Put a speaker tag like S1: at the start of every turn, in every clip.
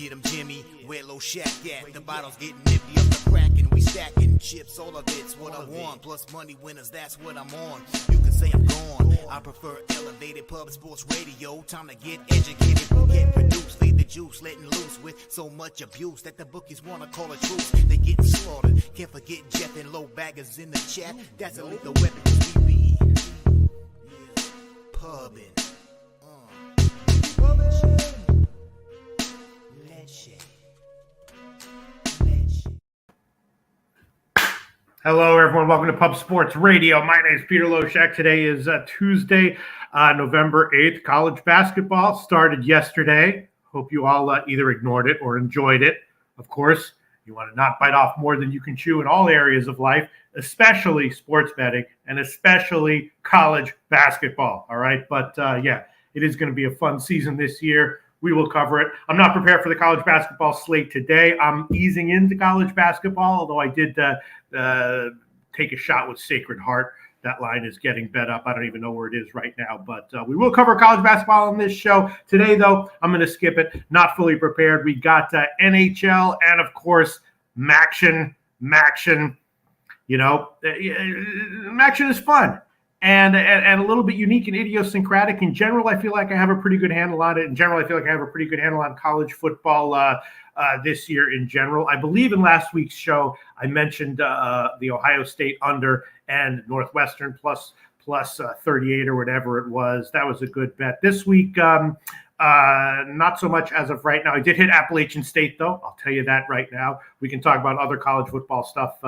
S1: Get 'em, Jimmy, where Loshak at? The bottle's getting nifty up the crack and we stacking chips. All of it's what I want, plus money winners, that's what I'm on. You can say I'm gone. I prefer elevated pub sports radio. Time to get educated, get produced, lead the juice, letting loose with so much abuse that the bookies wanna call a truce. They getting slaughtered. Can't forget Jeff and low baggers in the chat. That's a lethal weapon 'cause we be pubbing.
S2: Hello, everyone. Welcome to Pub Sports Radio. My name is Peter Loshak. Today is Tuesday, November 8th. College basketball started yesterday. Hope you all either ignored it or enjoyed it. Of course, you want to not bite off more than you can chew in all areas of life, especially sports betting and especially college basketball. All right. But yeah, it is going to be a fun season this year. We will cover it. I'm not prepared for the college basketball slate today. I'm easing into college basketball, although I did take a shot with Sacred Heart. That line is getting bet up. I don't even know where it is right now, but we will cover college basketball on this show. Today, though, I'm going to skip it. Not fully prepared. We got NHL and, of course, Maction. You know, Maction is fun. And a little bit unique and idiosyncratic. In general, I feel like I have a pretty good handle on it. In general, I feel like I have a pretty good handle on college football this year in general. I believe in last week's show, I mentioned the Ohio State under and Northwestern plus 38 or whatever it was. That was a good bet. This week, not so much as of right now. I did hit Appalachian State, though. I'll tell you that right now. We can talk about other college football stuff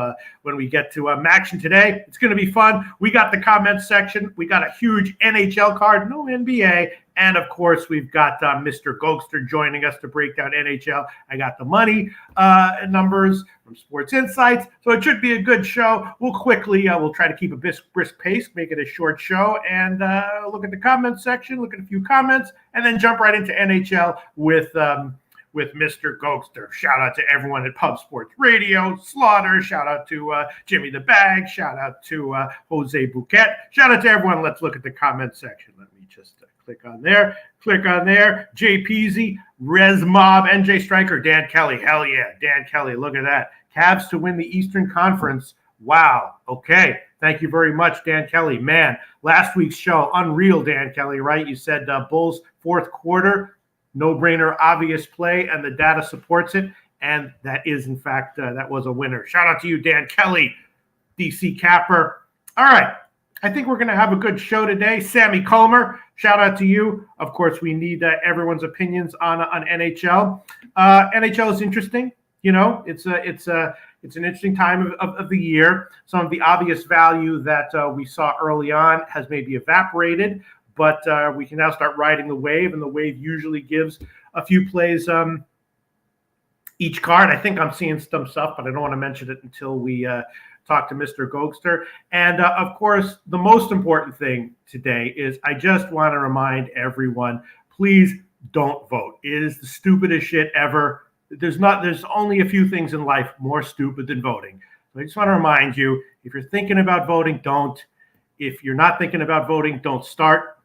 S2: when we get to Maction today. It's going to be fun. We got the comments section. We got a huge NHL card, no NBA. And, of course, we've got Mr. Gokster joining us to break down NHL. I got the money numbers from Sports Insights. So it should be a good show. We'll quickly, we'll try to keep a brisk pace, make it a short show, and look at the comments section, look at a few comments, and then jump right into NHL with Mr. Gokster. Shout out to everyone at Pub Sports Radio, Slaughter. Shout out to Jimmy the Bag. Shout out to Jose Bouquett. Shout out to everyone. Let's look at the comments section. Let me just click on there. Jay Peasy, Rez Mob, NJ Striker, Dan Kelly. Hell yeah, Dan Kelly. Look at that. Cavs to win the Eastern Conference. Wow. Okay. Thank you very much, Dan Kelly. Man, last week's show, unreal, Dan Kelly, right? You said Bulls fourth quarter, no-brainer, obvious play, and the data supports it. And that is, in fact, that was a winner. Shout out to you, Dan Kelly, DC Capper. All right. I think we're going to have a good show today. Sammy Comer, shout out to you. Of course, we need everyone's opinions on NHL. NHL is interesting. You know, it's an interesting time of the year. Some of the obvious value that we saw early on has maybe evaporated, but we can now start riding the wave, and the wave usually gives a few plays each card. I think I'm seeing some stuff, but I don't want to mention it until we talk to Mr. Gokster. And, of course, the most important thing today is I just want to remind everyone, please don't vote. It is the stupidest shit ever. There's only a few things in life more stupid than voting. So I just want to remind you, if you're thinking about voting, don't. If you're not thinking about voting, don't start.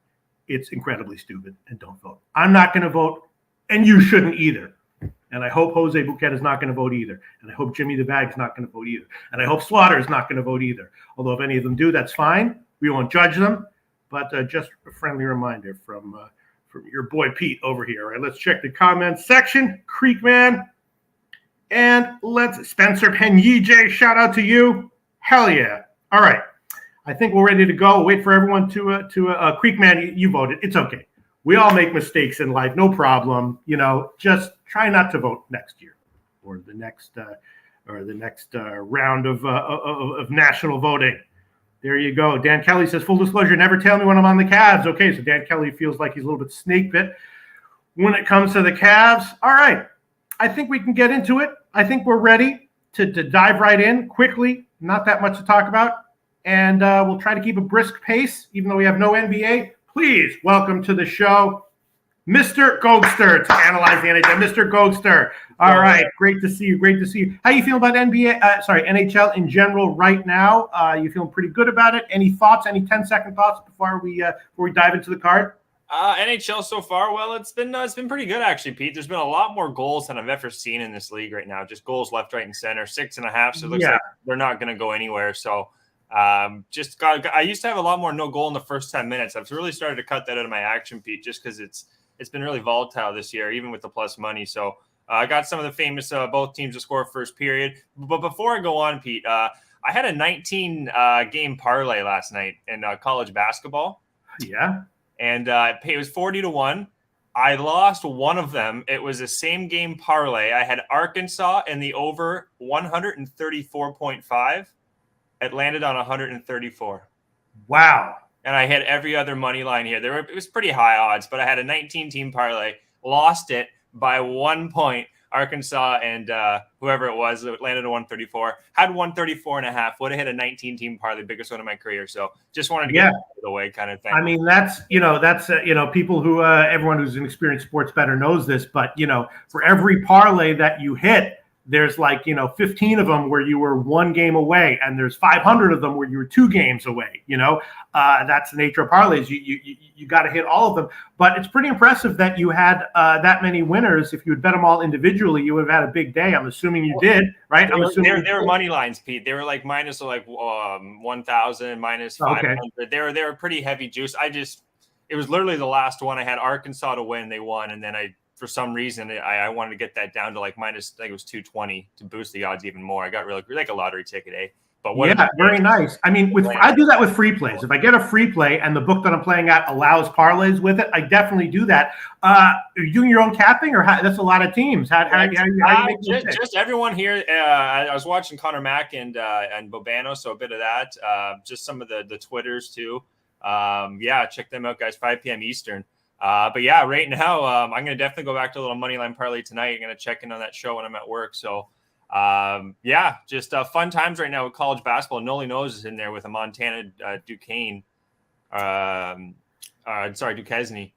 S2: It's incredibly stupid, and don't vote. I'm not going to vote, and you shouldn't either. And I hope Jose Bouquett is not going to vote either. And I hope Jimmy the Bag is not going to vote either. And I hope Slaughter is not going to vote either. Although if any of them do, that's fine. We won't judge them. But just a friendly reminder from your boy Pete over here. All right, let's check the comments section. Creekman. And let's Spencer Penyej, shout out to you. Hell yeah. All right. I think we're ready to go. Wait for everyone to Creekman, you voted. It's okay. We all make mistakes in life, no problem. You know, just try not to vote next year or the next round of national voting. There you go. Dan Kelly says, full disclosure, never tell me when I'm on the Cavs. Okay, so Dan Kelly feels like he's a little bit snake bit when it comes to the Cavs. All right, I think we can get into it. I think we're ready to dive right in quickly. Not that much to talk about. And we'll try to keep a brisk pace, even though we have no NBA. Please welcome to the show, Mr. Gokster, to analyze the NHL. Mr. Gokster. All right. Great to see you. How you feel about NHL in general right now? You feeling pretty good about it? Any thoughts, any 10-second thoughts before we dive into the card?
S3: NHL so far, well, it's been pretty good actually, Pete. There's been a lot more goals than I've ever seen in this league right now. Just goals left, right, and center. 6.5. So it looks like they're not going to go anywhere. So I used to have a lot more no goal in the first 10 minutes. I've really started to cut that out of my action, Pete, just because it's been really volatile this year, even with the plus money. So I got some of the famous both teams to score first period. But before I go on, Pete, I had a 19 game parlay last night in college basketball.
S2: Yeah.
S3: And it was 40-1. I lost one of them. It was a same game parlay. I had Arkansas in the over 134.5. It landed on 134.
S2: Wow.
S3: And I had every other money line here. It was pretty high odds, but I had a 19-team parlay. Lost it by 1 point. Arkansas and whoever it was, it landed at 134. Had 134.5. Would have hit a 19-team parlay, biggest one of my career. So just wanted to get it out of the way, kind of thing.
S2: I mean, that's people who everyone who's an experienced sports bettor knows this, but for every parlay that you hit, there's 15 of them where you were 1 game away, and there's 500 of them where you were 2 games away. That's the nature of parlays. You got to hit all of them. But it's pretty impressive that you had that many winners. If you had bet them all individually, you would have had a big day. I'm assuming you did, right?
S3: They were money lines, Pete. They were minus 1,000, minus 500. Okay. They were pretty heavy juice. It was literally the last one. I had Arkansas to win. They won, and then for some reason, I wanted to get that down to minus, I think it was 220 to boost the odds even more. I got really like a lottery ticket, eh? But
S2: very nice. I mean, I do that with free plays. If I get a free play and the book that I'm playing at allows parlays with it, I definitely do that. Are you doing your own capping, or that's a lot of teams? How
S3: just everyone here. I was watching Connor Mack and Bobano, so a bit of that. Just some of the Twitters too. Check them out, guys. 5 p.m. Eastern. But yeah, right now, I'm going to definitely go back to a little Moneyline parlay tonight. I'm going to check in on that show when I'm at work. So, just fun times right now with college basketball. Noli Nose is in there with a Montana Duquesne. Duquesne. I call him Duquesne.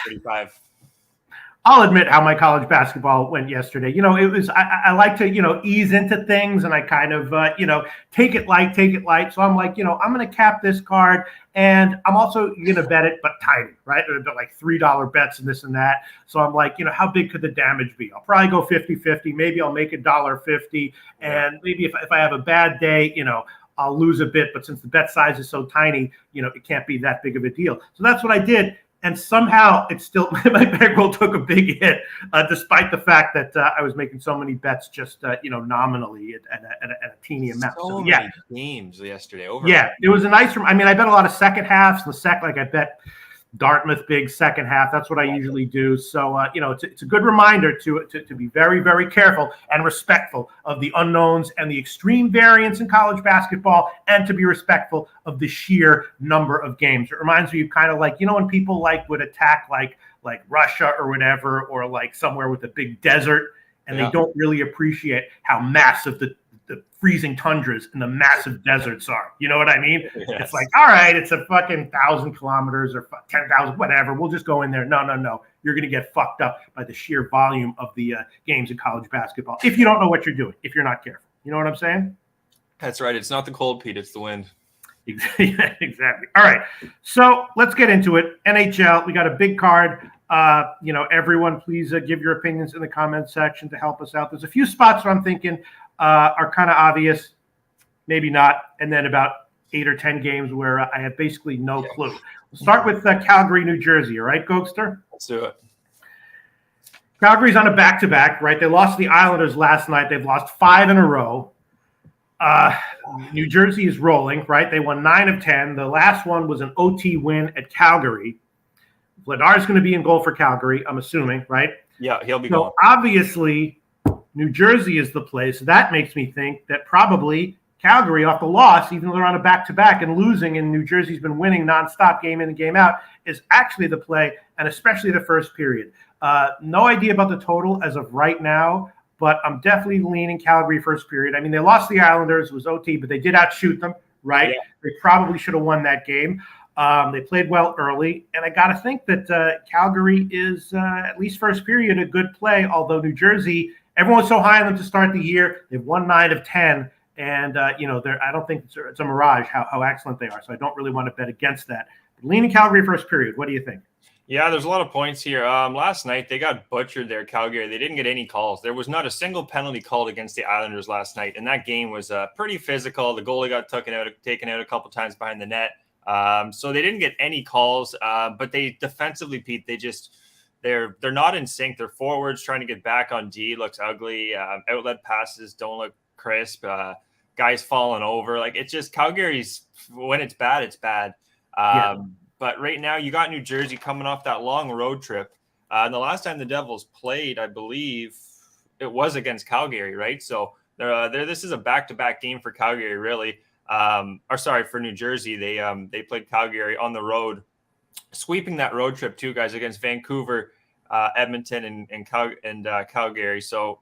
S3: 35.
S2: I'll admit how my college basketball went yesterday. It was I like to ease into things, and I kind of take it light. So I'm like, I'm going to cap this card, and I'm also going to bet it, but tiny, right? Like $3 bets and this and that. So I'm like, how big could the damage be? I'll probably go 50-50. Maybe I'll make $1.50, and maybe if I have a bad day, I'll lose a bit. But since the bet size is so tiny, it can't be that big of a deal. So that's what I did. And somehow it's still my bankroll took a big hit, despite the fact that I was making so many bets just nominally at a teeny amount.
S3: So many games yesterday.
S2: It was a nice. I mean, I bet a lot of second halves. I bet Dartmouth big second half. That's what I usually do. So it's a good reminder to be very, very careful and respectful of the unknowns and the extreme variance in college basketball, and to be respectful of the sheer number of games. It reminds me of kind of when people would attack like Russia or whatever, or somewhere with a big desert, and they don't really appreciate how massive the freezing tundras and the massive deserts are. You know what I mean? Yes. It's all right, it's a fucking 1,000 kilometers or 10,000, whatever. We'll just go in there. No. You're going to get fucked up by the sheer volume of the games in college basketball if you don't know what you're doing, if you're not careful. You know what I'm saying?
S3: That's right. It's not the cold, Pete. It's the wind.
S2: Exactly. All right. So let's get into it. NHL, we got a big card. Everyone, please give your opinions in the comments section to help us out. There's a few spots where I'm thinking are kind of obvious, maybe not, and then about 8 or 10 games where I have basically no clue. We'll start with Calgary, New Jersey. All right, Gokster?
S3: Let's do it.
S2: Calgary's on a back-to-back, right? They lost the Islanders last night. They've lost 5 in a row. New Jersey is rolling, right? They won 9 of 10. The last one was an OT win at Calgary. Vladar's going to be in goal for Calgary, I'm assuming, right?
S3: Yeah, he'll be going.
S2: Obviously, New Jersey is the place. That makes me think that probably Calgary, off the loss, even though they're on a back-to-back and losing, and New Jersey's been winning nonstop game in and game out, is actually the play, and especially the first period. No idea about the total as of right now, but I'm definitely leaning Calgary first period. I mean, they lost the Islanders. It was OT, but they did outshoot them, right? Yeah. They probably should have won that game. They played well early, and I got to think that Calgary is, at least first period, a good play, although New Jersey, everyone was so high on them to start the year. They've won 9 of 10, and, I don't think it's a mirage how excellent they are, so I don't really want to bet against that. Leaning Calgary first period. What do you think?
S3: Yeah, there's a lot of points here. Last night, they got butchered there, Calgary. They didn't get any calls. There was not a single penalty called against the Islanders last night, and that game was pretty physical. The goalie got taken out a couple times behind the net. So they didn't get any calls, but they defensively, Pete, they're not in sync. Their forwards trying to get back on D looks ugly. Outlet passes don't look crisp. Guys falling over. Like, it's just Calgary's, when it's bad, it's bad. But right now, you got New Jersey coming off that long road trip. And the last time the Devils played, I believe it was against Calgary, right? So this is a back-to-back game for Calgary, really. For New Jersey. They played Calgary on the road, sweeping that road trip too, guys, against Vancouver, Edmonton, and Calgary. So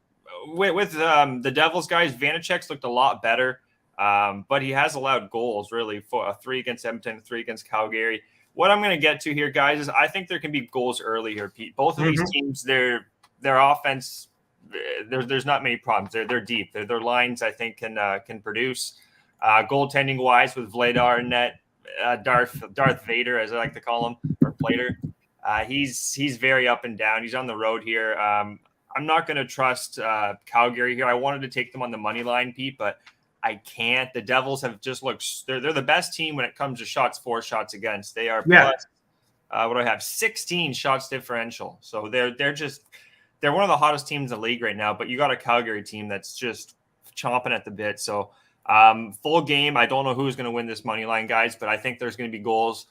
S3: with the Devils, guys, Vanacek's looked a lot better, but he has allowed goals, really, for a 3 against Edmonton, 3 against Calgary. What I'm going to get to here, guys, is I think there can be goals early here, Pete. Both of these teams, their offense, there's not many problems. They're deep. Their lines, I think, can produce. Goaltending wise, with Vladar in net, Darth Vader, as I like to call him, or Plater, he's very up and down. He's on the road here. I'm not going to trust Calgary here. I wanted to take them on the money line, Pete, but I can't. The Devils have just looked. They're the best team when it comes to shots for, shots against. They are plus, what do I have? 16 shots differential. So they're one of the hottest teams in the league right now. But you got a Calgary team that's just chomping at the bit. So full game. I don't know who's going to win this money line, guys, but I think there's going to be goals.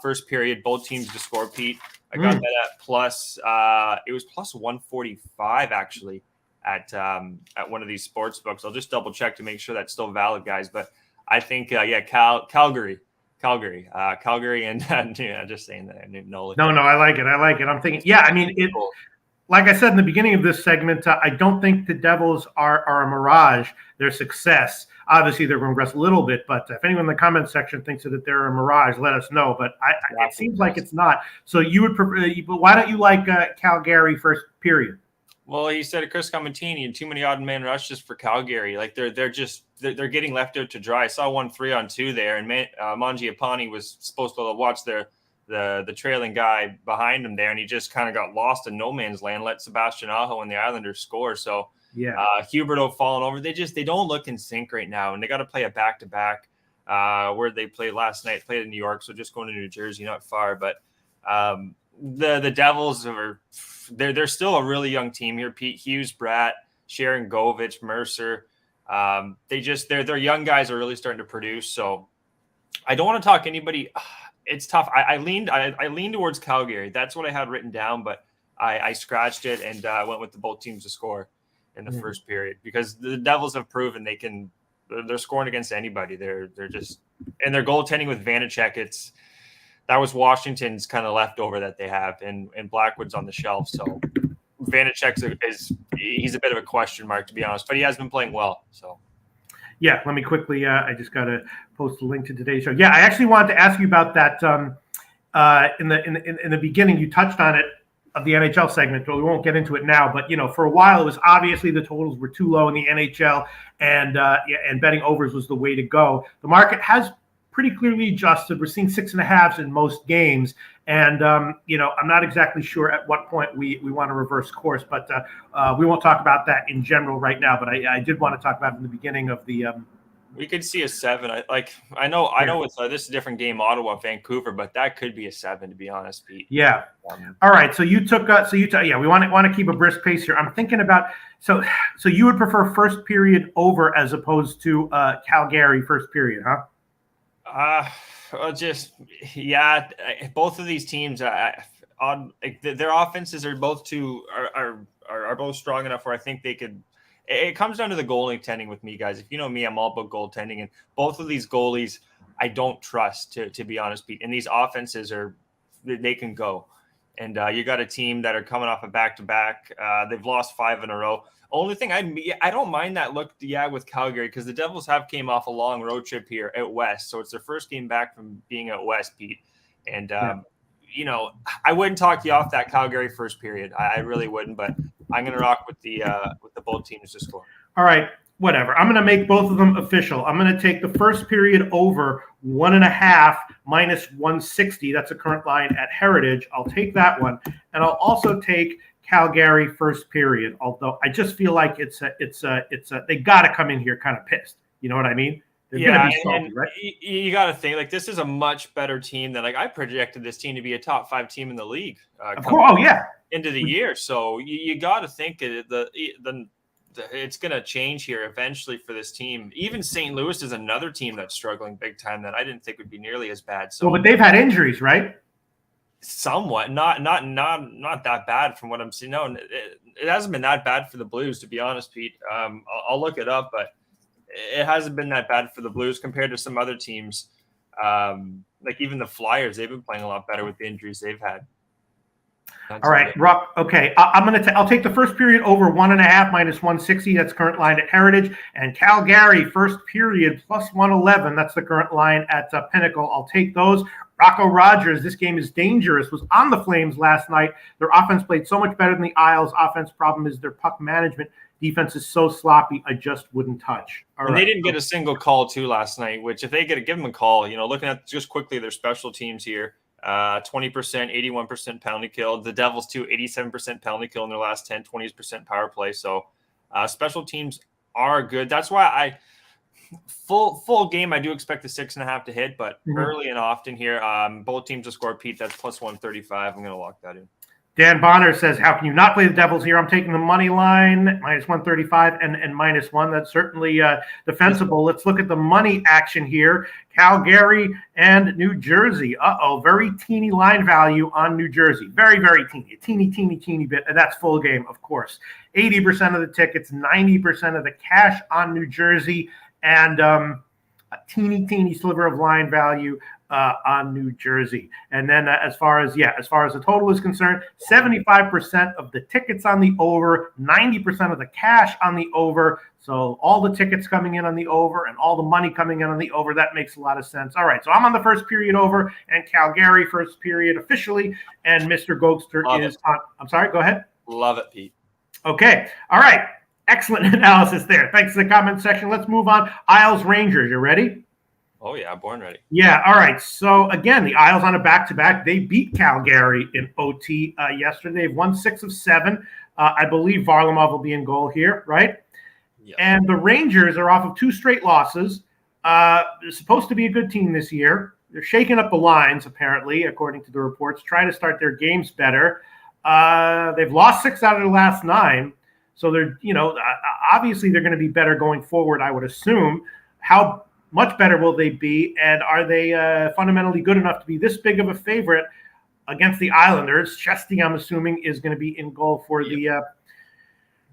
S3: First period, both teams to score, Pete. I got that at plus. It was plus 145 actually. At one of these sports books. I'll just double check to make sure that's still valid, guys. But I think, Calgary, and just saying that. I didn't know.
S2: No, I like it. I'm thinking, like I said in the beginning of this segment, I don't think the Devils are a mirage. They're success. Obviously, they're going to rest a little bit, but if anyone in the comment section thinks that they're a mirage, let us know. But it seems like it's not. So you would prefer, but why don't you like Calgary first period?
S3: Well, he said Chris Camatini and too many odd man rushes for Calgary. Like they're getting left out to dry. I saw 1 3-on-2 there, and Mangiapane was supposed to watch the trailing guy behind him there, and he just kind of got lost in no man's land. Let Sebastian Aho and the Islanders score. So Huberdeau falling over. They don't look in sync right now, and they got to play a back-to-back. Where they played last night, played in New York, so just going to New Jersey, not far, but. The Devils they're still a really young team here. Pete Hughes, Bratt, Sharon Govich, Mercer. Their young guys are really starting to produce. So I don't want to talk anybody. It's tough. I leaned towards Calgary. That's what I had written down, but I scratched it and went with both teams to score in the first period because the Devils have proven they're scoring against anybody. They're just, and their goaltending with Vanacek, that was Washington's kind of leftover that they have, and Blackwood's on the shelf. So Vanacek he's a bit of a question mark, to be honest, but he has been playing well. So
S2: yeah, let me quickly. I just got to post a link to today's show. Yeah, I actually wanted to ask you about that. In the beginning, you touched on it of the NHL segment, but we won't get into it now. But for a while, it was obviously the totals were too low in the NHL, and betting overs was the way to go. The market has pretty clearly adjusted. We're seeing 6.5s in most games. And, I'm not exactly sure at what point we want to reverse course, but we won't talk about that in general right now. But I did want to talk about it in the beginning of the
S3: we could see a 7. I know it's this is a different game, Ottawa, Vancouver, but that could be a 7, to be honest, Pete.
S2: Yeah. All right. So you took we want to keep a brisk pace here. I'm thinking about so you would prefer first period over as opposed to Calgary first period, huh?
S3: Both of these teams, their offenses are both are both strong enough where I think they could. It comes down to the goaltending with me, guys. If you know me, I'm all about goaltending, and both of these goalies I don't trust to be honest, Pete. And these offenses they can go, and you got a team that are coming off a back-to-back. They've lost 5 in a row. Only thing I don't mind that look, with Calgary, because the Devils have came off a long road trip here out west, so it's their first game back from being out west, Pete. And I wouldn't talk you off that Calgary first period. I really wouldn't, but I'm going to rock with the both teams to score.
S2: All right. whatever. I'm going to make both of them official. I'm going to take the first period over 1.5 minus 160. That's a current line at Heritage. I'll take that one. And I'll also take Calgary first period, although I just feel like they got to come in here kind of pissed. You know what I mean? They're going to be salty, right?
S3: You got to think, like, this is a much better team than, like, I projected this team to be a top 5 team in the league. Into the year. So you got to think it's going to change here eventually for this team. Even St. Louis is another team that's struggling big time that I didn't think would be nearly as bad. So,
S2: but they've had injuries, right?
S3: Somewhat, not that bad from what I'm seeing. No, it hasn't been that bad for the Blues, to be honest, Pete. I'll look it up, but it hasn't been that bad for the Blues compared to some other teams. Like even the Flyers, they've been playing a lot better with the injuries they've had.
S2: All right, Rock. Okay, I'll take the first period over 1.5 minus 160. That's current line at Heritage, and Calgary first period plus 111. That's the current line at Pinnacle. I'll take those. Rocco Rogers, this game is dangerous, was on the Flames last night. Their offense played so much better than the Isles. Offense problem is their puck management. Defense is so sloppy, I just wouldn't touch.
S3: They didn't get a single call, too, last night, which if they give them a call, looking at just quickly their special teams here, 20%, 81% penalty kill. The Devils, too, 87% penalty kill in their last 10, 20% power play. So special teams are good. That's why full game, I do expect the 6.5 to hit, but early and often here, both teams to score, Pete, that's plus 135. I'm going to lock that in.
S2: Dan Bonner says, how can you not play the Devils here? I'm taking the money line, minus 135 and minus 1. That's certainly defensible. Let's look at the money action here. Calgary and New Jersey. Very teeny line value on New Jersey. Very, very teeny. Teeny bit. And that's full game, of course. 80% of the tickets, 90% of the cash on New Jersey, and a teeny sliver of line value on New Jersey. And then as far as the total is concerned, 75% of the tickets on the over, 90% of the cash on the over. So all the tickets coming in on the over and all the money coming in on the over. That makes a lot of sense. All right, so I'm on the first period over and Calgary first period officially, and Mr. Gokster is on. I'm sorry, go ahead.
S3: Love it, Pete.
S2: Okay, all right. Excellent analysis there. Thanks to the comment section. Let's move on. Isles Rangers, you ready?
S3: Oh, yeah, born ready.
S2: Yeah, all right. So, again, the Isles on a back-to-back. They beat Calgary in OT yesterday. They've won 6 of 7. I believe Varlamov will be in goal here, right? Yeah. And the Rangers are off of 2 straight losses. They're supposed to be a good team this year. They're shaking up the lines, apparently, according to the reports, trying to start their games better. They've lost 6 out of the last 9. So, they're, obviously they're going to be better going forward, I would assume. How much better will they be, and are they fundamentally good enough to be this big of a favorite against the Islanders? Chesty, I'm assuming, is going to be in goal for the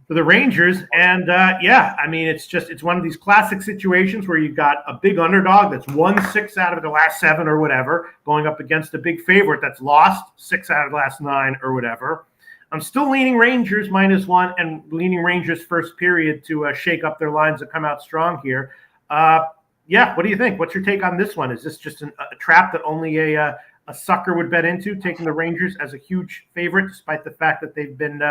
S2: Rangers. And it's one of these classic situations where you've got a big underdog that's won 6 out of the last 7 or whatever, going up against a big favorite that's lost 6 out of the last 9 or whatever. I'm still leaning Rangers minus 1 and leaning Rangers first period to shake up their lines and come out strong here. What do you think? What's your take on this one? Is this just a trap that only a sucker would bet into, taking the Rangers as a huge favorite, despite the fact that they've been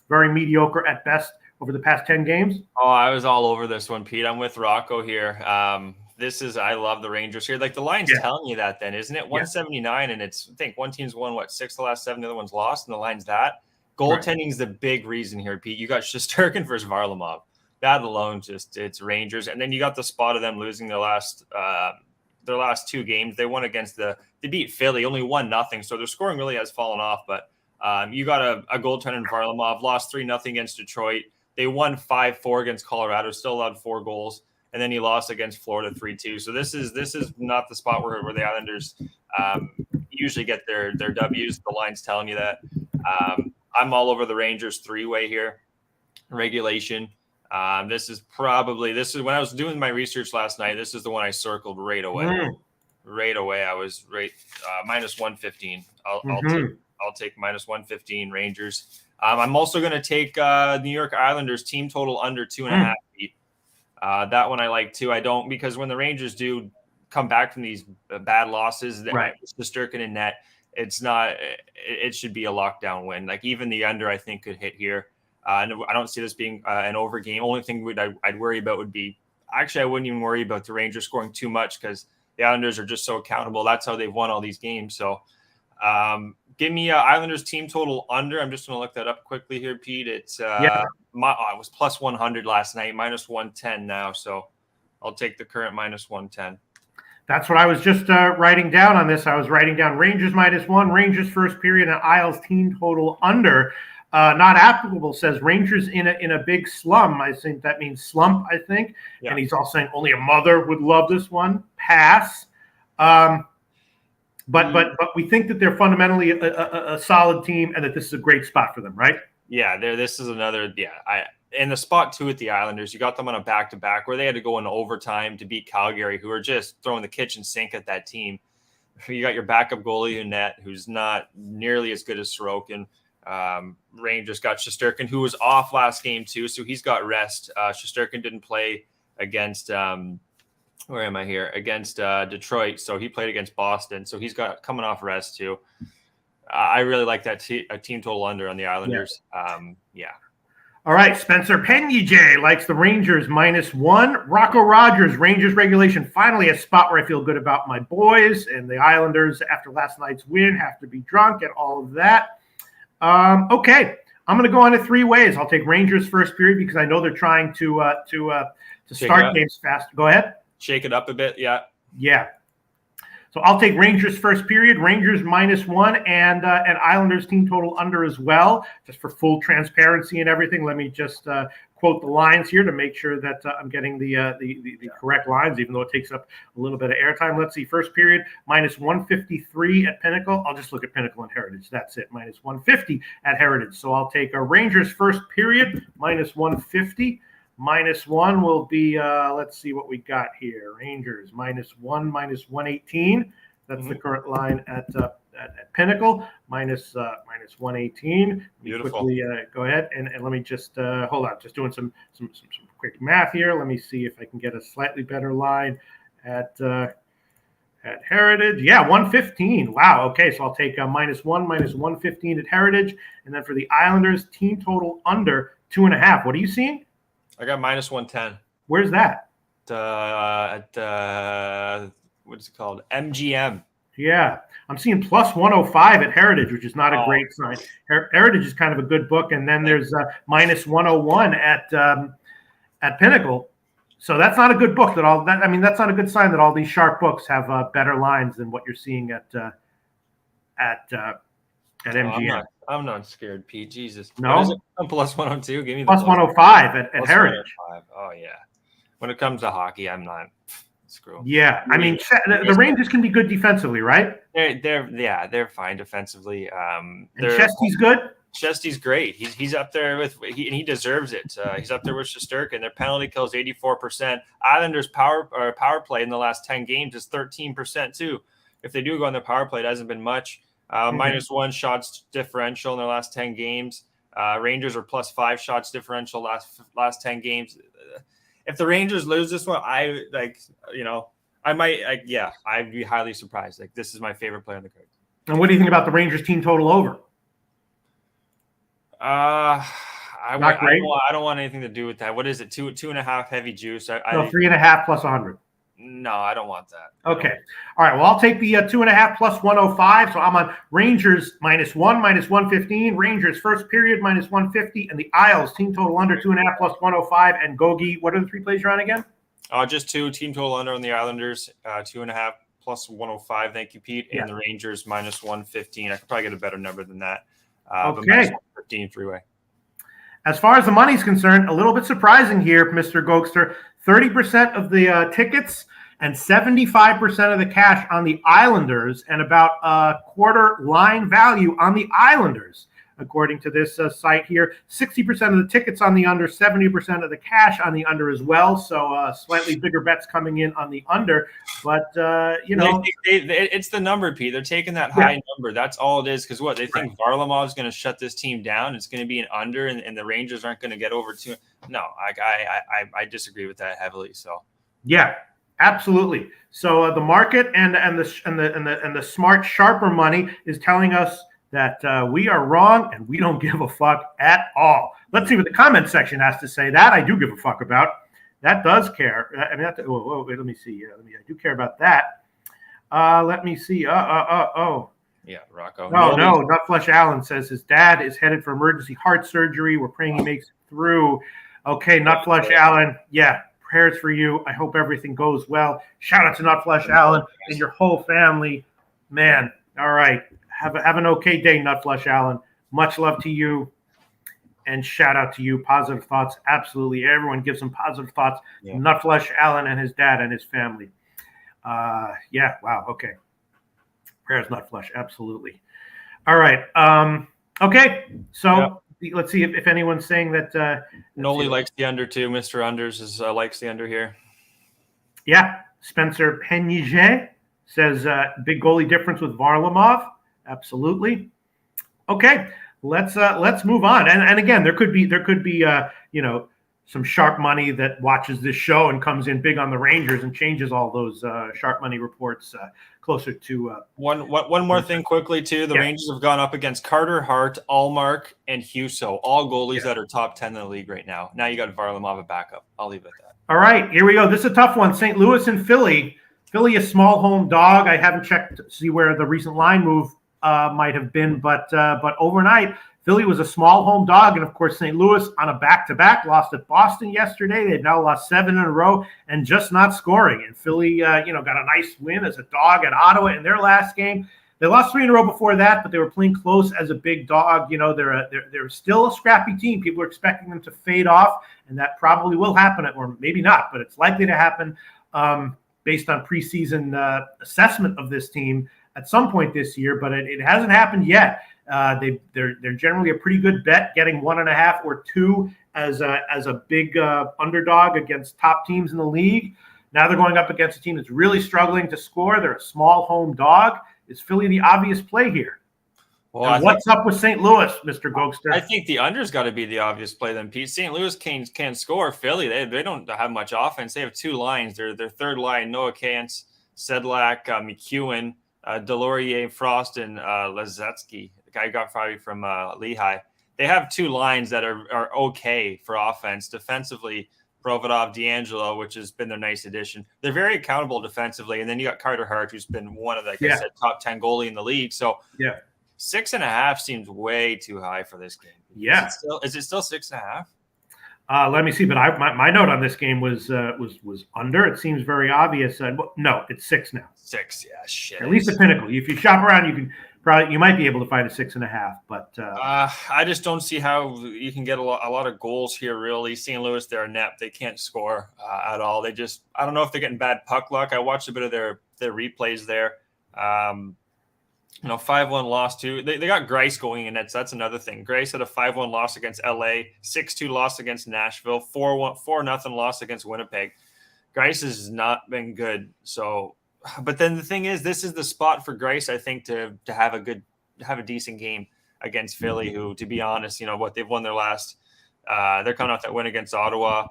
S2: very mediocre at best over the past 10 games?
S3: Oh, I was all over this one, Pete. I'm with Rocco here. I love the Rangers here. Like, the line's telling you that then, isn't it? 179, and I think one team's won, 6 the last 7, the other one's lost, and the line's that. Goaltending is the big reason here, Pete. You got Shesterkin versus Varlamov. That alone, it's Rangers. And then you got the spot of them losing their last 2 games. They won against they beat Philly, only 1-0. So their scoring really has fallen off. But you got a goaltender in Varlamov, lost 3-0 against Detroit. They won 5-4 against Colorado, still allowed 4 goals. And then he lost against Florida 3-2. So this is not the spot where the Islanders usually get their W's. The line's telling you that. I'm all over the Rangers 3-way here. Regulation. This is when I was doing my research last night. This is the one I circled right away. Right away, I was right minus 115. I'll take minus 115 Rangers. I'm also going to take New York Islanders team total under 2.5 feet. That one I like too. I don't, because when the Rangers do come back from these bad losses, the Sturkin in net, it should be a lockdown win. Like, even the under, I think, could hit here. And I don't see this being an over game. Only thing I'd worry about would be, actually, I wouldn't even worry about the Rangers scoring too much because the Islanders are just so accountable. That's how they've won all these games. So give me Islanders team total under. I'm just going to look that up quickly here, Pete. It's it was plus 100 last night, minus 110 now. So I'll take the current minus 110.
S2: That's what I was just writing down on this. I was writing down Rangers -1, Rangers first period, and Isles team total under. Not applicable, says Rangers in a big slum. I think that means slump, I think. Yeah. And he's also saying only a mother would love this one. Pass. But we think that they're fundamentally a solid team and that this is a great spot for them, right?
S3: Yeah, this is another in the spot too with the Islanders. You got them on a back-to-back where they had to go into overtime to beat Calgary, who are just throwing the kitchen sink at that team. You got your backup goalie in net, who's not nearly as good as Sorokin. Rangers got Shesterkin, who was off last game too, so he's got rest. Shesterkin didn't play against against Detroit, so he played against Boston, so he's got coming off rest too. I really like that team total under on the Islanders. Yeah.
S2: All right, Spencer Penny likes the Rangers -1. Rocco Rogers, Rangers regulation, finally a spot where I feel good about my boys, and the Islanders after last night's win have to be drunk and all of that. Okay, I'm going to go on to 3 ways. I'll take Rangers first period because I know they're trying to start games fast. Go ahead.
S3: Shake it up a bit, yeah.
S2: Yeah. So I'll take Rangers first period, Rangers -1, and Islanders team total under as well, just for full transparency and everything. Let me just quote the lines here to make sure that I'm getting the correct lines, even though it takes up a little bit of airtime. Let's see, first period, -153 at Pinnacle. I'll just look at Pinnacle and Heritage. That's it, -150 at Heritage. So I'll take a Rangers first period, -150. -1 will be, let's see what we got here. Rangers -1, -118. That's the current line at Pinnacle, -118.
S3: Beautiful.
S2: Quickly, go ahead and let me just hold on. Just doing some quick math here. Let me see if I can get a slightly better line at Heritage. Yeah, 115. Wow. Okay, so I'll take -1, -115 at Heritage, and then for the Islanders team total under 2.5. What are you seeing?
S3: I got -110.
S2: Where's that?
S3: At what is it called? MGM.
S2: Yeah, I'm seeing +105 at Heritage, which is not a great sign. Heritage is kind of a good book, and then there's -101 at Pinnacle. So that's not a good book. That's not a good sign that all these sharp books have better lines than what you're seeing at MGM.
S3: I'm not scared, Pete. Jesus.
S2: No?
S3: What is it? I'm +102. Give me the
S2: +105 at Heritage.
S3: 105. Oh, yeah. When it comes to hockey, I'm not. Screw.
S2: Yeah. I mean, the Rangers can be good defensively, right?
S3: They're fine defensively.
S2: And Chesty's good?
S3: Chesty's great. He's up there and he deserves it. He's up there with Shesterkin. Their penalty kill is 84%. Islanders power play in the last 10 games is 13% too. If they do go on the power play, it hasn't been much. -1 shots differential in their last 10 games. Rangers are +5 shots differential last 10 games. If the Rangers lose this one, I'd be highly surprised. Like, this is my favorite play on the card.
S2: And what do you think about the Rangers team total over?
S3: I don't want anything to do with that. What is it? 2.5 heavy juice?
S2: 3.5 +100.
S3: No, I don't want that.
S2: Okay. All right. Well, I'll take the 2.5 +105. So I'm on Rangers -1, -115. Rangers first period -150, and the Isles team total under 2.5 +105. And Gogi, what are the 3 plays you're on again?
S3: Just 2 team total under on the Islanders, 2.5 +105. Thank you, Pete. And the Rangers -115. I could probably get a better number than that.
S2: Okay.
S3: But -115 3-way.
S2: As far as the money's concerned, a little bit surprising here, Mr. Gokster. 30% of the tickets and 75% of the cash on the Islanders, and about a quarter line value on the Islanders, according to this site here. 60% of the tickets on the under, 70% of the cash on the under as well. So slightly bigger bets coming in on the under. But,
S3: it's the number, Pete. They're taking that high number. That's all it is. Because they think Varlamov's going to shut this team down. It's going to be an under, and the Rangers aren't going to get over 2. No, I disagree with that heavily. So,
S2: yeah. Absolutely. So the market and the smart, sharper money is telling us that we are wrong and we don't give a fuck at all. Let's see what the comment section has to say. That I do give a fuck about. That does care. I mean, wait, let me see. I do care about that. Let me see.
S3: Yeah, Rocco.
S2: No, Nutflesh Allen says his dad is headed for emergency heart surgery. We're praying he makes it through. Okay, Nutflesh Allen. Yeah, prayers for you. I hope everything goes well. Shout out to Nutflesh Allen and your whole family. Man, all right. Have an okay day, Nutflesh Allen. Much love to you. And shout out to you. Positive thoughts. Absolutely. Everyone gives some positive thoughts. Yeah. Nutflesh Allen and his dad and his family. Yeah. Wow. Okay. Prayers, Nutflesh. Absolutely. All right. Okay. So let's see if anyone's saying that.
S3: Noli likes the under too. Mr. Unders likes the under here.
S2: Yeah. Spencer Peniget says big goalie difference with Varlamov. Absolutely. Okay. Let's move on. And again, there could be some sharp money that watches this show and comes in big on the Rangers and changes all those sharp money reports closer to
S3: one more thing quickly too. The Rangers have gone up against Carter Hart, Allmark, and Husso, all goalies that are top 10 in the league right now. Now you got Varlamov a backup. I'll leave it at that.
S2: All right, here we go. This is a tough one. St. Louis and Philly. Philly, a small home dog. I haven't checked to see where the recent line move might have been, but overnight, Philly was a small home dog, and of course, St. Louis on a back-to-back lost at Boston yesterday. They've now lost 7 in a row and just not scoring. And Philly, got a nice win as a dog at Ottawa in their last game. They lost 3 in a row before that, but they were playing close as a big dog. They're still a scrappy team. People are expecting them to fade off, and that probably will happen, or maybe not, but it's likely to happen based on preseason assessment of this team at some point this year, but it hasn't happened yet. They're generally a pretty good bet, getting 1.5 or 2 as a big underdog against top teams in the league. Now they're going up against a team that's really struggling to score. They're a small home dog. Is Philly the obvious play here? Well, what's up with St. Louis, Mr. Gokster?
S3: I think the under's got to be the obvious play then, Pete. St. Louis can score. Philly, they don't have much offense. They have 2 lines. Their third line, Noah Kantz, Sedlak, McEwen, Delorier, Frost, and Lazetsky. The guy got probably from Lehigh. They have 2 lines that are okay for offense. Defensively, Provodov, D'Angelo, which has been their nice addition. They're very accountable defensively. And then you got Carter Hart, who's been one of the I said, top 10 goalie in the league. So 6.5 seems way too high for this game.
S2: Yeah.
S3: Is it still 6.5?
S2: Let me see. But my note on this game was under. It seems very obvious. No, it's 6 now.
S3: 6, yeah, shit.
S2: At least the pinnacle. If you shop around, you might be able to find a 6.5. But
S3: I just don't see how you can get a lot of goals here. Really, St. Louis, they're inept. They can't score at all. I don't know if they're getting bad puck luck. I watched a bit of their replays there. 5-1 loss too. They got Greiss going in. That's another thing. Greiss had a 5-1 loss against LA, 6-2 loss against Nashville, 4-0 loss against Winnipeg. Greiss has not been good. So, but then the thing is, this is the spot for Greiss, I think, to have a decent game against Philly, who, to be honest, they've won their last. They're coming off that win against Ottawa,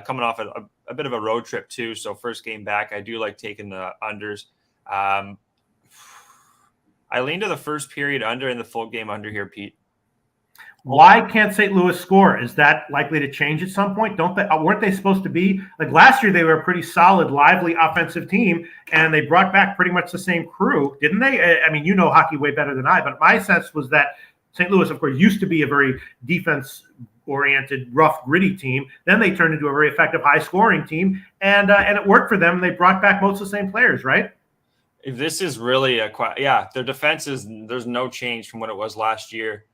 S3: coming off a bit of a road trip too. So first game back, I do like taking the unders. I lean to the first period under and the full game under here, Pete.
S2: Why can't St. Louis score? Is that likely to change at some point? Weren't they supposed to be like last year? They were a pretty solid, lively offensive team, and they brought back pretty much the same crew, didn't they? I mean, hockey way better than I, but my sense was that St. Louis, of course, used to be a very defense-oriented, rough, gritty team. Then they turned into a very effective, high-scoring team, and it worked for them. They brought back most of the same players, right?
S3: If this is really their defense there's no change from what it was last year.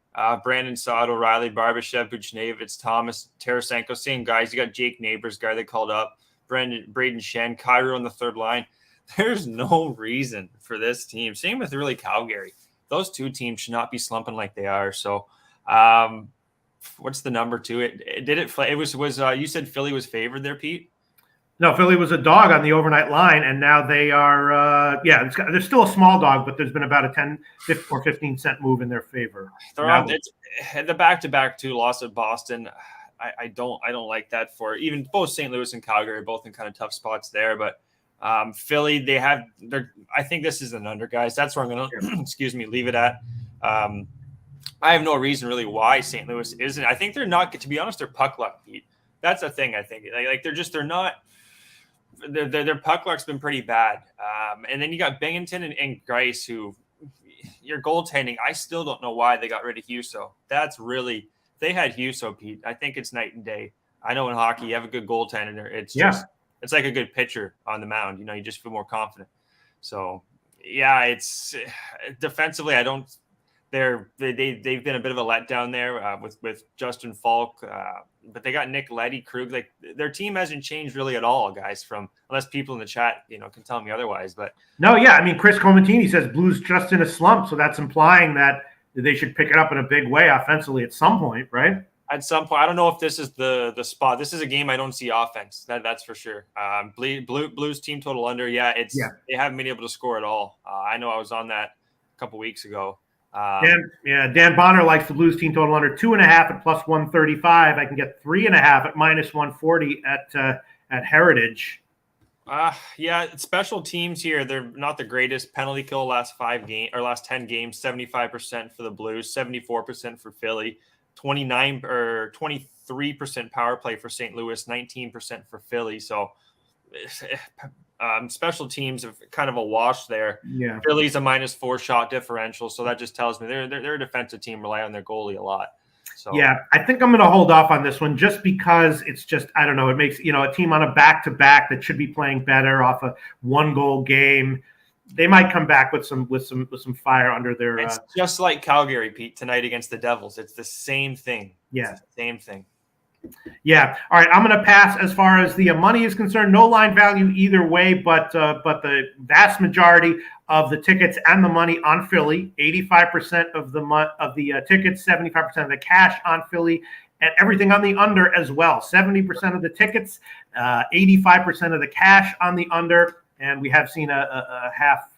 S3: Brandon Saad, O'Reilly, Barbashev, Buchnevich, Thomas, Tarasenko, same guys. You got Jake Neighbors, guy they called up, Braden Shen, Cairo on the third line. There's no reason for this team. Same with really Calgary. Those 2 teams should not be slumping like they are. So, what's the number to it? It was you said Philly was favored there, Pete?
S2: No, Philly was a dog on the overnight line, and now they are, they're still a small dog, but there's been about a 10 or 15 cent move in their favor.
S3: It's the back-to-back 2 loss at Boston. I don't like that for even both St. Louis and Calgary are both in kind of tough spots there, but Philly, I think this is an under, guys. That's where I'm going to, leave it at. I have no reason really why St. Louis isn't. I think they're not. To be honest, they're puck luck, Pete. That's the thing. I think like they're not. Their puck luck's been pretty bad. And then you got Binghamton and Grice, who your goaltending. I still don't know why they got rid of Husso. That's really they had Husso, Pete. I think it's night and day. I know in hockey you have a good goaltender. It's just it's like a good pitcher on the mound. You just feel more confident. So yeah, it's defensively. I don't. They've been a bit of a letdown there with Justin Falk, but they got Nick Leddy, Krug. Like their team hasn't changed really at all, guys. Unless people in the chat, can tell me otherwise. But
S2: no, yeah, I mean Chris Comatini says Blues just in a slump, so that's implying that they should pick it up in a big way offensively at some point, right?
S3: At some point, I don't know if this is the spot. This is a game I don't see offense. That's for sure. Blues team total under. They haven't been able to score at all. I know I was on that a couple weeks ago.
S2: Dan Bonner likes the Blues team total under 2.5 at plus 135. I can get 3.5 at minus 140 at Heritage.
S3: Special teams here. They're not the greatest. Penalty kill last 10 games, 75% for the Blues, 74% for Philly, 23% power play for St. Louis, 19% for Philly. So special teams have kind of a wash there.
S2: Yeah.
S3: Philly's a -4 shot differential, so that just tells me they're a defensive team, rely on their goalie a lot. So
S2: yeah, I think I'm going to hold off on this one just because it's just I don't know. It makes a team on a back-to-back that should be playing better off a 1-goal game. They might come back with some fire under their.
S3: It's just like Calgary, Pete, tonight against the Devils. It's the same thing.
S2: Yeah,
S3: it's the same thing.
S2: Yeah. All right. I'm going to pass as far as the money is concerned. No line value either way, but the vast majority of the tickets and the money on Philly, 85% of the tickets, 75% of the cash on Philly, and everything on the under as well. 70% of the tickets, 85% of the cash on the under. And we have seen a half,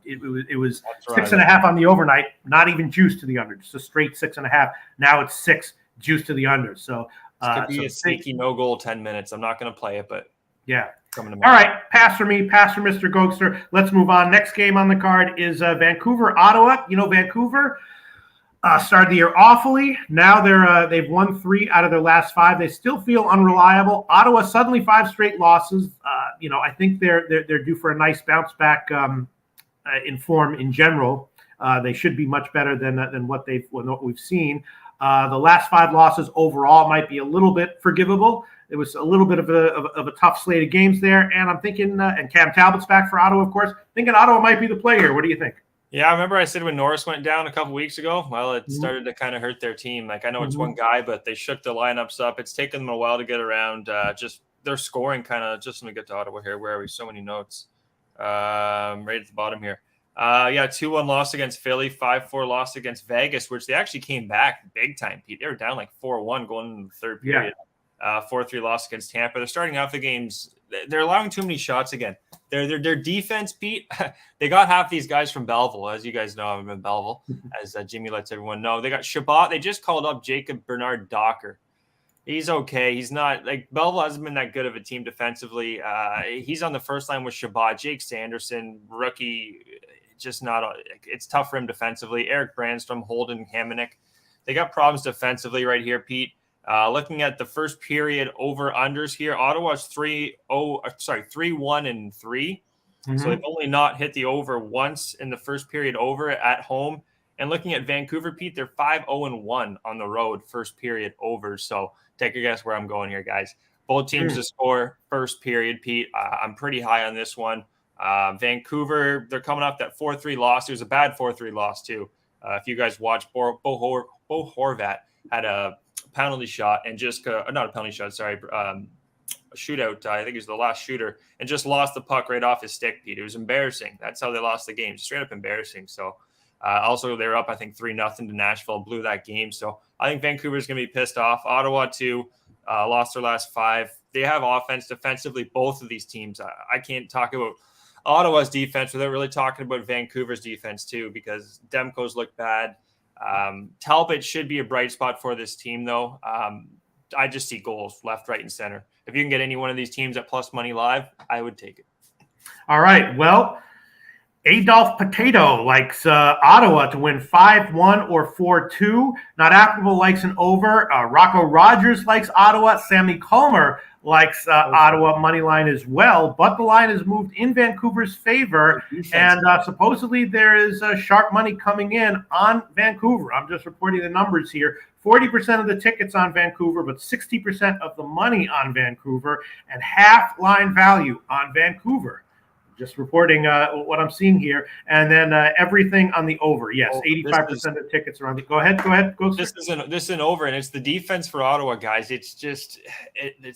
S2: it was 6.5 on the overnight, not even juice to the under, just a straight 6.5. Now it's 6 juice to the under. So
S3: it could be a sneaky no goal 10 minutes. I'm not going to play it, but
S2: yeah.
S3: Coming to
S2: all right, pass for me, pass for Mr. Gokster. Let's move on. Next game on the card is Vancouver, Ottawa. Vancouver started the year awfully. Now they've won 3 out of their last 5. They still feel unreliable. Ottawa suddenly 5 straight losses. I think they're due for a nice bounce back in form in general. They should be much better than what we've seen. The last 5 losses overall might be a little bit forgivable. It was a little bit of a tough slate of games there, and I'm thinking, and Cam Talbot's back for Ottawa, of course. Thinking Ottawa might be the play here. What do you think?
S3: Yeah, I remember I said when Norris went down a couple weeks ago, well, it started to kind of hurt their team. Like I know it's one guy, but they shook the lineups up. It's taken them a while to get around. Just their scoring kind of. Just let me get to Ottawa here. Where are we? So many notes. Right at the bottom here. 2-1 loss against Philly, 5-4 loss against Vegas, which they actually came back big time, Pete. They were down like 4-1 going into the third period. 4-3 loss against Tampa. They're starting off the games. They're allowing too many shots again. Their defense, Pete, they got half these guys from Belleville. As you guys know, I'm in Belleville, as Jimmy lets everyone know. They got Shabbat. They just called up Jacob Bernard Docker. He's okay. He's not like Belleville hasn't been that good of a team defensively. He's on the first line with Shabbat, Jake Sanderson, rookie. Just not. It's tough for him defensively. Eric Brandstrom, Holden, Hamonic. They got problems defensively right here, Pete. Looking at the first period over unders here, Ottawa's 3-1-3. So they've only not hit the over once in the first period over at home. And looking at Vancouver, Pete, they're 5-0-1 on the road first period over. So take a guess where I'm going here, guys. Both teams to score first period, Pete. I'm pretty high on this one. Vancouver, they're coming off that 4-3 loss. It was a bad 4-3 loss, too. If you guys watched, Bo Horvat had a penalty shot and just not a penalty shot, sorry, a shootout. I think he was the last shooter and just lost the puck right off his stick, Pete. It was embarrassing. That's how they lost the game. Straight up embarrassing. So also they were up, I think 3-0 to Nashville, blew that game. So I think Vancouver's going to be pissed off. Ottawa too, lost their last 5. They have offense defensively. Both of these teams. I can't talk about Ottawa's defense without really talking about Vancouver's defense too, because Demko's look bad. Talbot should be a bright spot for this team, though. I just see goals left, right, and center. If you can get any one of these teams at plus money live, I would take it.
S2: All right. Well, Adolph Potato likes Ottawa to win 5-1 or 4-2. Not applicable likes an over. Rocco Rogers likes Ottawa. Sammy Culmer likes Ottawa money line as well, but the line has moved in Vancouver's favor, and supposedly there is sharp money coming in on Vancouver. I'm just reporting the numbers here. 40% of the tickets on Vancouver, but 60% of the money on Vancouver, and half line value on Vancouver. Just reporting what I'm seeing here, and then everything on the over. Yes, 85% of tickets are on the. Go ahead.
S3: This isn't over, and it's the defense for Ottawa, guys. It's just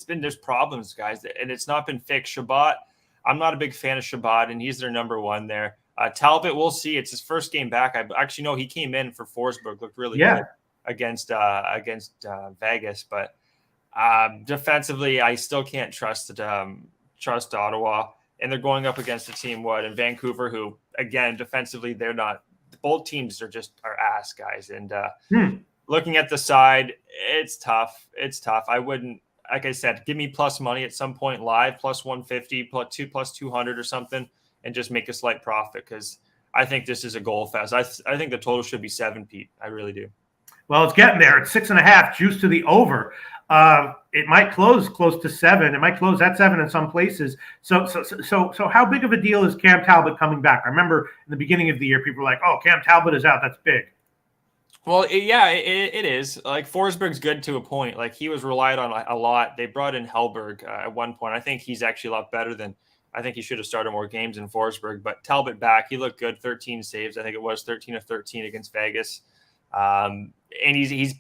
S3: there's problems, guys, and it's not been fixed. Shabbat, I'm not a big fan of Shabbat, and he's their number one there. Talbot, we'll see. It's his first game back. I actually know he came in for Forsberg, looked really good against Vegas, but defensively, I still can't trust Ottawa. And they're going up against a team, in Vancouver, who, again, defensively, they're not – both teams are ass, guys. And looking at the side, it's tough. It's tough. I wouldn't – like I said, give me plus money at some point live, plus 150, plus 200 or something, and just make a slight profit, because I think this is a goal fest. I think the total should be 7, Pete. I really do.
S2: Well, it's getting there. It's 6.5, juice to the over. It might close to 7. It might close at 7 in some places. So how big of a deal is Cam Talbot coming back? I remember in the beginning of the year, people were like, "Oh, Cam Talbot is out. That's big."
S3: Well, it is. Like, Forsberg's good to a point. Like, he was relied on a lot. They brought in Hellberg at one point. I think he's actually a lot better than. I think he should have started more games in Forsberg. But Talbot back, he looked good. 13 saves. I think it was 13 of 13 against Vegas. And he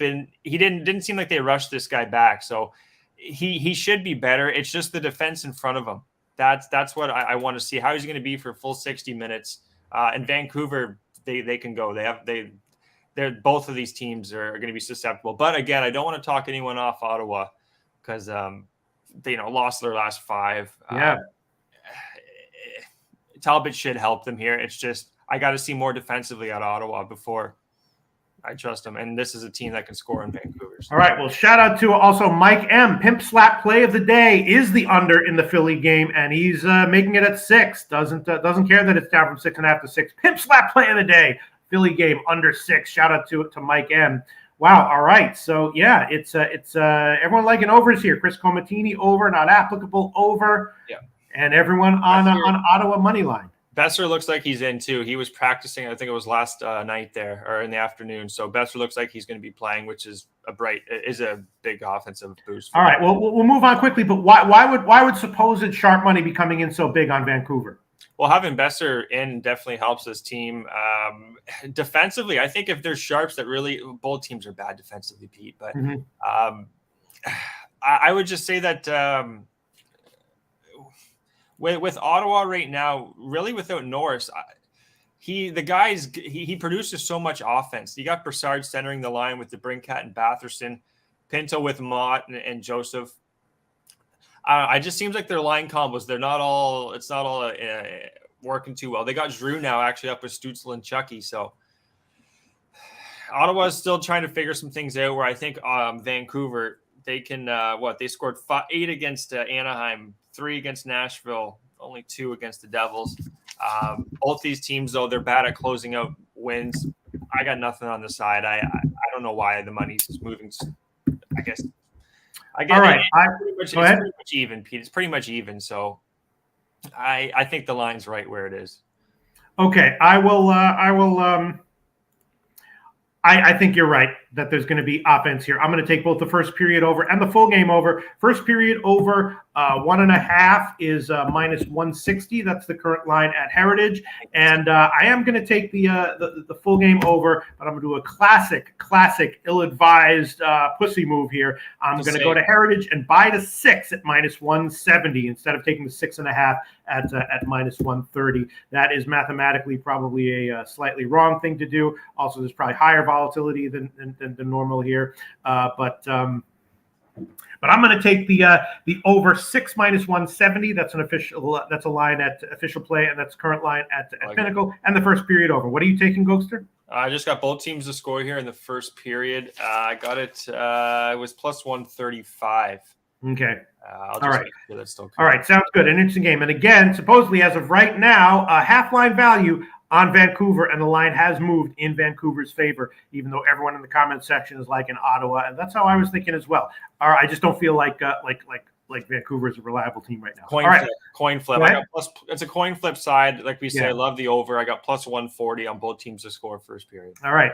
S3: didn't seem like they rushed this guy back, so he should be better. It's just the defense in front of him. That's what I want to see. How he's going to be for full 60 minutes. And Vancouver, they can go. They're both of these teams are going to be susceptible. But again, I don't want to talk anyone off Ottawa, because they lost their last 5. Talbot should help them here. It's just I got to see more defensively out of Ottawa before I trust them, and this is a team that can score in Vancouver.
S2: All right, well, shout out to also Mike M. Pimp Slap play of the day is the under in the Philly game, and he's making it at 6. Doesn't care that it's down from 6.5 to 6. Pimp Slap play of the day, Philly game under 6. Shout out to Mike M. Wow. All right. So yeah, it's everyone liking overs here. Chris Comatini over, not applicable over. Yeah. And everyone on Ottawa money line.
S3: Besser looks like he's in too. He was practicing. I think it was last night there, or in the afternoon. So Besser looks like he's going to be playing, which is a big offensive boost.
S2: All right. Well, we'll move on quickly. But why would supposed sharp money be coming in so big on Vancouver?
S3: Well, having Besser in definitely helps this team. Defensively, I think if there's sharps that really – both teams are bad defensively, Pete. But I would just say that with Ottawa right now, really without Norris, he produces so much offense. You got Brassard centering the line with DeBrincat and Batherson, Pinto with Mott and Joseph. It just seems like their line combos, it's not all working too well. They got Drew now actually up with Stützle and Chucky. So Ottawa is still trying to figure some things out, where I think Vancouver, they can, they scored 8 against Anaheim, 3 against Nashville, only 2 against the Devils. Both these teams, though, they're bad at closing out wins. I got nothing on the side. I don't know why the money's just moving. I guess.
S2: All right.
S3: It's pretty much even, Pete. It's pretty much even. So I think the line's right where it is.
S2: Okay. I think you're right that there's going to be offense here. I'm going to take both the first period over and the full game over. First period over 1.5 is minus 160. That's the current line at Heritage. And I am going to take the full game over, but I'm going to do a classic ill-advised pussy move here. I'm going to go to Heritage and buy the 6 at minus 170 instead of taking the 6.5 at minus 130. That is mathematically probably a slightly wrong thing to do. Also, there's probably higher volatility than normal here. But I'm going to take the over 6 minus 170. That's a line at official play, and that's current line at Pinnacle, and the first period over. What are you taking, Gokster?
S3: I just got both teams to score here in the first period. I got it. It was plus 135.
S2: Okay.
S3: All
S2: right.
S3: That's still
S2: all right. Sounds good. An interesting game. And again, supposedly as of right now, half line value on Vancouver, and the line has moved in Vancouver's favor, even though everyone in the comment section is like in Ottawa, and that's how I was thinking as well. All right, I just don't feel like Vancouver is a reliable team right now.
S3: Coin flip. I got it's a coin flip side. Like we say, I love the over. I got plus 140 on both teams to score first period.
S2: All right.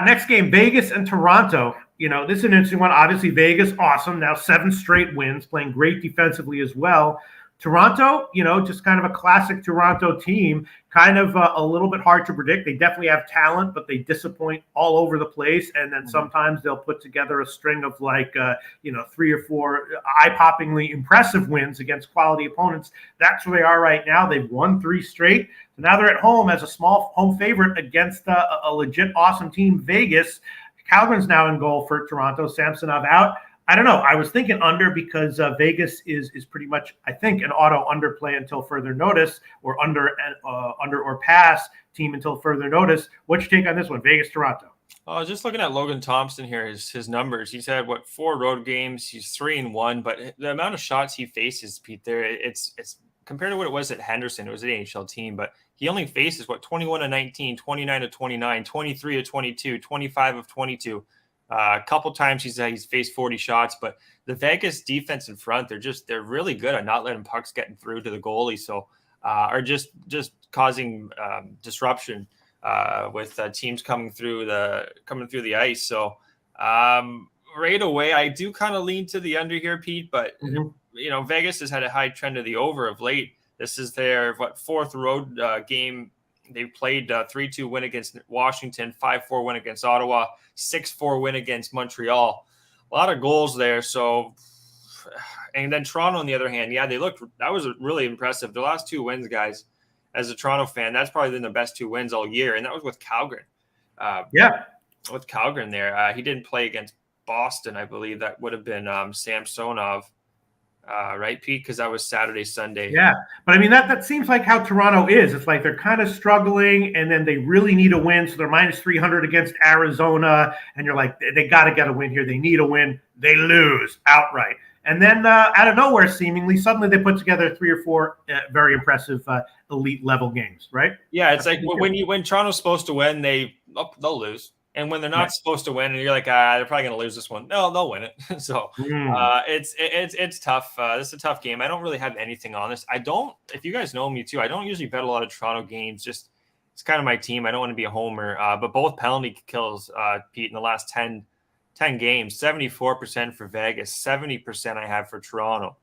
S2: Next game, Vegas and Toronto. This is an interesting one. Obviously, Vegas, awesome. Now 7 straight wins, playing great defensively as well. Toronto, just kind of a classic Toronto team, kind of a little bit hard to predict. They definitely have talent, but they disappoint all over the place. And then sometimes they'll put together a string of 3 or 4 eye-poppingly impressive wins against quality opponents. That's where they are right now. They've won 3 straight. So now they're at home as a small home favorite against a legit awesome team, Vegas. Calgary's now in goal for Toronto. Samsonov out. I don't know. I was thinking under because Vegas is pretty much, I think, an auto underplay until further notice, or under or pass team until further notice. What's your take on this one, Vegas, Toronto?
S3: Just looking at Logan Thompson here, his numbers. He's had 4 road games. He's 3-1, but the amount of shots he faces, Pete, there it's compared to what it was at Henderson. It was an NHL team, but he only faces 21-19, 29-29, 23-22, 25-22. A couple times he's faced 40 shots, but the Vegas defense in front, they're really good at not letting pucks getting through to the goalie. So are just causing disruption with teams coming through the ice. So right away, I do kind of lean to the under here, Pete. But Vegas has had a high trend of the over of late. This is their 4th road game. They played 3-2 win against Washington, 5-4 win against Ottawa, 6-4 win against Montreal. A lot of goals there. So, and then Toronto on the other hand, that was really impressive. The last 2 wins, guys, as a Toronto fan, that's probably been the best 2 wins all year, and that was with Calgary. With Calgary in there, he didn't play against Boston, I believe. That would have been Samsonov. Right, Pete? Because that was Saturday, Sunday.
S2: Yeah, but I mean that seems like how Toronto is. It's like they're kind of struggling, and then they really need a win, so they're minus 300 against Arizona, and you're like, they got to get a win here. They need a win. They lose outright, and then out of nowhere, seemingly, suddenly they put together 3 or 4 very impressive elite level games. Right?
S3: Yeah, it's like when Toronto's supposed to win, they'll lose. And when they're not supposed to win, and you're like, they're probably going to lose this one. No, they'll win it. So it's tough. This is a tough game. I don't really have anything on this. If you guys know me too, I don't usually bet a lot of Toronto games. Just it's kind of my team. I don't want to be a homer. But both penalty kills, Pete, in the last 10 games, 74% for Vegas, 70% I have for Toronto.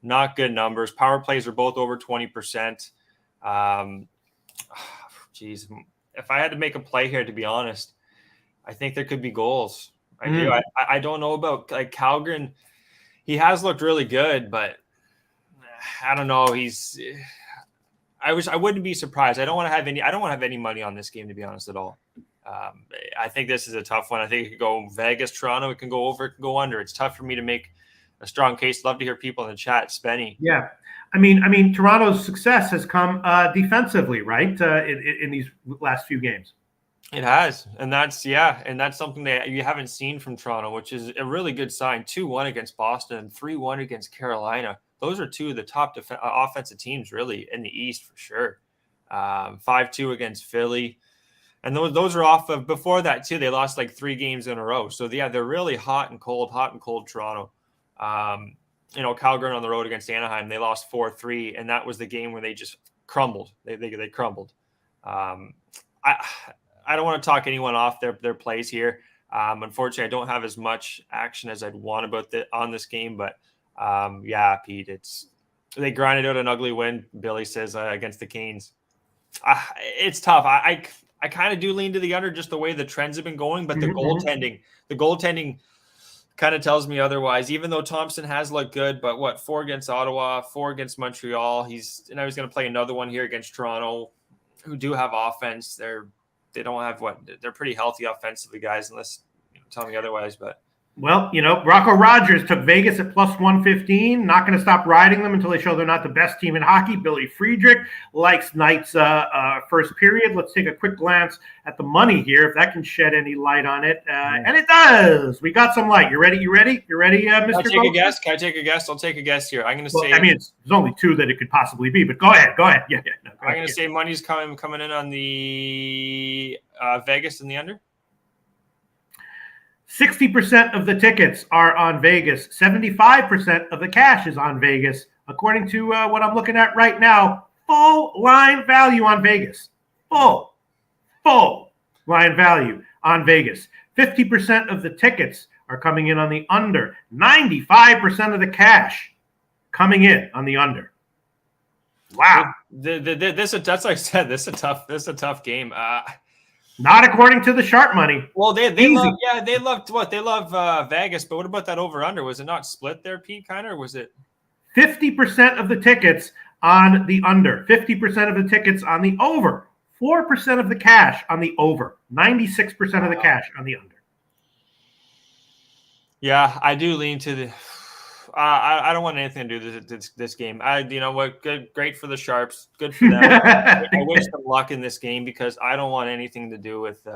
S3: Not good numbers. Power plays are both over 20%. Geez, if I had to make a play here, to be honest, I think there could be goals. I do. I don't know about Calgary. He has looked really good, but I don't know. I wouldn't be surprised. I don't want to have any money on this game, to be honest, at all. I think this is a tough one. I think it could go Vegas, Toronto. It can go over. It can go under. It's tough for me to make a strong case. Love to hear people in the chat. Spenny.
S2: Yeah. I mean, Toronto's success has come defensively, right? In these last few games.
S3: It has, and that's something that you haven't seen from Toronto, which is a really good sign. 2-1 against Boston, 3-1 against Carolina. Those are 2 of the top offensive teams, really, in the East for sure. 5-2 against Philly, and those are off of before that too. They lost 3 games in a row, so they're really hot and cold Toronto. Calgary on the road against Anaheim, they lost 4-3, and that was the game where they just crumbled. They crumbled. I don't want to talk anyone off their plays here. Unfortunately, I don't have as much action as I'd want on this game. But Pete, they grinded out an ugly win. Billy says against the Canes. It's tough. I kind of do lean to the under, just the way the trends have been going. But the goaltending kind of tells me otherwise. Even though Thompson has looked good, but 4 against Ottawa, 4 against Montreal. He's going to play another one here against Toronto, who do have offense. They don't have they're pretty healthy offensively, guys, unless tell me otherwise. But
S2: Well, Rocco Rogers took Vegas at plus 115. Not going to stop riding them until they show they're not the best team in hockey. Billy Friedrich likes Knight's first period. Let's take a quick glance at the money here, if that can shed any light on it. And it does. We got some light. You ready? You ready, Mr.
S3: Can I take a guess? Can I take a guess? I'll take a guess here. I'm going to say.
S2: I mean, there's only two that it could possibly be, but go ahead. Yeah. No,
S3: I'm going to say money's coming in on the Vegas and the under.
S2: 60% of the tickets are on Vegas. 75% of the cash is on Vegas. According to what I'm looking at right now, full line value on Vegas. Full line value on Vegas. 50% of the tickets are coming in on the under. 95% of the cash coming in on the under. Wow.
S3: That's like I said, this is a tough game.
S2: Not according to the sharp money.
S3: Well, they love Vegas, but what about that over under? Was it not split there, Pete? Kind of, or was it
S2: 50% of the tickets on the under, 50% of the tickets on the over, 4% of the cash on the over, 96% of the cash on the under?
S3: Yeah, I do lean to the. I don't want anything to do with this game. You know what? Great for the Sharps. Good for them. I wish them luck in this game because I don't want anything to do with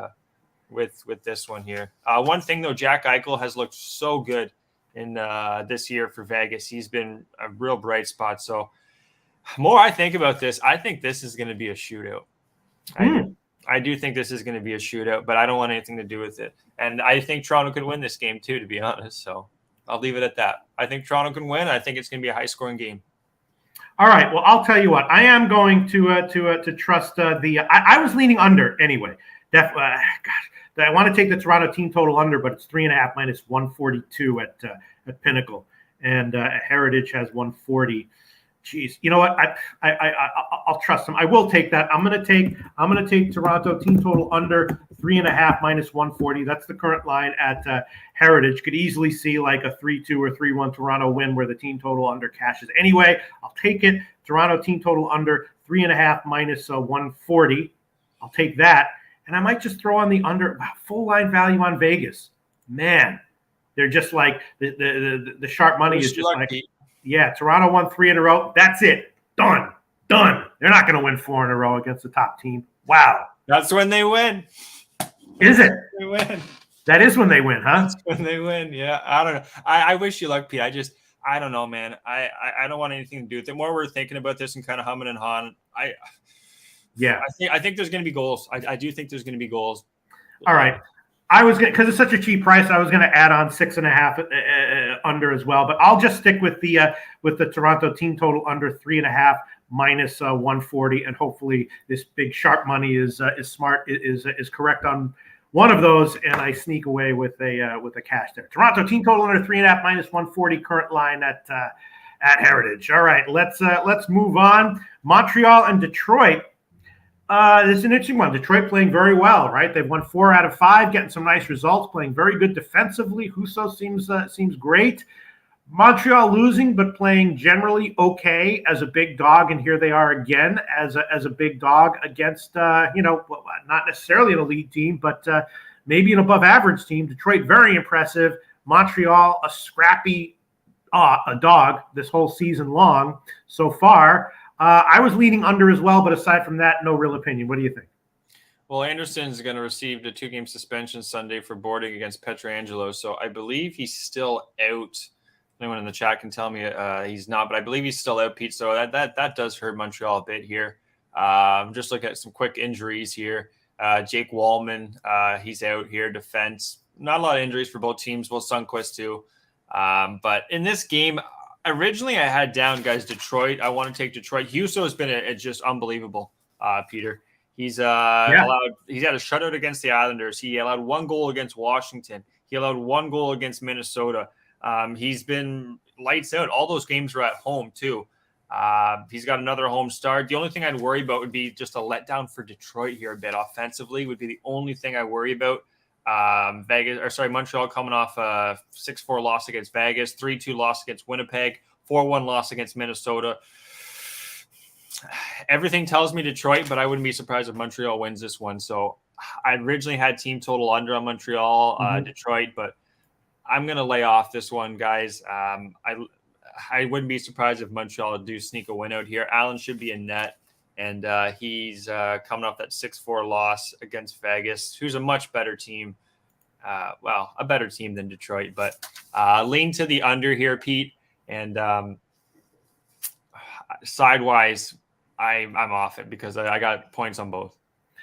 S3: this one here. One thing though, Jack Eichel has looked so good in this year for Vegas. He's been a real bright spot. So, more I think about this, I think this is going to be a shootout. I do think this is going to be a shootout, but I don't want anything to do with it. And I think Toronto could win this game too, to be honest. So. I'll leave it at that. I think Toronto can win. I think it's going to be a high-scoring game.
S2: All right. Well, I'll tell you what. I am going to trust I was leaning under anyway. I want to take the Toronto team total under, but it's 3.5 minus 142 at Pinnacle, and Heritage has 140. Jeez, you know what? I'll trust them. I will take that. I'm gonna take Toronto team total under 3.5 minus 140. That's the current line at Heritage. Could easily see like a 3-2 or 3-1 Toronto win where the team total under cashes. Anyway, I'll take it. Toronto team total under 3.5 minus 140. I'll take that, and I might just throw on the under full line value on Vegas. Man, they're just like the sharp money is just like. Yeah, Toronto won 3 in a row. That's it. Done. They're not going to win 4 in a row against the top team. Wow.
S3: That's when they win.
S2: Is it?
S3: They win.
S2: That is when they win, huh? That's
S3: when they win. Yeah, I don't know. I wish you luck, Pete. I don't know, man. I don't want anything to do with it. The more we're thinking about this and kind of humming and hawing, I think there's going to be goals. I do think there's going to be goals.
S2: All right. I was going because it's such a cheap price. I was going to add on 6.5 under as well, but I'll just stick with the Toronto team total under 3.5 minus 140, and hopefully this big sharp money is smart is correct on one of those, and I sneak away with a cash there. Toronto team total under 3.5 minus 140, current line at Heritage. All right, let's move on. Montreal and Detroit. This is an interesting one. Detroit playing very well, right? They've won 4 out of 5, getting some nice results, playing very good defensively. Husso seems great. Montreal losing, but playing generally okay as a big dog, and here they are again as a big dog against not necessarily an elite team, but maybe an above-average team. Detroit very impressive. Montreal a scrappy a dog this whole season long so far. I was leaning under as well, but aside from that, no real opinion. What do you think?
S3: Well, Anderson's going to receive a 2-game suspension Sunday for boarding against Pietrangelo, so I believe he's still out. Anyone in the chat can tell me he's not, but I believe he's still out, Pete. So that does hurt Montreal a bit here. Just look at some quick injuries here. Jake Wallman, he's out here. Defense, not a lot of injuries for both teams. Well, Sundqvist too. But in this game, originally I had down, guys, Detroit. I want to take Detroit. Husso has been just unbelievable, Peter. He's had a shutout against the Islanders. He allowed 1 goal against Washington. He allowed 1 goal against Minnesota. He's been lights out. All those games were at home too. He's got another home start. The only thing I'd worry about would be just a letdown for Detroit here a bit offensively would be the only thing I worry about. Montreal coming off a 6-4 loss against Vegas, 3-2 loss against Winnipeg, 4-1 loss against Minnesota. Everything tells me Detroit, but I wouldn't be surprised if Montreal wins this one. So I originally had team total under on Montreal, Detroit, but I'm going to lay off this one, guys. I wouldn't be surprised if Montreal do sneak a win out here. Allen should be in net, and he's coming off that 6-4 loss against Vegas, who's a much better team. A better team than Detroit, but lean to the under here, Pete. And sidewise, I'm off it because I got points on both.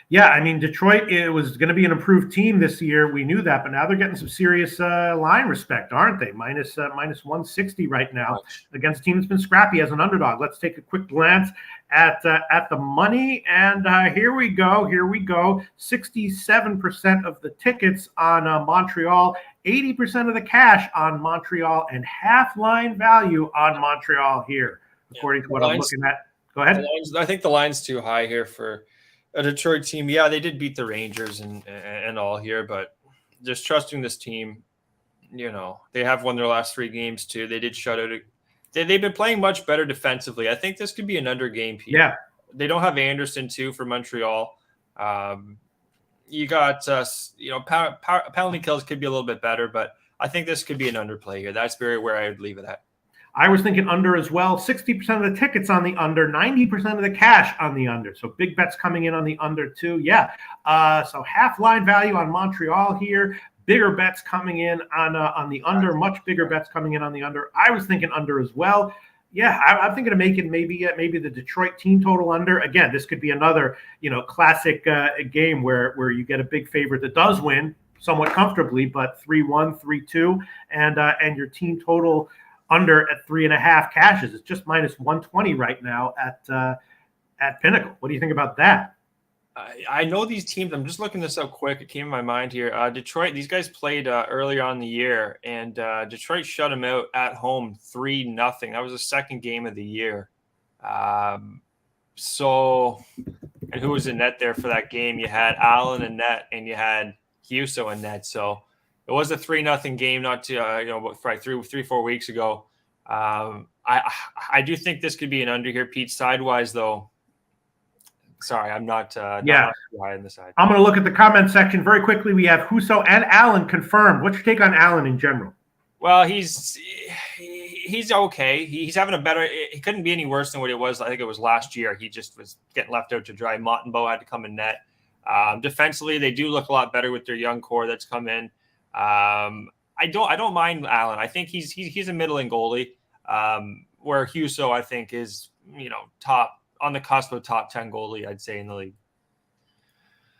S2: Yeah, I mean, Detroit, it was going to be an improved team this year. We knew that, but now they're getting some serious line respect, aren't they? Minus 160 right now against a team that's been scrappy as an underdog. Let's take a quick glance at the money, and here we go. 67% of the tickets on Montreal, 80% of the cash on Montreal, and half line value on Montreal here, according to what I'm looking at. Go ahead.
S3: I think the line's too high here for a Detroit team. Yeah, they did beat the Rangers and all here, but just trusting this team, they have won their last 3 games too. They did shut out. They've been playing much better defensively. I think this could be an under game, Pete.
S2: Yeah.
S3: They don't have Anderson too for Montreal. You got, penalty kills could be a little bit better, but I think this could be an underplay here. That's where I would leave it at.
S2: I was thinking under as well. 60% of the tickets on the under, 90% of the cash on the under. So big bets coming in on the under too. Yeah. So half line value on Montreal here. Bigger bets coming in on the under. Much bigger bets coming in on the under. I was thinking under as well. Yeah, I'm thinking of making maybe the Detroit team total under. Again, this could be another classic game where you get a big favorite that does win somewhat comfortably, but 3-1, 3-2, and your team total under at 3.5 cashes. It's just minus 120 right now at Pinnacle. What do you think about that?
S3: I know these teams. I'm just looking this up quick. It came in my mind here. Detroit, these guys played earlier on in the year, and Detroit shut them out at home 3-0. That was the second game of the year. And who was in net there for that game? You had Allen in net, and you had Huso in net. So it was a 3-0 game, not to 3-4 weeks ago. I do think this could be an under here, Pete. Sidewise, though. Sorry, I'm not too high on the side. I'm
S2: going to look at the comment section very quickly. We have Huso and Allen confirmed. What's your take on Allen in general?
S3: Well, he's okay. He's having a better. He couldn't be any worse than what it was. I think it was last year. He just was getting left out to dry. Montembeault had to come in net. Defensively, they do look a lot better with their young core that's come in. I don't mind Allen. I think he's a middling goalie. Where Huso, I think, is top on the cusp of top 10 goalie, I'd say, in the league.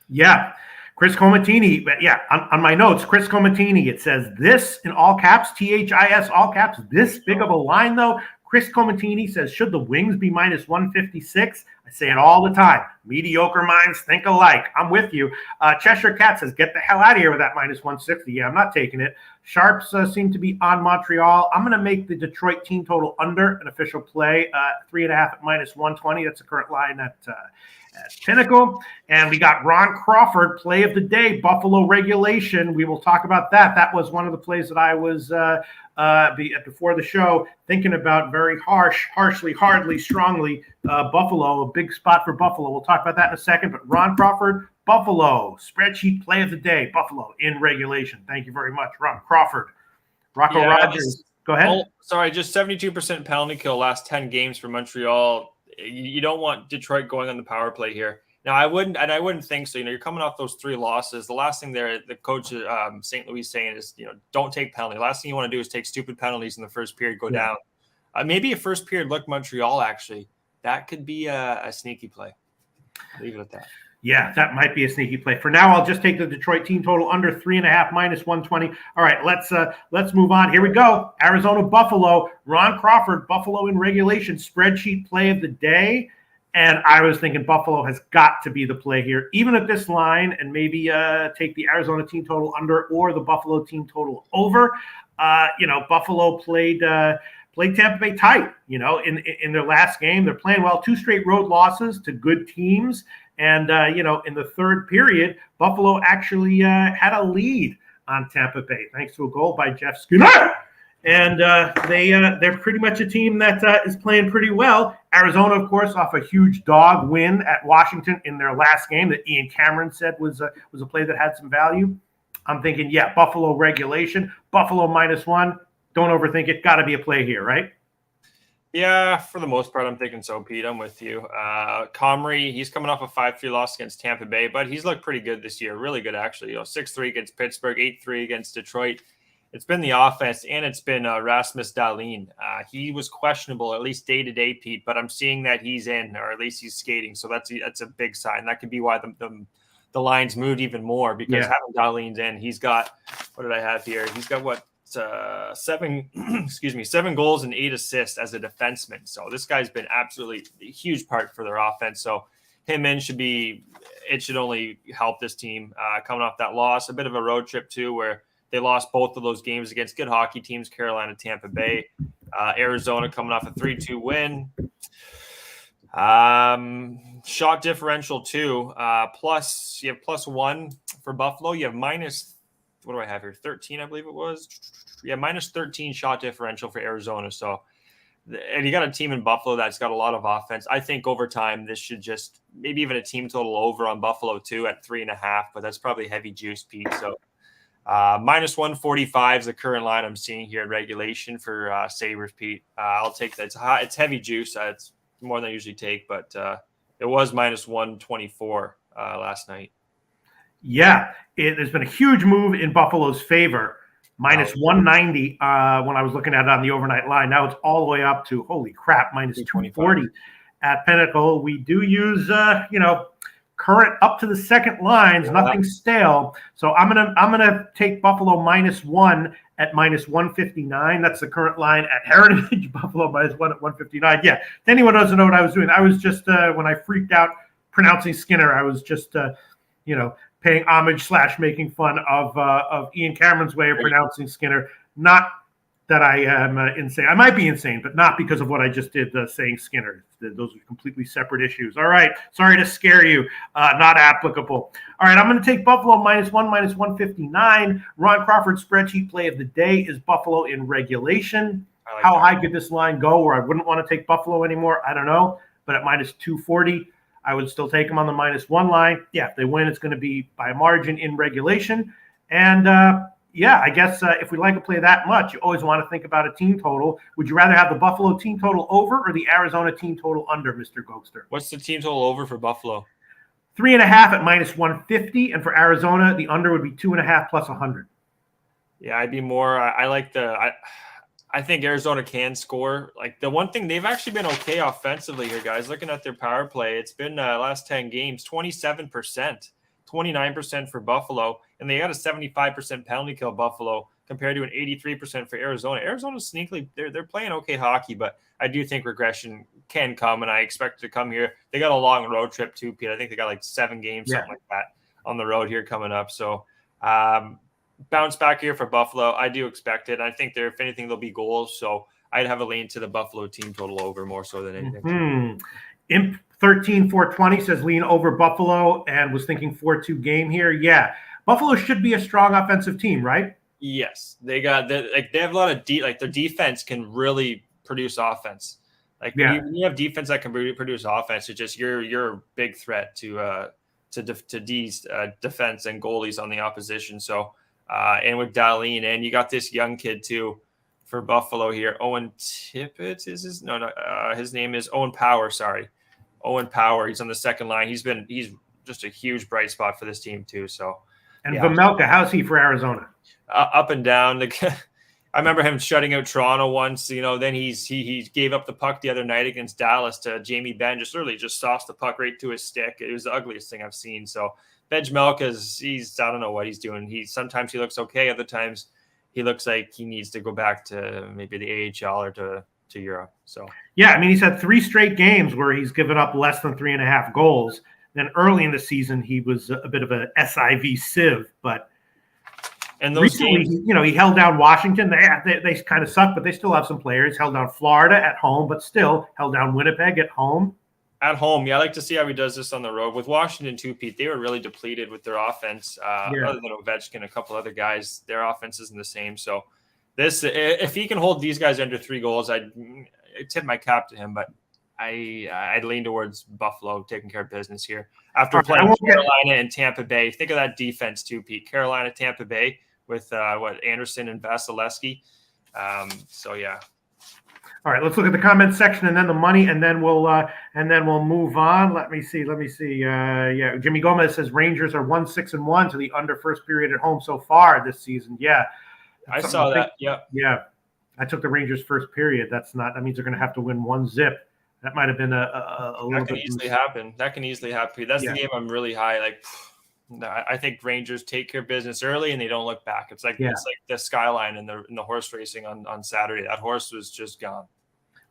S2: Yeah. Chris Comatini. Yeah. On my notes, Chris Comatini, it says this in all caps, THIS, all caps, this big of a line though. Chris Comatini says, should the Wings be minus 156? I say it all the time. Mediocre minds think alike. I'm with you. Cheshire Cat says, get the hell out of here with that minus 160. Yeah, I'm not taking it. Sharps seem to be on Montreal. I'm going to make the Detroit team total under an official play. 3.5 at minus 120. That's the current line at Pinnacle. And we got Ron Crawford, play of the day, Buffalo regulation. We will talk about that. That was one of the plays that I was before the show thinking about very harshly, hardly, strongly. Buffalo, a big spot for Buffalo. We'll talk about that in a second. But Ron Crawford, Buffalo, spreadsheet play of the day, Buffalo in regulation. Thank you very much, Ron Crawford. Rocco Rogers, go ahead.
S3: Oh, sorry, just 72% penalty kill last 10 games for Montreal. You don't want Detroit going on the power play here. Now, I wouldn't think so. You're coming off those 3 losses. The last thing the coach St. Louis saying is, don't take penalty. The last thing you want to do is take stupid penalties in the first period, go down. Maybe a first period look Montreal, actually. That could be a sneaky play. Leave it at that.
S2: Yeah, that might be a sneaky play. For now, I'll just take the Detroit team total under 3.5 minus 120. All right, let's move on. Here we go. Arizona, Buffalo. Ron Crawford, Buffalo in regulation. Spreadsheet play of the day. And I was thinking Buffalo has got to be the play here, even at this line, and maybe take the Arizona team total under or the Buffalo team total over. Buffalo played Tampa Bay tight, in their last game. They're playing well. 2 straight road losses to good teams. And, in the third period, Buffalo actually had a lead on Tampa Bay, thanks to a goal by Jeff Skinner. And they're pretty much a team that is playing pretty well. Arizona, of course, off a huge dog win at Washington in their last game that Ian Cameron said was a play that had some value. I'm thinking, Buffalo regulation, Buffalo -1. Don't overthink it. Got to be a play here, right?
S3: Yeah, for the most part, I'm thinking so, Pete. I'm with you. Comrie, he's coming off a 5-3 loss against Tampa Bay, but he's looked pretty good this year. Really good, actually. 6-3 against Pittsburgh, 8-3 against Detroit. It's been the offense, and it's been Rasmus Dahlin. He was questionable, at least day-to-day, Pete, but I'm seeing that he's in, or at least he's skating, so that's a big sign. That could be why the lines moved even more, because having Dahlin's in, he's got – what did I have here? He's got what? 7 goals and 8 assists as a defenseman. So this guy's been absolutely a huge part for their offense. So him in should only help this team coming off that loss. A bit of a road trip too, where they lost both of those games against good hockey teams, Carolina, Tampa Bay, Arizona coming off a 3-2 win. Shot differential too. Plus you have +1 for Buffalo. You have what do I have here? 13, I believe it was. Yeah, -13 shot differential for Arizona. So, and you got a team in Buffalo that's got a lot of offense. I think over time, this should just maybe even a team total over on Buffalo too at 3.5, but that's probably heavy juice, Pete. So, -145 is the current line I'm seeing here in regulation for Sabres, Pete. I'll take that. It's heavy juice. It's more than I usually take, but it was -124 last night.
S2: Yeah, there's been a huge move in Buffalo's favor, -190 when I was looking at it on the overnight line. Now it's all the way up to, holy crap, -240 at Pinnacle. We do use, current up to the second lines, nothing stale. So I'm gonna take Buffalo -1 at -159. That's the current line at Heritage. Buffalo -1 at 159. Yeah, if anyone doesn't know what I was doing, I was just when I freaked out pronouncing Skinner, I was just paying homage / making fun of Ian Cameron's way of pronouncing Skinner. Not that I am insane. I might be insane, but not because of what I just did saying Skinner. Those are completely separate issues. All right. Sorry to scare you. Not applicable. All right. I'm going to take Buffalo -1, -159. Ron Crawford's spreadsheet play of the day is Buffalo in regulation. How high could this line go where I wouldn't want to take Buffalo anymore? I don't know. But at -240, I would still take them on the -1 line. Yeah, if they win, it's going to be by a margin in regulation. And, I guess if we like to play that much, you always want to think about a team total. Would you rather have the Buffalo team total over or the Arizona team total under, Mr. Gokster?
S3: What's the team total over for Buffalo?
S2: 3.5 at -150. And for Arizona, the under would be 2.5 plus 100.
S3: Yeah, I'd be more – I think Arizona can score. Like the one thing, they've actually been okay offensively here, guys. Looking at their power play, it's been last 10 games, 27%, 29% for Buffalo, and they got a 75% penalty kill Buffalo compared to an 83% for Arizona. Arizona's sneakily, they're playing okay hockey, but I do think regression can come, and I expect it to come here. They got a long road trip too, Pete. I think they got like 7 games, something like that, on the road here coming up. So, bounce back here for Buffalo. I do expect it. I think if anything, there'll be goals. So I'd have a lean to the Buffalo team total over more so than anything.
S2: Imp 13-420 says lean over Buffalo and was thinking 4-2 game here. Yeah. Buffalo should be a strong offensive team, right?
S3: Yes. They have a lot of their defense can really produce offense. When you have defense that can produce offense, it's just you're a big threat to D's defense and goalies on the opposition. So and with Dahlin, and you got this young kid too for Buffalo here. Owen Tippett is his his name is Owen Power. Sorry, Owen Power. He's on the second line. He's just a huge bright spot for this team too. So,
S2: and Vamelka, how's he for Arizona?
S3: Up and down. I remember him shutting out Toronto once. Then he gave up the puck the other night against Dallas to Jamie Benn. Just sauced the puck right to his stick. It was the ugliest thing I've seen. So. Vejmelka I don't know what he's doing. Sometimes he looks okay. Other times he looks like he needs to go back to maybe the AHL or to Europe. So
S2: he's had 3 straight games where he's given up less than 3.5 goals. Then early in the season, he was a bit of a SIV sieve, but
S3: and those
S2: recently,
S3: games,
S2: he held down Washington. They kind of suck, but they still have some players. Held down Florida at home, but still held down Winnipeg at home.
S3: At home, I like to see how he does this on the road. With Washington too, Pete, they were really depleted with their offense. Other than Ovechkin, a couple other guys, their offense isn't the same. So if he can hold these guys under 3 goals, I'd tip my cap to him. But I'd lean towards Buffalo taking care of business here after playing Carolina and Tampa Bay. Think of that defense too, Pete. Carolina, Tampa Bay with Anderson and Vasilevsky. So yeah.
S2: All right, let's look at the comment section and then the money, and then we'll move on. Let me see. Yeah, Jimmy Gomez says Rangers are 1-6-1 to the under first period at home so far this season. Yeah,
S3: I saw that. Yep.
S2: Yeah, I took the Rangers first period. That means they're going to have to win 1-0. That might have been a little bit.
S3: That can easily happen. That's the game I'm really high. Like, I think Rangers take care of business early and they don't look back. It's like the skyline in the horse racing on Saturday. That horse was just gone.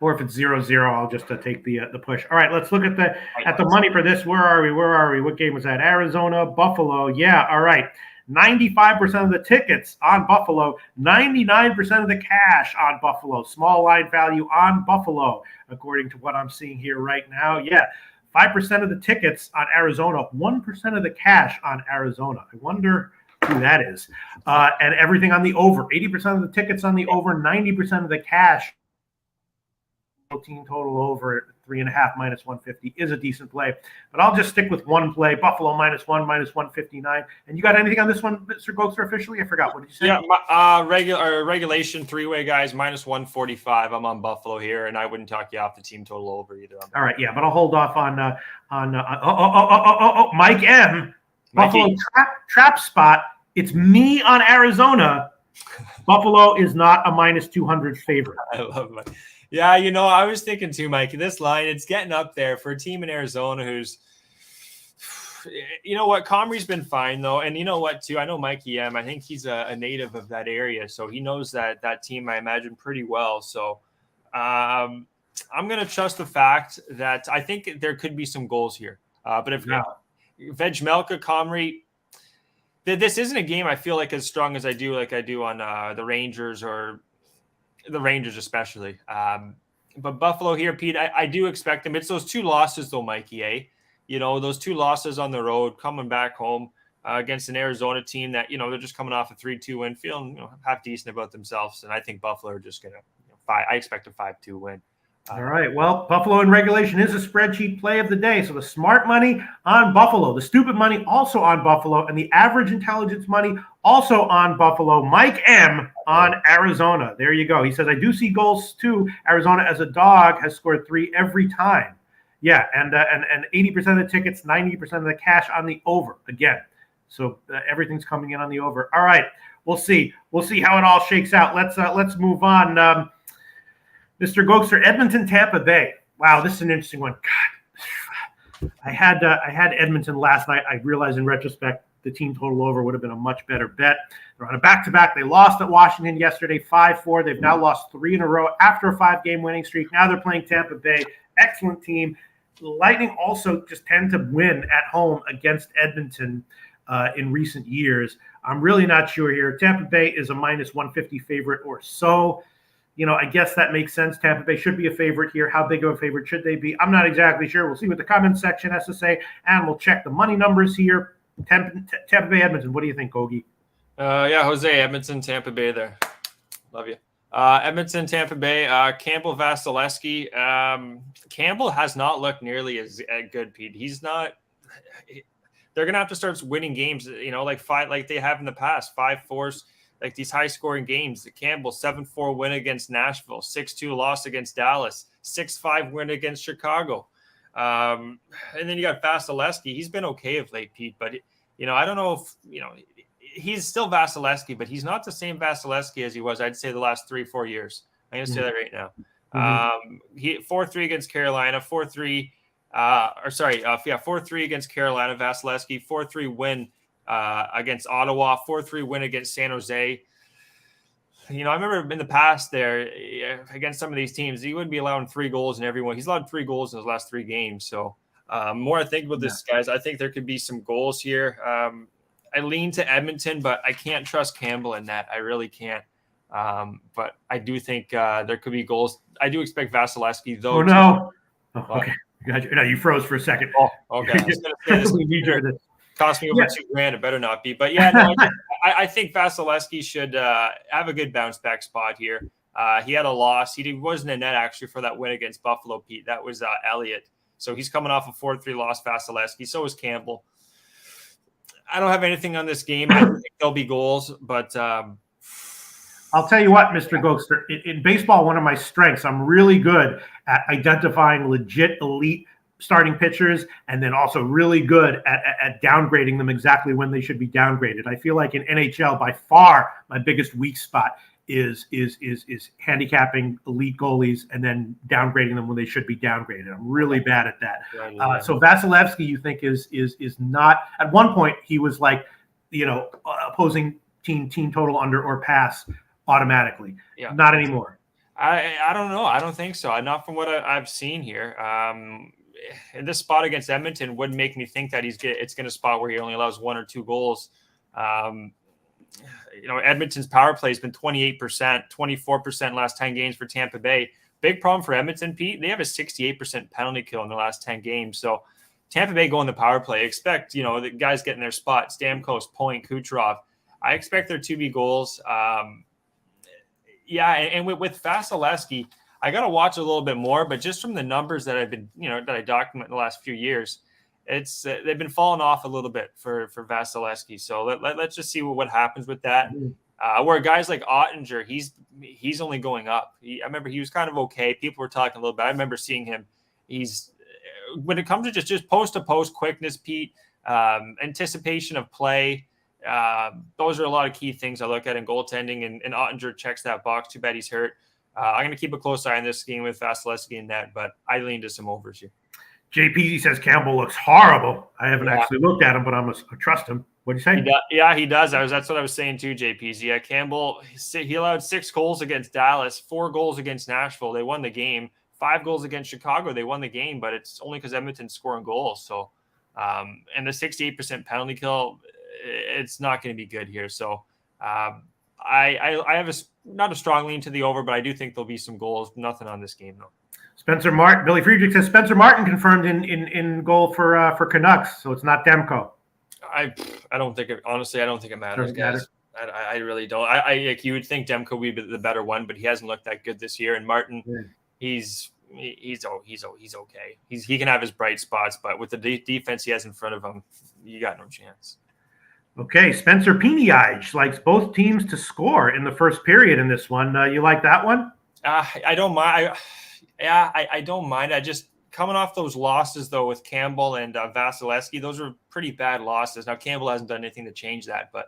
S2: Or if it's 0-0, I'll just take the push. All right, let's look at the money for this. Where are we? What game was that? Arizona, Buffalo. Yeah, all right. 95% of the tickets on Buffalo, 99% of the cash on Buffalo, small line value on Buffalo, according to what I'm seeing here right now. Yeah, 5% of the tickets on Arizona, 1% of the cash on Arizona. I wonder who that is. And everything on the over, 80% of the tickets on the over, 90% of the cash. Team total over 3.5 minus 150 is a decent play, but I'll just stick with one play. Buffalo -1 minus 159. And you got anything on this one, Mr. Gokster, officially? I forgot. What did you say?
S3: Yeah, regulation three-way guys -145. I'm on Buffalo here, and I wouldn't talk you off the team total over either.
S2: All right, yeah, but I'll hold off on Mike M. Buffalo trap spot. It's me on Arizona. Buffalo is not a -200 favorite.
S3: I love Mike. Yeah, I was thinking too, Mike, this line, it's getting up there for a team in Arizona who's, Comrie's been fine, though. And you know what, too? I know Mikey M. I think he's a native of that area, so he knows that team, I imagine, pretty well. So I'm going to trust the fact that I think there could be some goals here. But if Vejmelka, Comrie, this isn't a game I feel like as strong as I do on the Rangers or the Rangers especially. But Buffalo here, Pete, I do expect them. It's those two losses, though, Mikey, those two losses on the road, coming back home against an Arizona team that, they're just coming off a 3-2 win, feeling half decent about themselves. And I think Buffalo are just going to I expect a 5-2 win.
S2: All right. Well, Buffalo in regulation is a spreadsheet play of the day. So the smart money on Buffalo, the stupid money also on Buffalo, and the average intelligence money also on Buffalo. Mike M on Arizona. There you go. He says, I do see goals too. Arizona as a dog has scored 3 every time. Yeah. And 80% of the tickets, 90% of the cash on the over again. So everything's coming in on the over. All right. We'll see. We'll see how it all shakes out. Let's move on. Mr. Gokster, Edmonton, Tampa Bay. Wow, this is an interesting one. God, I had Edmonton last night. I realized in retrospect the team total over would have been a much better bet. They're on a back-to-back. They lost at Washington yesterday, 5-4. They've now lost 3 in a row after a 5-game winning streak. Now they're playing Tampa Bay. Excellent team. The Lightning also just tend to win at home against Edmonton in recent years. I'm really not sure here. Tampa Bay is a -150 favorite or so. I guess that makes sense. Tampa Bay should be a favorite here. How big of a favorite should they be? I'm not exactly sure. We'll see what the comments section has to say, and we'll check the money numbers here. Tampa Bay, Edmonton. What do you think, Gogi?
S3: Jose, Edmonton, Tampa Bay there. Love you. Edmonton, Tampa Bay, Campbell, Vasilevsky. Campbell has not looked nearly as good, Pete. He's not – they're going to have to start winning games, like they have in the past, 5-4s. Like these high-scoring games, the Campbell 7-4 win against Nashville, 6-2 loss against Dallas, 6-5 win against Chicago. And then you got Vasilevsky. He's been okay of late, Pete, but, I don't know if, he's still Vasilevsky, but he's not the same Vasilevsky as he was, I'd say, the last 3-4 years. I'm going to say that right now. He 4-3 against Carolina, 4-3 against Carolina, Vasilevsky, 4-3 win against Ottawa, 4-3 win against San Jose. I remember in the past there against some of these teams, he wouldn't be allowing 3 goals in every one. He's allowed 3 goals in his last 3 games. So more I think about this, guys, I think there could be some goals here. I lean to Edmonton, but I can't trust Campbell in that. I really can't. But I do think there could be goals. I do expect Vasilevsky, though.
S2: Oh, no. Okay. No, you froze for a second.
S3: Oh, okay. I was going to say this. Cost me over $2,000. It better not be. But yeah, no, I think Vasilevsky should have a good bounce back spot here. He had a loss. He wasn't in net actually for that win against Buffalo, Pete. That was Elliott. So he's coming off a 4-3 loss, Vasilevsky. So is Campbell. I don't have anything on this game. I think there'll be goals, but
S2: I'll tell you what, Mr. Gokster, in baseball, one of my strengths, I'm really good at identifying legit elite starting pitchers, and then also really good at downgrading them exactly when they should be downgraded. I feel like in NHL, by far, my biggest weak spot is handicapping elite goalies and then downgrading them when they should be downgraded. I'm really bad at that. So Vasilevsky, you think is not, at one point he was like, opposing team total under or pass automatically.
S3: Yeah.
S2: Not anymore.
S3: I don't know. I don't think so. Not from what I've seen here. This spot against Edmonton would make me think that it's going to spot where he only allows 1 or 2 goals. Edmonton's power play has been 28%, 24% last 10 games for Tampa Bay. Big problem for Edmonton, Pete. They have a 68% penalty kill in the last 10 games. So Tampa Bay going the power play. Expect, the guys getting their spots, Stamkos, Point, Kucherov. I expect there to be goals. And with Vasilevsky, I got to watch a little bit more, but just from the numbers that I've been, that I document in the last few years, it's they've been falling off a little bit for Vasilevsky. So let's just see what happens with that. Where guys like Ottinger, he's only going up. I remember he was kind of okay. People were talking a little bit. I remember seeing him. When it comes to just post to post quickness, Pete, anticipation of play. Those are a lot of key things I look at in goaltending, and Ottinger checks that box. Too bad he's hurt. I'm going to keep a close eye on this game with Vasilevsky in net, but I lean to some overs here.
S2: JP says Campbell looks horrible. I haven't actually looked at him, but I trust him. What do you say?
S3: He does. That's what I was saying too, JP. Yeah, Campbell, he allowed 6 goals against Dallas, 4 goals against Nashville. They won the game. 5 goals against Chicago. They won the game, but it's only because Edmonton's scoring goals. So, and the 68% penalty kill, it's not going to be good here. So, I have not a strong lean to the over, but I do think there'll be some goals. Nothing on this game though.
S2: Spencer Martin, Billy Friedrich says Spencer Martin confirmed in goal for Canucks, so it's not Demko.
S3: I don't think it. Honestly, I don't think it matters, guys. I really don't. You would think Demko would be the better one, but he hasn't looked that good this year. And Martin, he's okay. He can have his bright spots, but with the defense he has in front of him, you got no chance.
S2: Okay, Spencer Piniage likes both teams to score in the first period in this one. You like that one?
S3: I don't mind. I don't mind. I just coming off those losses though with Campbell and Vasilevsky, those are pretty bad losses. Now Campbell hasn't done anything to change that, but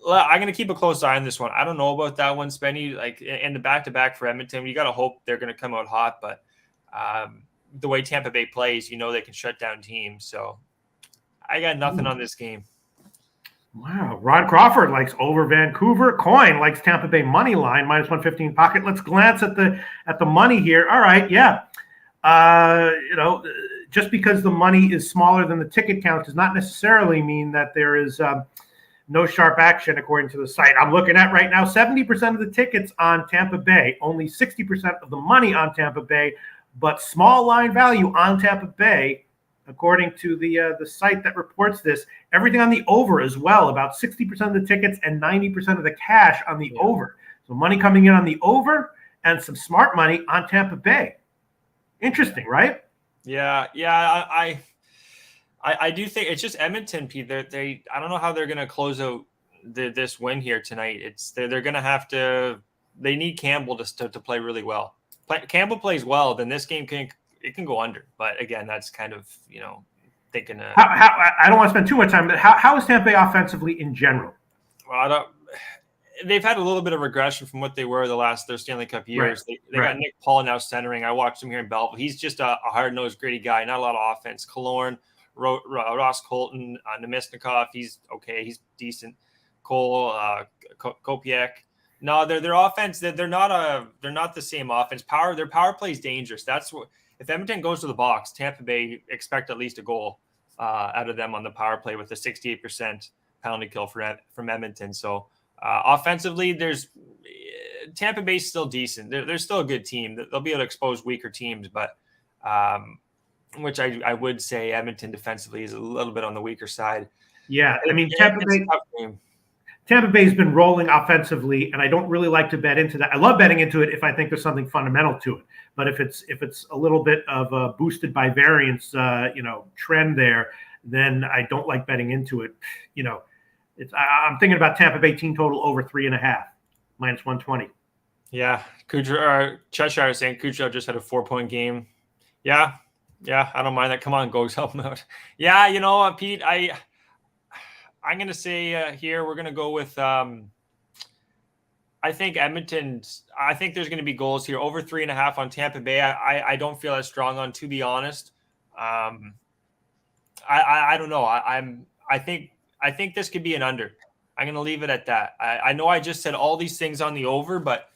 S3: I'm going to keep a close eye on this one. I don't know about that one, Spenny. Like in the back-to-back for Edmonton, you got to hope they're going to come out hot. But the way Tampa Bay plays, they can shut down teams. So I got nothing on this game.
S2: Wow. Ron Crawford likes over Vancouver. Coin likes Tampa Bay money line, -115 pocket. Let's glance at the money here. All right. Yeah. Just because the money is smaller than the ticket count does not necessarily mean that there is no sharp action according to the site I'm looking at right now. 70% of the tickets on Tampa Bay, only 60% of the money on Tampa Bay, but small line value on Tampa Bay, according to the site that reports this. Everything on the over as well, about 60% of the tickets and 90% of the cash on the over. So money coming in on the over and some smart money on Tampa Bay. Interesting, right?
S3: Yeah. I do think it's just Edmonton, Pete. I don't know how they're going to close out this win here tonight. They're going to have to. They need Campbell to play really well. Campbell plays well, then this game can go under. But again, that's kind of thinking.
S2: I don't want to spend too much time, but how is Tampa Bay offensively in general?
S3: Well, they've had a little bit of regression from what they were their Stanley Cup years.
S2: Right.
S3: They got Nick Paul now centering. I watched him here in Belleville. He's just a hard-nosed, gritty guy. Not a lot of offense. Killorn, Ross Colton, Nemesnikov, he's okay. He's decent. Cole, Kopiec. No, their offense. They're not the same offense. Their power play is dangerous. That's what. If Edmonton goes to the box, Tampa Bay expect at least a goal out of them on the power play with a 68% penalty kill from Edmonton. So offensively, Tampa Bay's still decent. They're still a good team. They'll be able to expose weaker teams, but. Which I would say Edmonton defensively is a little bit on the weaker side.
S2: Yeah, I mean, Tampa Tampa Bay's been rolling offensively, and I don't really like to bet into that. I love betting into it if I think there's something fundamental to it. But if it's a little bit of a boosted by variance, trend there, then I don't like betting into it. I'm thinking about Tampa Bay team total over 3.5, minus 120.
S3: Yeah, Cheshire is saying Kucherov just had a 4-point game. Yeah, I don't mind that. Come on, Gogs, help him out. Yeah, you know what, Pete, I'm going to say here we're going to go with I think Edmonton. I think there's going to be goals here over 3.5 on Tampa Bay. I don't feel as strong on, to be honest. I don't know. I think this could be an under. I'm going to leave it at that. I know I just said all these things on the over, but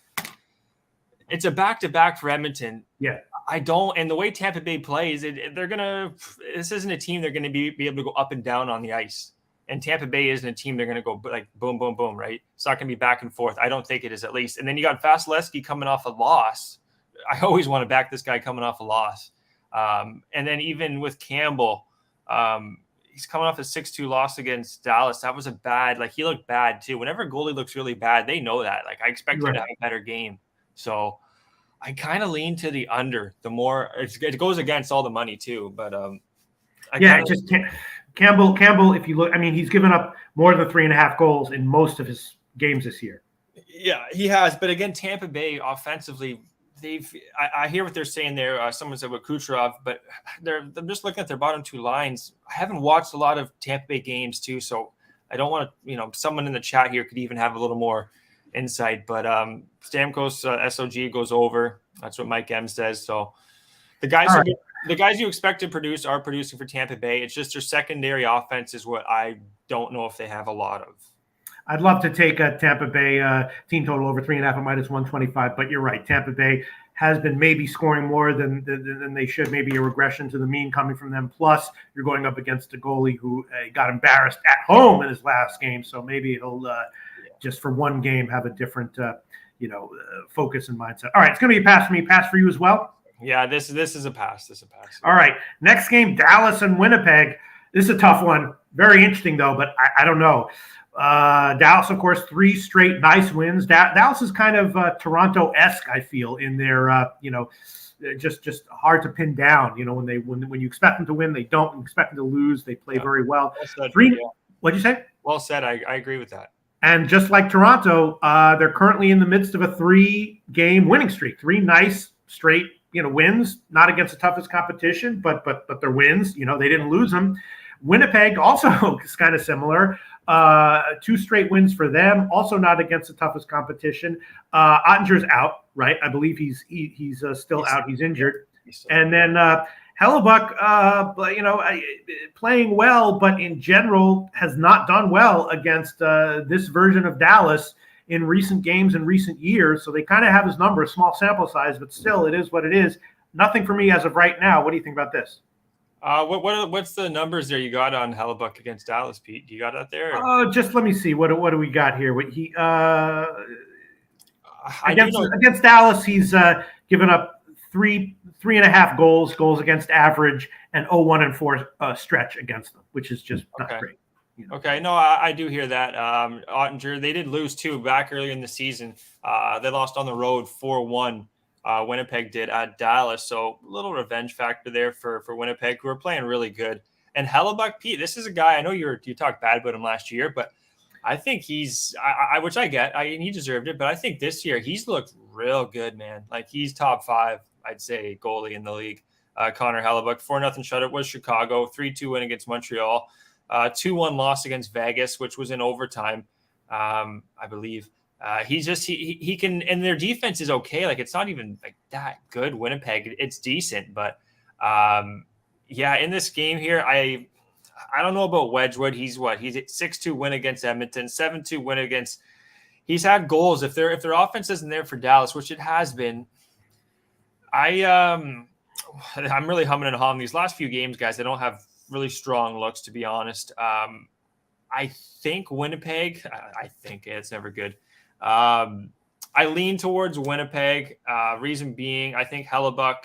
S3: it's a back-to-back for Edmonton.
S2: Yeah.
S3: And the way Tampa Bay plays, this isn't a team they're going to be able to go up and down on the ice. And Tampa Bay isn't a team they're going to go like boom, boom, boom, right? It's not going to be back and forth. I don't think it is, at least. And then you got Vasilevsky coming off a loss. I always want to back this guy coming off a loss. And then even with Campbell, he's coming off a 6-2 loss against Dallas. That was he looked bad too. Whenever a goalie looks really bad, they know that. Like, I expect him to have a better game. So I kind of lean to the under. The more it goes against all the money too, but
S2: Campbell, if you look, I mean, he's given up more than 3.5 goals in most of his games this year.
S3: Yeah, he has. But again, Tampa Bay offensively, I hear what they're saying there. Someone said with Kucherov, but I'm just looking at their bottom two lines. I haven't watched a lot of Tampa Bay games too, so I don't want to, someone in the chat here could even have a little more insight. But Stamkos SOG goes over. That's what Mike M says. So the guys you expect to produce are producing for Tampa Bay. It's just their secondary offense is what I don't know if they have a lot of.
S2: I'd love to take a Tampa Bay team total over 3.5 at minus 125, but you're right. Tampa Bay has been maybe scoring more than they should. Maybe a regression to the mean coming from them. Plus, you're going up against a goalie who got embarrassed at home in his last game, so maybe he'll just for one game have a different focus and mindset. All right, it's going to be a pass for me. Pass for you as well.
S3: Yeah, this is a pass. This is a pass.
S2: All right, next game, Dallas and Winnipeg. This is a tough one. Very interesting though, but I don't know. Dallas, of course, 3 straight nice wins. Dallas is kind of Toronto-esque, I feel, in their just hard to pin down. When you expect them to win, they don't. When you expect them to lose, they play very well.
S3: Said,
S2: What'd you say?
S3: Well said. I agree with that.
S2: And just like Toronto, they're currently in the midst of a 3-game winning streak. 3 nice straight wins, not against the toughest competition, but they're wins. They didn't lose them. Winnipeg also is kind of similar. 2 straight wins for them, also not against the toughest competition. Ottinger's out, right? I believe he's still out. He's injured. And then Hellebuck, playing well, but in general has not done well against this version of Dallas in recent games and recent years. So they kind of have his number, a small sample size, but still it is what it is. Nothing for me as of right now. What do you think about this?
S3: What's the numbers there you got on Hellebuck against Dallas, Pete? Do you got that there?
S2: Just let me see. What do we got here? Against Dallas, he's given up 3.5 goals against average, and 0-1-4 stretch against them, which is just not great.
S3: Okay, no, I do hear that. Ottinger, they did lose too back earlier in the season. They lost on the road 4-1. Winnipeg did at Dallas, so a little revenge factor there for Winnipeg, who are playing really good. And Hellebuck, Pete, this is a guy, I know you talked bad about him last year, but I think he's which I get, he deserved it, but I think this year he's looked real good, man. Like, he's top 5, I'd say, goalie in the league. Connor Hellebuck, 4-0 shutout was Chicago, 3-2 win against Montreal, 2-1 loss against Vegas, which was in overtime, I believe. He can, and their defense is okay. Like, it's not even like that good. Winnipeg, it's decent, but in this game here, I don't know about Wedgwood. He's at 6-2 win against Edmonton, 7-2 win against. He's had goals. If their offense isn't there for Dallas, which it has been, I'm really humming and hawing these last few games, guys. They don't have really strong looks, to be honest. I think Winnipeg. I think it's never good. I lean towards Winnipeg. Reason being, I think Hellebuck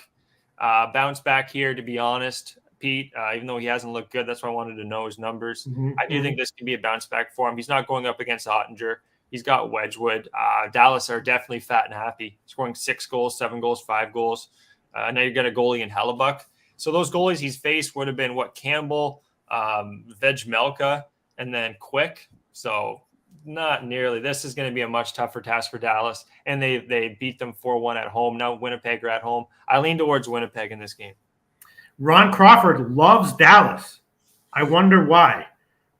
S3: bounced back here, to be honest. Pete, even though he hasn't looked good. That's why I wanted to know his numbers.
S2: Mm-hmm.
S3: I do think this can be a bounce back for him. He's not going up against Ottinger. He's got Wedgwood. Dallas are definitely fat and happy, scoring 6 goals, 7 goals, 5 goals. Now you're going to goalie in Hellebuck. So those goalies he's faced would have been Campbell, Vejmelka, and then Quick. So not nearly. This is going to be a much tougher task for Dallas, and they beat them 4-1 at home. Now Winnipeg are at home. I lean towards Winnipeg in this game.
S2: Ron Crawford loves Dallas. I wonder why.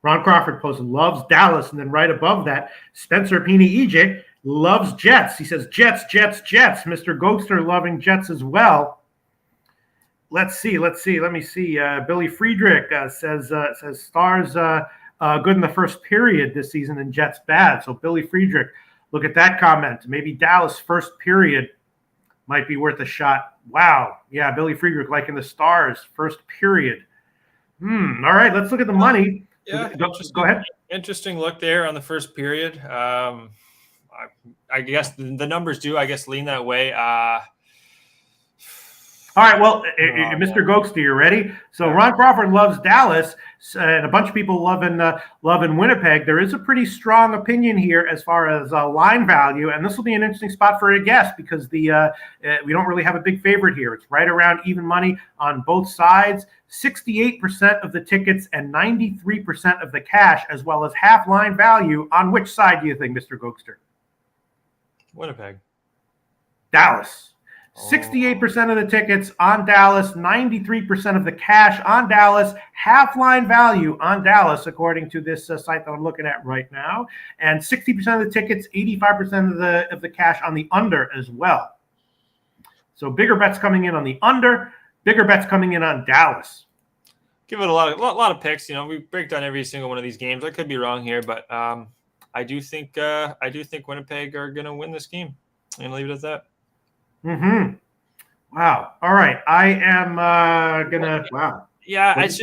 S2: Ron Crawford posted loves Dallas, and then right above that, Spencer Pini-EJ loves Jets. He says Jets, Jets, Jets. Mr. Gokster loving Jets as well. Let's see. Let me see. Billy Friedrich says Stars good in the first period this season and Jets bad. So Billy Friedrich, look at that comment. Maybe Dallas first period might be worth a shot. Wow. Yeah, Billy Friedrich liking the Stars first period. All right, let's look at the money.
S3: Yeah,
S2: go ahead.
S3: Interesting look there on the first period. I guess the numbers do, lean that way.
S2: All right, well, Mr. Gokster, you ready? So Ron Crawford loves Dallas, and a bunch of people loving Winnipeg. There is a pretty strong opinion here as far as line value, and this will be an interesting spot for a guess because we don't really have a big favorite here. It's right around even money on both sides. 68% of the tickets and 93% of the cash, as well as half line value. On which side do you think, Mr. Gokster?
S3: Winnipeg.
S2: Dallas. 68% of the tickets on Dallas, 93% of the cash on Dallas, half line value on Dallas, according to this site that I'm looking at right now, and 60% of the tickets, 85% of the cash on the under as well. So bigger bets coming in on the under, bigger bets coming in on Dallas.
S3: Give it a lot of picks. We break down every single one of these games. I could be wrong here, but I do think Winnipeg are going to win this game. I'm going to leave it at that.
S2: Wow. All right. I am gonna. Wow.
S3: Yeah, it's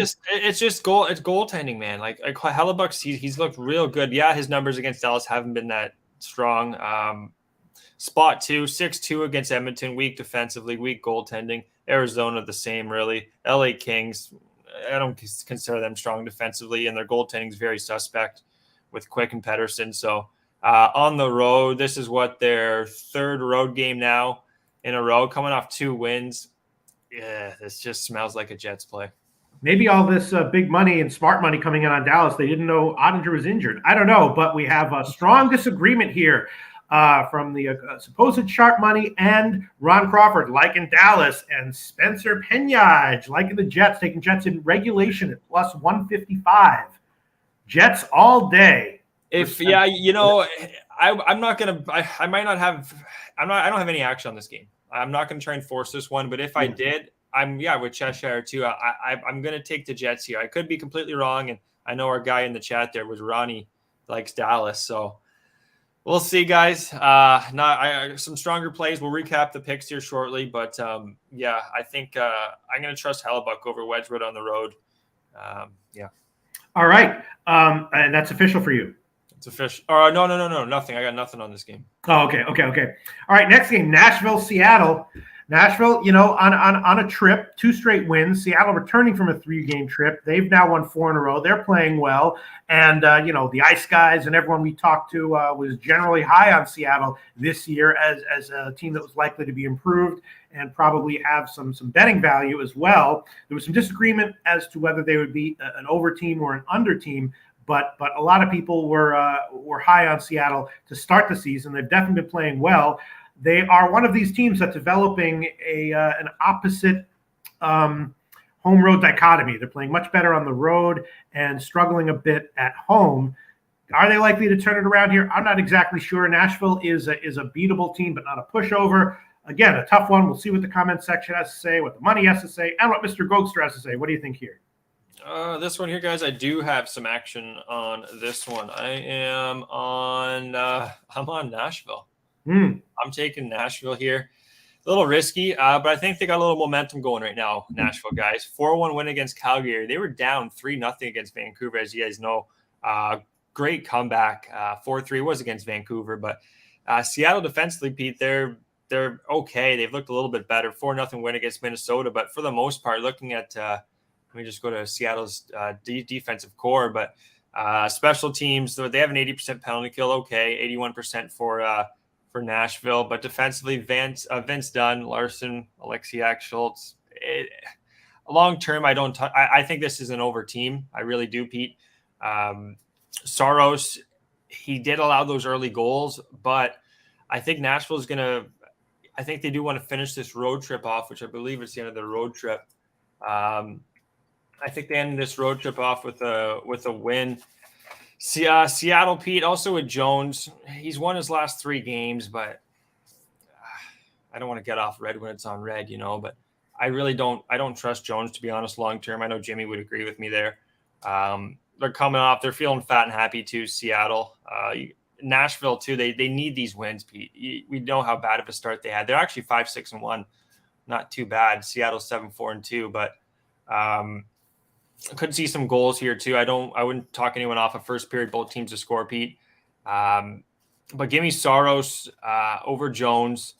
S3: goaltending, man. Like Hellebuck, he's looked real good. Yeah, his numbers against Dallas haven't been that strong. Spot 2, 6-2 against Edmonton, weak defensively, weak goaltending. Arizona the same, really. LA Kings, I don't consider them strong defensively, and their goaltending is very suspect with Quick and Pettersson. So on the road, this is their third road game now in a row, coming off 2 wins. Yeah, this just smells like a Jets play.
S2: Maybe all this big money and smart money coming in on Dallas, they didn't know Ottinger was injured. I don't know, but we have a strong disagreement here from the supposed sharp money and Ron Crawford liking Dallas, and Spencer Pennyage liking the Jets, taking Jets in regulation at plus 155. Jets all day.
S3: I don't have any action on this game. I'm not going to try and force this one, but if I did, I'm with Cheshire too. I'm going to take the Jets here. I could be completely wrong, and I know our guy in the chat there was Ronnie likes Dallas, so we'll see, guys. Some stronger plays. We'll recap the picks here shortly, but I think I'm going to trust Hellebuck over Wedgwood on the road.
S2: All right, and that's official for you.
S3: It's official. No, nothing. I got nothing on this game.
S2: Oh, okay. All right, next game, Nashville, Seattle. Nashville, on a trip, 2 straight wins. Seattle returning from a 3-game trip. They've now won 4 in a row. They're playing well. And, the Ice Guys and everyone we talked to was generally high on Seattle this year as a team that was likely to be improved and probably have some betting value as well. There was some disagreement as to whether they would be an over team or an under team. But a lot of people were high on Seattle to start the season. They've definitely been playing well. They are one of these teams that's developing an opposite home-road dichotomy. They're playing much better on the road and struggling a bit at home. Are they likely to turn it around here? I'm not exactly sure. Nashville is a beatable team, but not a pushover. Again, a tough one. We'll see what the comment section has to say, what the money has to say, and what Mr. Gokster has to say. What do you think here?
S3: This one here, guys, I do have some action on this one. I'm on Nashville. I'm taking Nashville here. A little risky, but I think they got a little momentum going right now, Nashville guys. 4-1 win against Calgary. They were down 3-0 against Vancouver, as you guys know. Great comeback. 4-3 was against Vancouver, but Seattle defensively, Pete, they're okay. They've looked a little bit better. 4-0 win against Minnesota, but for the most part, looking at Let me just go to Seattle's defensive core, but special teams, they have an 80% penalty kill. Okay, 81% for Nashville, but defensively, Vince Dunn, Larson, Alexiak, Schultz. Long term, I think this is an over team. I really do, Pete. Saros, he did allow those early goals, but I think Nashville's I think they do want to finish this road trip off, which I believe is the end of their road trip. I think they ended this road trip off with a win. Seattle, Pete, also with Jones. He's won his last 3 games, but I don't want to get off red when it's on red, but I really don't trust Jones, to be honest, long term. I know Jimmy would agree with me there. They're coming off. They're feeling fat and happy too, Seattle. Nashville too. They need these wins, Pete. We know how bad of a start they had. They're actually 5-6-1. Not too bad. Seattle 7-4-2, but could see some goals here too. I wouldn't talk anyone off a first period, both teams to score, Pete. But give me Saros over Jones,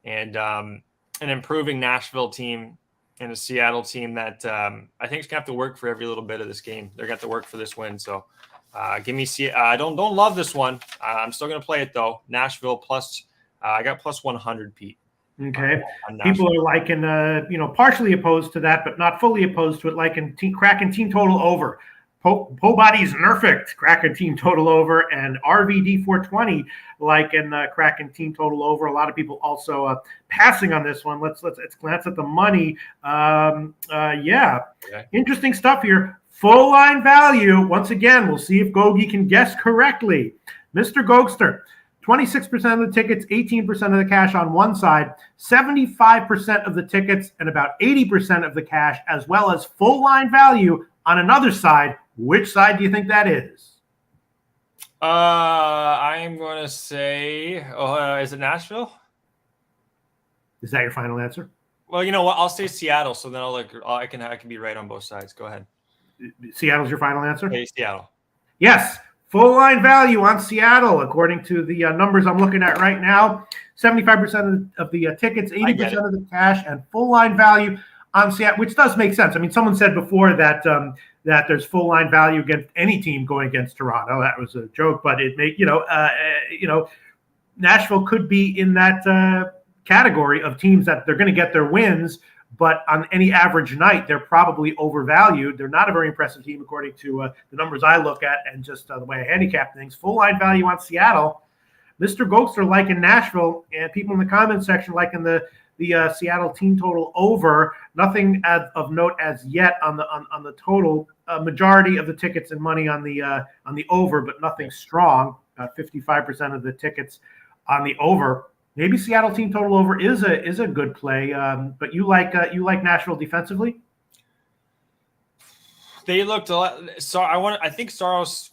S3: and an improving Nashville team and a Seattle team that I think is gonna have to work for every little bit of this game. They're gonna have to work for this win. So give me I don't love this one. I'm still gonna play it though. Nashville plus I got plus 100, Pete.
S2: Okay. People are liking, partially opposed to that, but not fully opposed to it, liking Kraken team total over. Body's Nerfect, Kraken team total over, and RVD 420 liking Kraken team total over. A lot of people also passing on this one. Let's glance at the money. Okay. Interesting stuff here. Full line value. Once again, we'll see if Gogi can guess correctly. Mr. Gogster. 26% of the tickets, 18% of the cash on one side, 75% of the tickets, and about 80% of the cash, as well as full line value on another side. Which side do you think that is?
S3: I'm going to say, is it Nashville?
S2: Is that your final answer?
S3: Well, you know what? I'll say Seattle, so then I can be right on both sides. Go ahead.
S2: Seattle's your final answer?
S3: Hey, Seattle.
S2: Yes. Full line value on Seattle, according to the numbers I'm looking at right now. 75% of the tickets, 80% of the cash, and full line value on Seattle, which does make sense. I mean, someone said before that that there's full line value against any team going against Toronto. That was a joke, but it made Nashville could be in that category of teams that they're going to get their wins, but on any average night, they're probably overvalued. They're not a very impressive team, according to the numbers I look at and just the way I handicap things. Full line value on Seattle. Mr. Gokster liking Nashville, and people in the comment section liking the Seattle team total over. Nothing of note as yet on the total. Majority of the tickets and money on the over, but nothing strong. 55% of the tickets on the over. Maybe Seattle team total over is a good play, but you like Nashville defensively.
S3: They looked a lot. So I think Saros,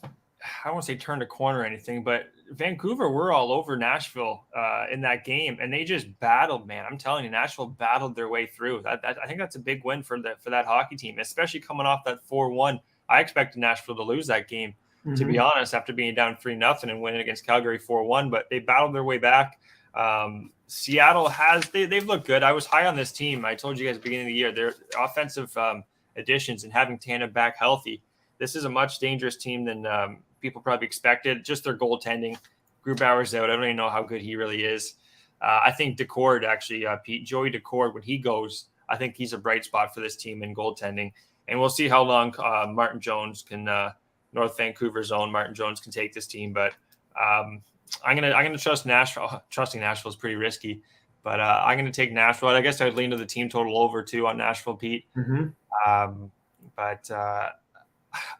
S3: I won't say turned a corner or anything, but Vancouver were all over Nashville in that game, and they just battled. Man, I'm telling you, Nashville battled their way through. I think that's a big win for that hockey team, especially coming off that 4-1. I expected Nashville to lose that game, to be honest, after being down 3-0 and winning against Calgary 4-1. But they battled their way back. Seattle they've looked good. I was high on this team. I told you guys at the beginning of the year, their offensive additions and having Tanev back healthy. This is a much dangerous team than people probably expected. Just their goaltending. Grubauer's out. I don't even know how good he really is. I think Decord actually, Pete, Joey Decord, when he goes, I think he's a bright spot for this team in goaltending. And we'll see how long Martin Jones can, North Vancouver's own Martin Jones can take this team. But I'm gonna trust Nashville. Trusting Nashville is pretty risky, but I'm gonna take Nashville. I guess I'd lean to the team total over too on Nashville, Pete. But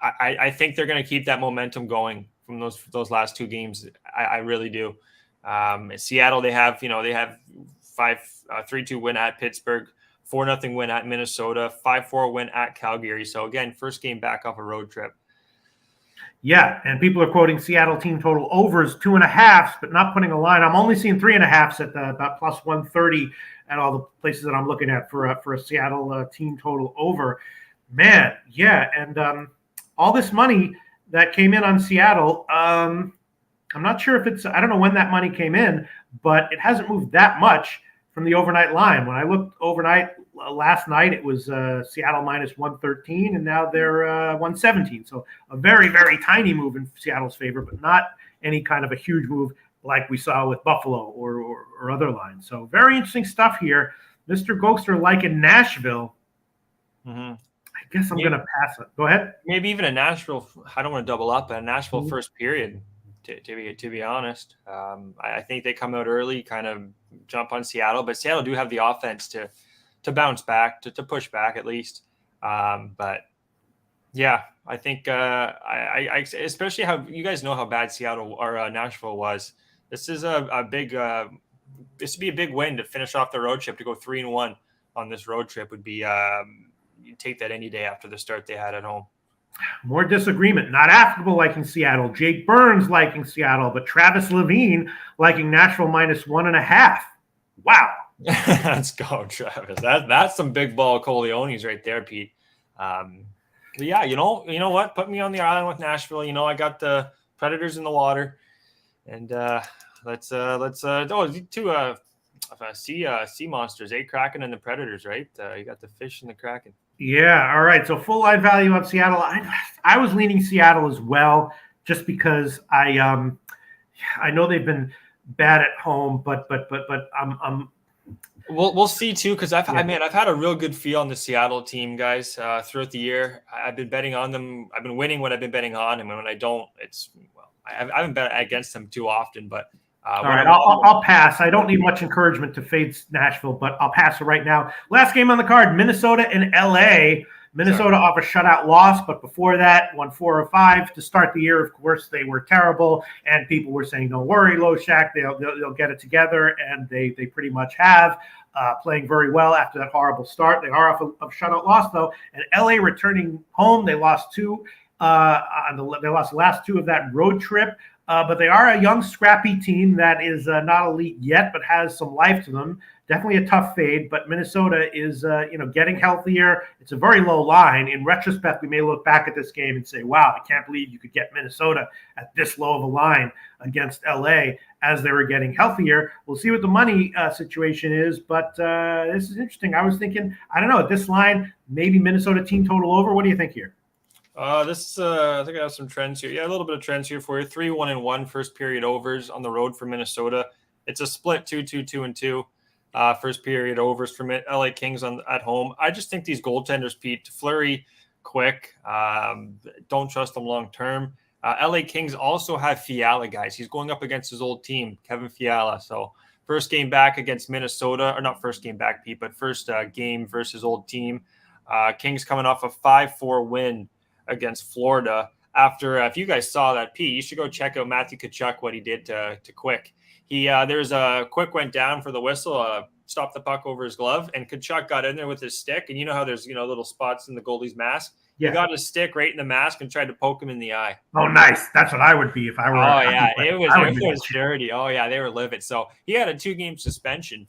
S3: I think they're gonna keep that momentum going from those last two games. I really do. Seattle, they have 3-2 win at Pittsburgh, 4-0 win at Minnesota, 5-4 win at Calgary. So again, first game back off a road trip.
S2: Yeah, and people are quoting Seattle team total overs 2.5, but not putting a line. I'm only seeing 3.5 at about plus 130 at all the places that I'm looking at for a Seattle team total over. Man, yeah, and all this money that came in on Seattle, I'm not sure if I don't know when that money came in, but it hasn't moved that much from the overnight line. When I looked overnight last night it was Seattle minus 113, and now they're 117. So a very, very tiny move in Seattle's favor, but not any kind of a huge move like we saw with Buffalo or other lines. So very interesting stuff here. Mr. Gokster, like in Nashville, I guess I'm going to pass it. Go ahead.
S3: Maybe even a Nashville. I don't want to double up, but a Nashville first period, to be honest. I think they come out early, kind of jump on Seattle, but Seattle do have the offense to bounce back, to push back at least. But yeah, I think I especially how you guys know how bad Seattle or Nashville was. This is a big this would be a big win to finish off the road trip. To go 3-1 on this road trip would be you take that any day after the start they had at home.
S2: More disagreement. Not Affable liking Seattle. Jake Burns liking Seattle, but Travis Levine liking Nashville minus 1.5. Wow.
S3: Let's go, Travis. That's some big ball Coleones right there, Pete. Yeah, you know what? Put me on the island with Nashville. I got the Predators in the water, and let's sea monsters, Kraken and the Predators, right? You got the fish and the Kraken.
S2: Yeah, all right. So full line value on Seattle. I was leaning Seattle as well, just because I know they've been bad at home, but I'm.
S3: We'll see too, because I've had a real good feel on the Seattle team, guys, throughout the year. I've been betting on them. I've been winning when I've been betting on them, and when I don't, I haven't bet against them too often. But
S2: all right, I'll pass. I don't need much encouragement to fade Nashville, but I'll pass it right now. Last game on the card: Minnesota and LA. Minnesota off a shutout loss, but before that, won 4 of 5 to start the year. Of course, they were terrible, and people were saying, "Don't worry, Loshak, they'll get it together," and they pretty much have. Playing very well after that horrible start. They are off a shutout loss though, and LA returning home. They lost 2. They lost the last 2 of that road trip. But they are a young, scrappy team that is not elite yet, but has some life to them. Definitely a tough fade, but Minnesota is, getting healthier. It's a very low line. In retrospect, we may look back at this game and say, wow, I can't believe you could get Minnesota at this low of a line against LA as they were getting healthier. We'll see what the money situation is, but this is interesting. I was thinking, I don't know, at this line, maybe Minnesota team total over. What do you think here?
S3: I think I have some trends here. Yeah, a little bit of trends here for you. 3-1-1 first period overs on the road for Minnesota. It's a split 2-2-2-2. First period overs from LA Kings at home. I just think these goaltenders, Pete, Fleury, quick. Don't trust them long term. LA Kings also have Fiala, guys. He's going up against his old team, Kevin Fiala. So first game back against Minnesota, or not first game back, Pete, but first game versus old team. Kings coming off a 5-4 win against Florida. After, if you guys saw that, Pete, you should go check out Matthew Tkachuk, what he did to Quick. There's a Quick went down for the whistle, stopped the puck over his glove, and Tkachuk got in there with his stick. And you know how there's little spots in the goalie's mask. Yeah. He got his stick right in the mask and tried to poke him in the eye.
S2: Oh, nice! That's what I would be if I were.
S3: Oh yeah, it was dirty. Oh yeah, they were livid. So he had a 2-game suspension,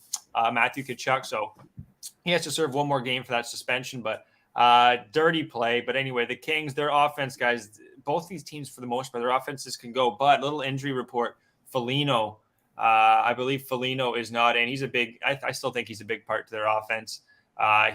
S3: Matthew Tkachuk. So he has to serve 1 more game for that suspension. But dirty play. But anyway, the Kings, their offense, guys. Both these teams, for the most part, their offenses can go. But little injury report: Foligno. I believe Foligno is not in. He's a big. I still think he's a big part to their offense.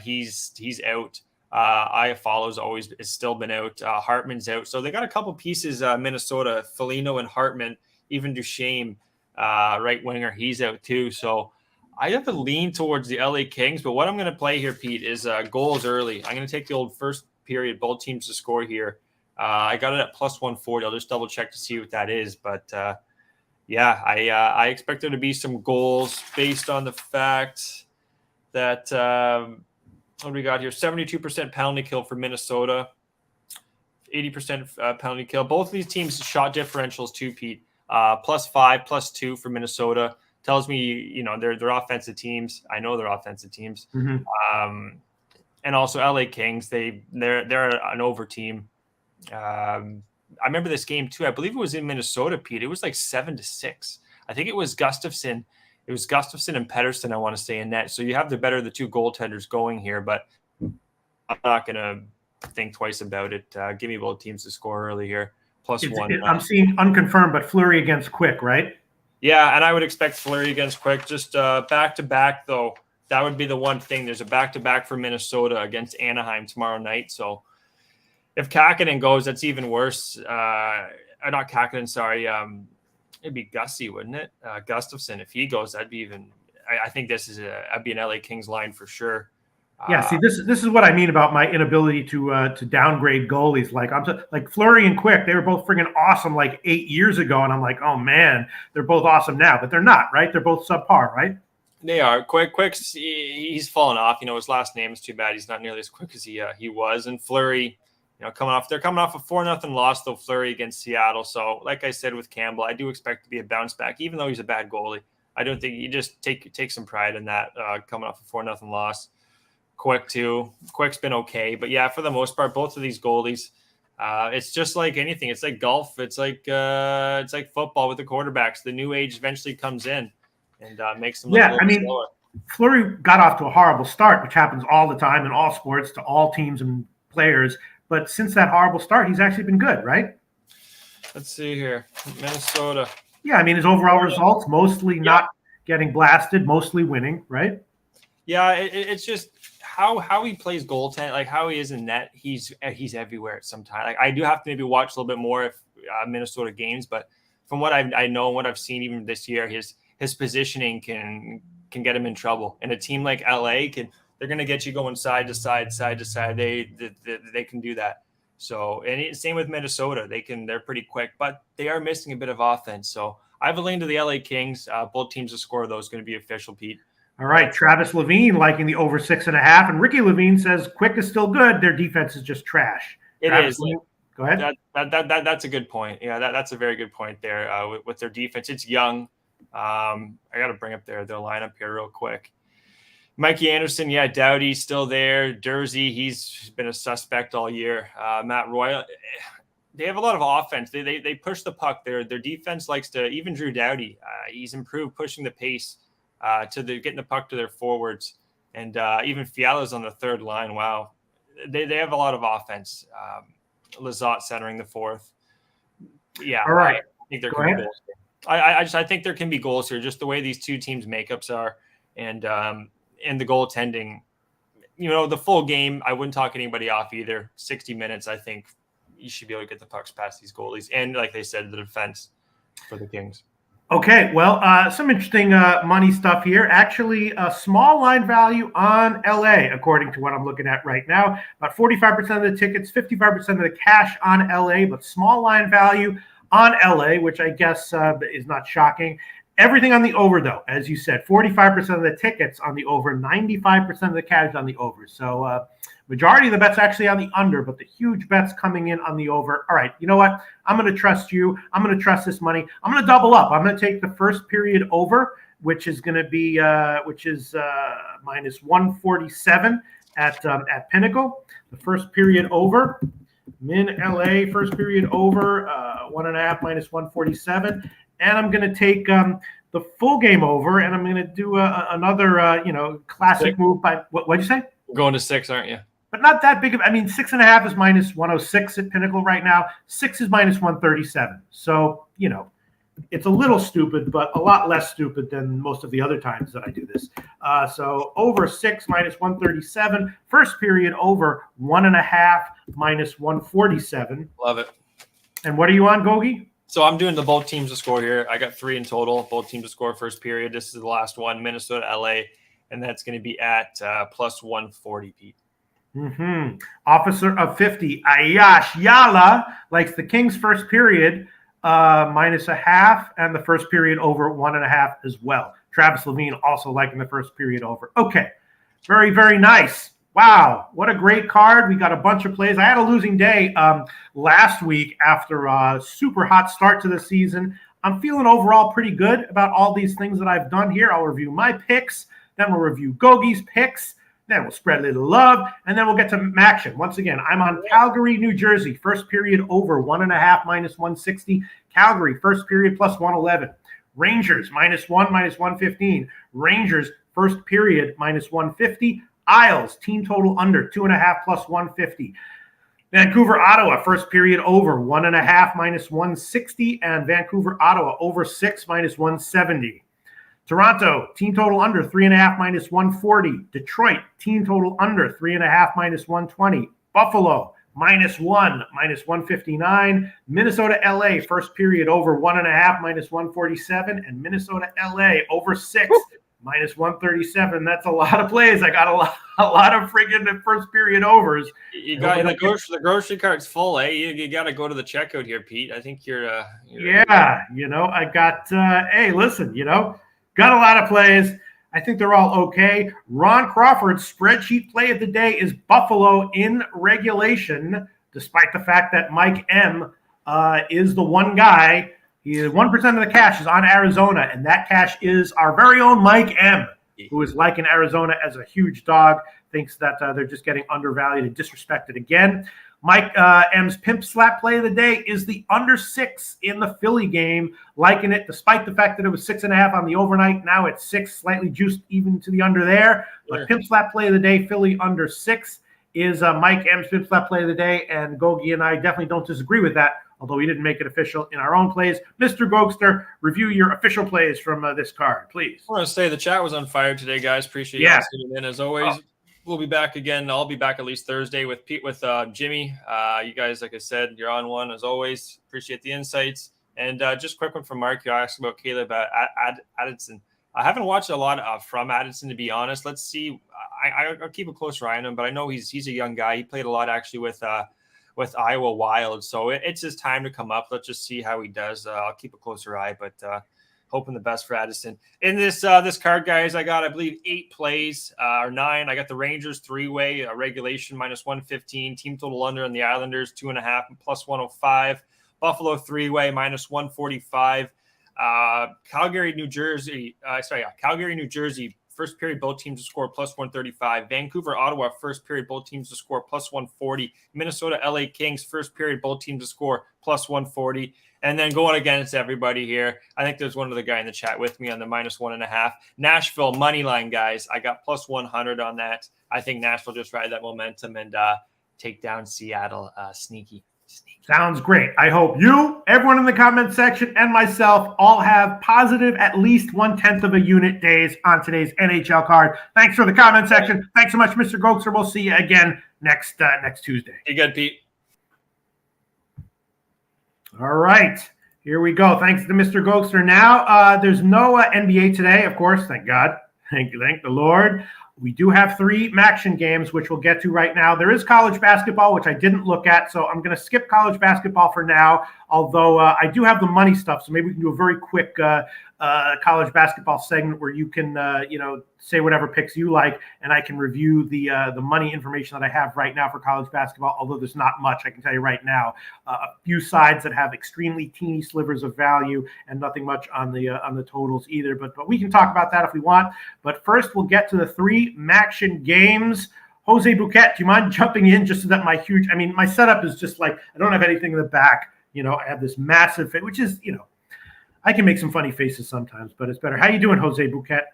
S3: He's out. Iafallo's has still been out. Hartman's out. So they got a couple pieces. Minnesota, Foligno and Hartman. Even Duchesne, right winger, he's out too. So I have to lean towards the LA Kings. But what I'm going to play here, Pete, is goals early. I'm going to take the old first period, both teams to score here. I got it at plus 140. I'll just double check to see what that is. But yeah, I expect there to be some goals based on the fact that what do we got here? 72% penalty kill for Minnesota, 80% penalty kill. Both of these teams shot differentials too, Pete. +5, +2 for Minnesota tells me they're offensive teams. I know they're offensive teams. Mm-hmm. And also LA Kings, they're an over team. I remember this game too. I believe it was in Minnesota, Pete. It was like 7-6. I think it was Gustafsson. It was Gustafsson and Pettersson, I want to say, in net. So you have the better of the 2 goaltenders going here, but I'm not going to think twice about it. Give me both teams to score early here. +1.
S2: I'm seeing unconfirmed, but Fleury against Quick, right?
S3: Yeah, and I would expect Fleury against Quick. Just back-to-back, though. that would be the one thing. There's a back-to-back for Minnesota against Anaheim tomorrow night. So if Kakinen goes, that's even worse. Not Kakinen, sorry. It'd be Gussie, wouldn't it? Gustafsson. If he goes, that'd be even. I think I'd be an LA Kings line for sure.
S2: Yeah, see, this is what I mean about my inability to downgrade goalies. Like Fleury and Quick, they were both friggin' awesome like 8 years ago, and I'm like, oh man, they're both awesome now, but they're not, right? They're both subpar, right?
S3: They are. Quick's he's fallen off. His last name is too bad. He's not nearly as quick as he was. And Fleury, they're coming off a 4-0 loss though. Fleury against Seattle. So like I said with Campbell, I do expect to be a bounce back, even though he's a bad goalie. I don't think you just take some pride in that coming off a 4-0 loss. Quick too. Quick's been okay, but yeah, for the most part, both of these goalies, it's just like anything. It's like golf. It's like football with the quarterbacks. The new age eventually comes in and makes them look a little slower.
S2: Fleury got off to a horrible start, which happens all the time in all sports to all teams and players. But since that horrible start, he's actually been good, right?
S3: Let's see here, Minnesota.
S2: Yeah, his overall results mostly not getting blasted, mostly winning, right?
S3: Yeah, it's just how he plays goaltend, like how he is in net. He's everywhere at some time. Like I do have to maybe watch a little bit more if Minnesota games, but from what I know, what I've seen even this year, his positioning can get him in trouble. And a team like LA they're going to get you going side to side. They can do that. So, and same with Minnesota. They're pretty quick, but they are missing a bit of offense. So I have a lean to the LA Kings. Both teams to score, though, is going to be official, Pete.
S2: All right. Travis Levine liking the over 6.5. And Ricky Levine says Quick is still good. Their defense is just trash.
S3: Travis,
S2: go ahead.
S3: That's a good point. Yeah, that's a very good point there with their defense. It's young. I got to bring up their lineup here real quick. Mikey Anderson, Doughty's still there. Dursey, he's been a suspect all year. Matt Roy, they have a lot of offense. They push the puck. Their defense likes to, even Drew Doughty, he's improved pushing the pace getting the puck to their forwards. And even Fiala's on the third line. Wow. They have a lot of offense. Lizotte centering the fourth. Yeah.
S2: All right.
S3: I think there can be goals here. I think there can be goals here, just the way these two teams' makeups are. And the goaltending, the full game, I wouldn't talk anybody off either. 60 minutes, I think you should be able to get the pucks past these goalies. And like they said, the defense for the Kings.
S2: Okay, well, some interesting money stuff here. Actually, a small line value on LA, according to what I'm looking at right now. About 45% of the tickets, 55% of the cash on LA, but small line value on LA, which I guess is not shocking. Everything on the over, though, as you said, 45% of the tickets on the over, 95% of the cash on the over. So majority of the bets actually on the under, but the huge bets coming in on the over. All right, you know what? I'm going to trust you. I'm going to trust this money. I'm going to double up. I'm going to take the first period over, which is going to be minus 147 at Pinnacle. The first period over. Min LA, first period over, 1.5 minus 147. And I'm going to take the full game over, and I'm going to do another, classic move by what'd you say?
S3: We're going to 6, aren't you?
S2: But not that big of. 6.5 is minus 106 at Pinnacle right now. 6 is minus 137. So it's a little stupid, but a lot less stupid than most of the other times that I do this. So over 6 minus 137. First period over 1.5 minus 147.
S3: Love it.
S2: And what are you on, Gogi?
S3: So I'm doing the both teams to score here. I got 3 in total. Both teams to score first period. This is the last one, Minnesota, LA, and that's going to be at plus 140, Pete.
S2: Mm-hmm. Officer of 50, Ayash Yala likes the Kings first period minus 0.5 and the first period over 1.5 as well. Travis Levine also liking the first period over. Okay, very, very nice. Wow, what a great card. We got a bunch of plays. I had a losing day last week after a super hot start to the season. I'm feeling overall pretty good about all these things that I've done here. I'll review my picks, then we'll review Gogi's picks, then we'll spread a little love, and then we'll get to action. Once again, I'm on Calgary, New Jersey. First period over 1.5 minus 160. Calgary, first period plus 111. Rangers, minus 1 minus 115. Rangers, first period minus 150. Isles, team total under 2.5 plus 150. Vancouver, Ottawa, first period over 1.5 minus 160. And Vancouver, Ottawa, over 6 minus 170. Toronto, team total under 3.5 minus 140. Detroit, team total under 3.5 minus 120. Buffalo, -1 minus 159. Minnesota, LA, first period over 1.5 minus 147. And Minnesota, LA, over 6 minus 137. That's a lot of plays. I got a lot of friggin' first period overs.
S3: You got the grocery cart's full, eh? You got to go to the checkout here, Pete. I think you're
S2: yeah, I got hey, listen, got a lot of plays. I think they're all okay. Ron Crawford's spreadsheet play of the day is Buffalo in regulation, despite the fact that Mike M is the one guy. 1% of the cash is on Arizona, and that cash is our very own Mike M, who is liking Arizona as a huge dog, thinks that they're just getting undervalued and disrespected again. Mike M's pimp slap play of the day is the under 6 in the Philly game, liking it despite the fact that it was 6.5 on the overnight. Now it's 6, slightly juiced even to the under there. But pimp slap play of the day, Philly under 6 is Mike M's pimp slap play of the day, and Gogi and I definitely don't disagree with that, although we didn't make it official in our own plays. Mr. Gokster, review your official plays from this card, please.
S3: I want to say the chat was on fire today, guys. Appreciate you tuning in as always. We'll be back again. I'll be back at least Thursday with Jimmy. You guys, like I said, you're on one as always. Appreciate the insights. And just quick one from Mark. You asked about Caleb Addison. I haven't watched a lot from Addison, to be honest. Let's see. I'll keep a closer eye on him, but I know he's a young guy. He played a lot actually with Iowa Wild, so it's his time to come up. Let's just see how he does. I'll keep a closer eye, but hoping the best for Addison. In this card, guys, I got, I believe, 8 plays or 9. I got the Rangers 3-way regulation -115, team total under on the Islanders 2.5 +105, Buffalo 3-way -145, Calgary, New Jersey. Calgary, New Jersey. First period, both teams to score +135. Vancouver, Ottawa, first period, both teams to score +140. Minnesota, LA Kings, first period, both teams to score +140. And then going against everybody here, I think there's one other guy in the chat with me on the -1.5. Nashville, Moneyline, guys. I got +100 on that. I think Nashville just ride that momentum and take down Seattle sneaky.
S2: Sounds great. I hope you, everyone in the comment section, and myself all have positive at least 1/10 of a unit days on today's NHL card. Thanks for the comment section. Thanks so much, Mr. Gokster. We'll see you again next Tuesday.
S3: You good, Pete?
S2: All right. Here we go. Thanks to Mr. Gokster. Now, there's no NBA today, of course. Thank God. Thank the Lord. We do have 3 Maction games, which we'll get to right now. There is college basketball, which I didn't look at, so I'm going to skip college basketball for now, although I do have the money stuff, so maybe we can do a very quick college basketball segment where you can, say whatever picks you like, and I can review the money information that I have right now for college basketball, although there's not much, I can tell you right now. A few sides that have extremely teeny slivers of value and nothing much on the totals either, but we can talk about that if we want. But first, we'll get to the 3 Maction games. Jose Bouquett, do you mind jumping in just so that my setup is just like, I don't have anything in the back. I have this massive, which is, I can make some funny faces sometimes, but it's better. How you doing, Jose Bouquett?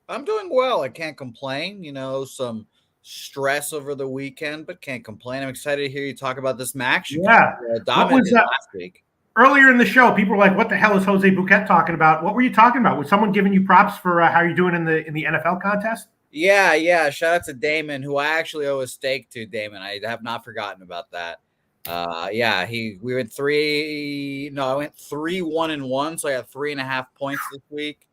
S4: I'm doing well. I can't complain. Some stress over the weekend, but can't complain. I'm excited to hear you talk about this match.
S2: Yeah.
S4: Dominated last week.
S2: Earlier in the show, people were like, what the hell is Jose Bouquett talking about? What were you talking about? Was someone giving you props for how you're doing in the NFL contest?
S4: Yeah. Shout out to Damon, who I actually owe a steak to. Damon, I have not forgotten about that. We went 3-1-1, so I got 3.5 points this week.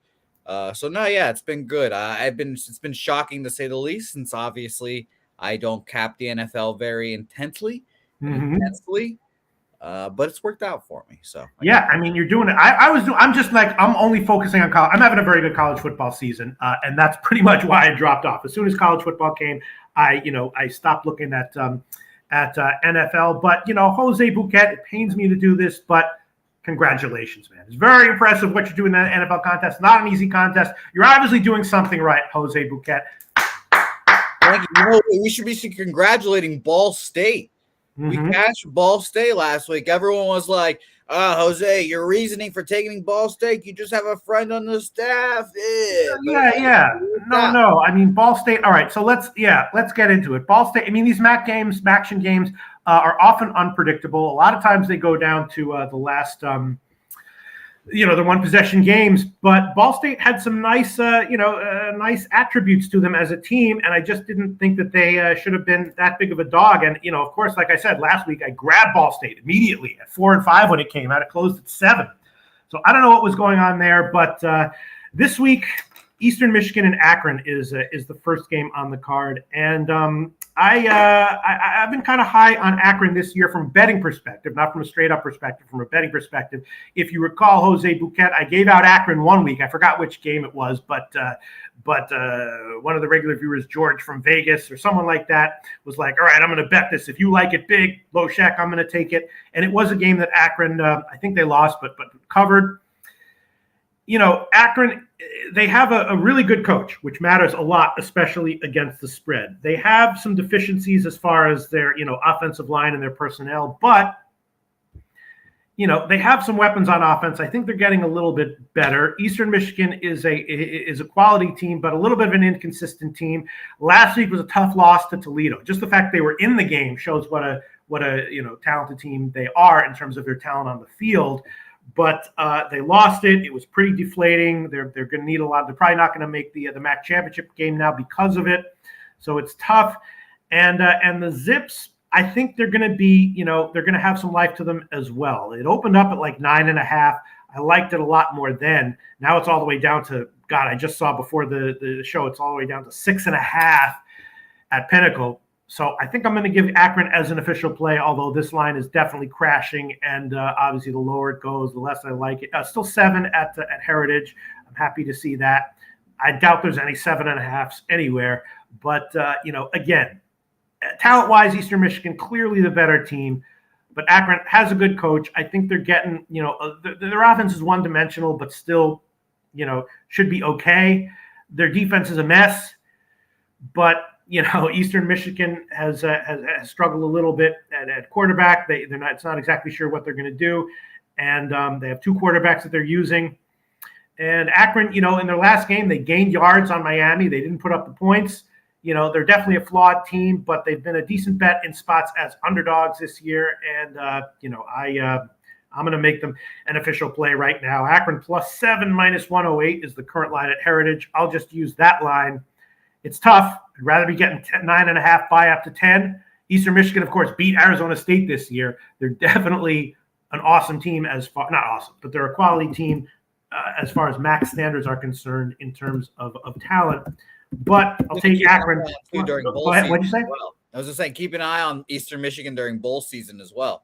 S4: It's been good. It's been shocking to say the least, since obviously I don't cap the NFL very intensely, but it's worked out for me. So
S2: you're doing it. I'm just like, I'm only focusing on college. I'm having a very good college football season, and that's pretty much why I dropped off. As soon as college football came, I stopped looking at NFL. But Jose Bouquett, it pains me to do this, but congratulations, man. It's very impressive what you're doing in the NFL contest. Not an easy contest. You're obviously doing something right, Jose Bouquett.
S4: Thank you. We should be congratulating Ball State. We cashed Ball State last week. Everyone was like, Jose, your reasoning for taking Ball State, you just have a friend on the staff.
S2: Yeah. No. Ball State. All right. So let's get into it. Ball State. These Maction games are often unpredictable. A lot of times they go down to the last the one possession games, but Ball State had some nice, nice attributes to them as a team. And I just didn't think that they should have been that big of a dog. And, of course, like I said, last week, I grabbed Ball State immediately at 4-5 when it came out. It closed at 7. So I don't know what was going on there, but this week, Eastern Michigan and Akron is the first game on the card. And I've been kind of high on Akron this year from a betting perspective, not from a straight up perspective, from a betting perspective. If you recall, Jose Bouquett, I gave out Akron one week. I forgot which game it was, but one of the regular viewers, George from Vegas or someone like that, was like, all right, I'm going to bet this. If you like it big, Loshak, I'm going to take it. And it was a game that Akron, I think they lost, but covered. Akron, they have a really good coach, which matters a lot, especially against the spread. They have some deficiencies as far as their, offensive line and their personnel, but, they have some weapons on offense. I think they're getting a little bit better. Eastern Michigan is a quality team, but a little bit of an inconsistent team. Last week was a tough loss to Toledo. Just the fact they were in the game shows what a talented team they are in terms of their talent on the field. But they lost it. It was pretty deflating. They're going to need a lot. They're probably not going to make the MAC championship game now because of it. So it's tough. And the Zips, I think they're going to be, they're going to have some life to them as well. It opened up at like 9.5. I liked it a lot more then. Now it's all the way down to, God, I just saw before the show, it's all the way down to 6.5 at Pinnacle. So I think I'm going to give Akron as an official play, although this line is definitely crashing. And obviously, the lower it goes, the less I like it. Still 7 at Heritage. I'm happy to see that. I doubt there's any 7.5s anywhere. But, again, talent-wise, Eastern Michigan, clearly the better team. But Akron has a good coach. I think they're getting, their offense is one-dimensional, but still, should be okay. Their defense is a mess. But Eastern Michigan has struggled a little bit at quarterback. They're not. It's not exactly sure what they're going to do, and they have 2 quarterbacks that they're using. And Akron, in their last game, they gained yards on Miami. They didn't put up the points. They're definitely a flawed team, but they've been a decent bet in spots as underdogs this year. And I'm going to make them an official play right now. Akron +7 -108 is the current line at Heritage. I'll just use that line. It's tough. I'd rather be getting 9.5 buy up to 10. Eastern Michigan, of course, beat Arizona State this year. They're definitely an awesome team not awesome, but they're a quality team as far as max standards are concerned in terms of talent. But I'll take Akron.
S4: During bowl
S2: Go ahead. What'd you say?
S4: Well, I was just saying, keep an eye on Eastern Michigan during bowl season as well.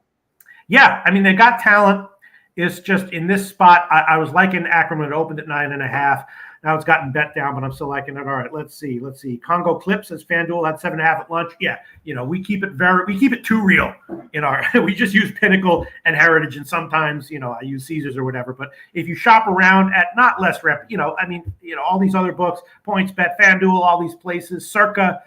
S2: Yeah, I mean, they got talent. It's just in this spot, I was liking Akron when it opened at 9.5. Now it's gotten bet down, but I'm still liking it. All right, let's see. Congo Clips as FanDuel had 7.5 at lunch. Yeah, we keep it too real in our. We just use Pinnacle and Heritage, and sometimes I use Caesars or whatever. But if you shop around at not less all these other books, PointsBet, FanDuel, all these places, Circa.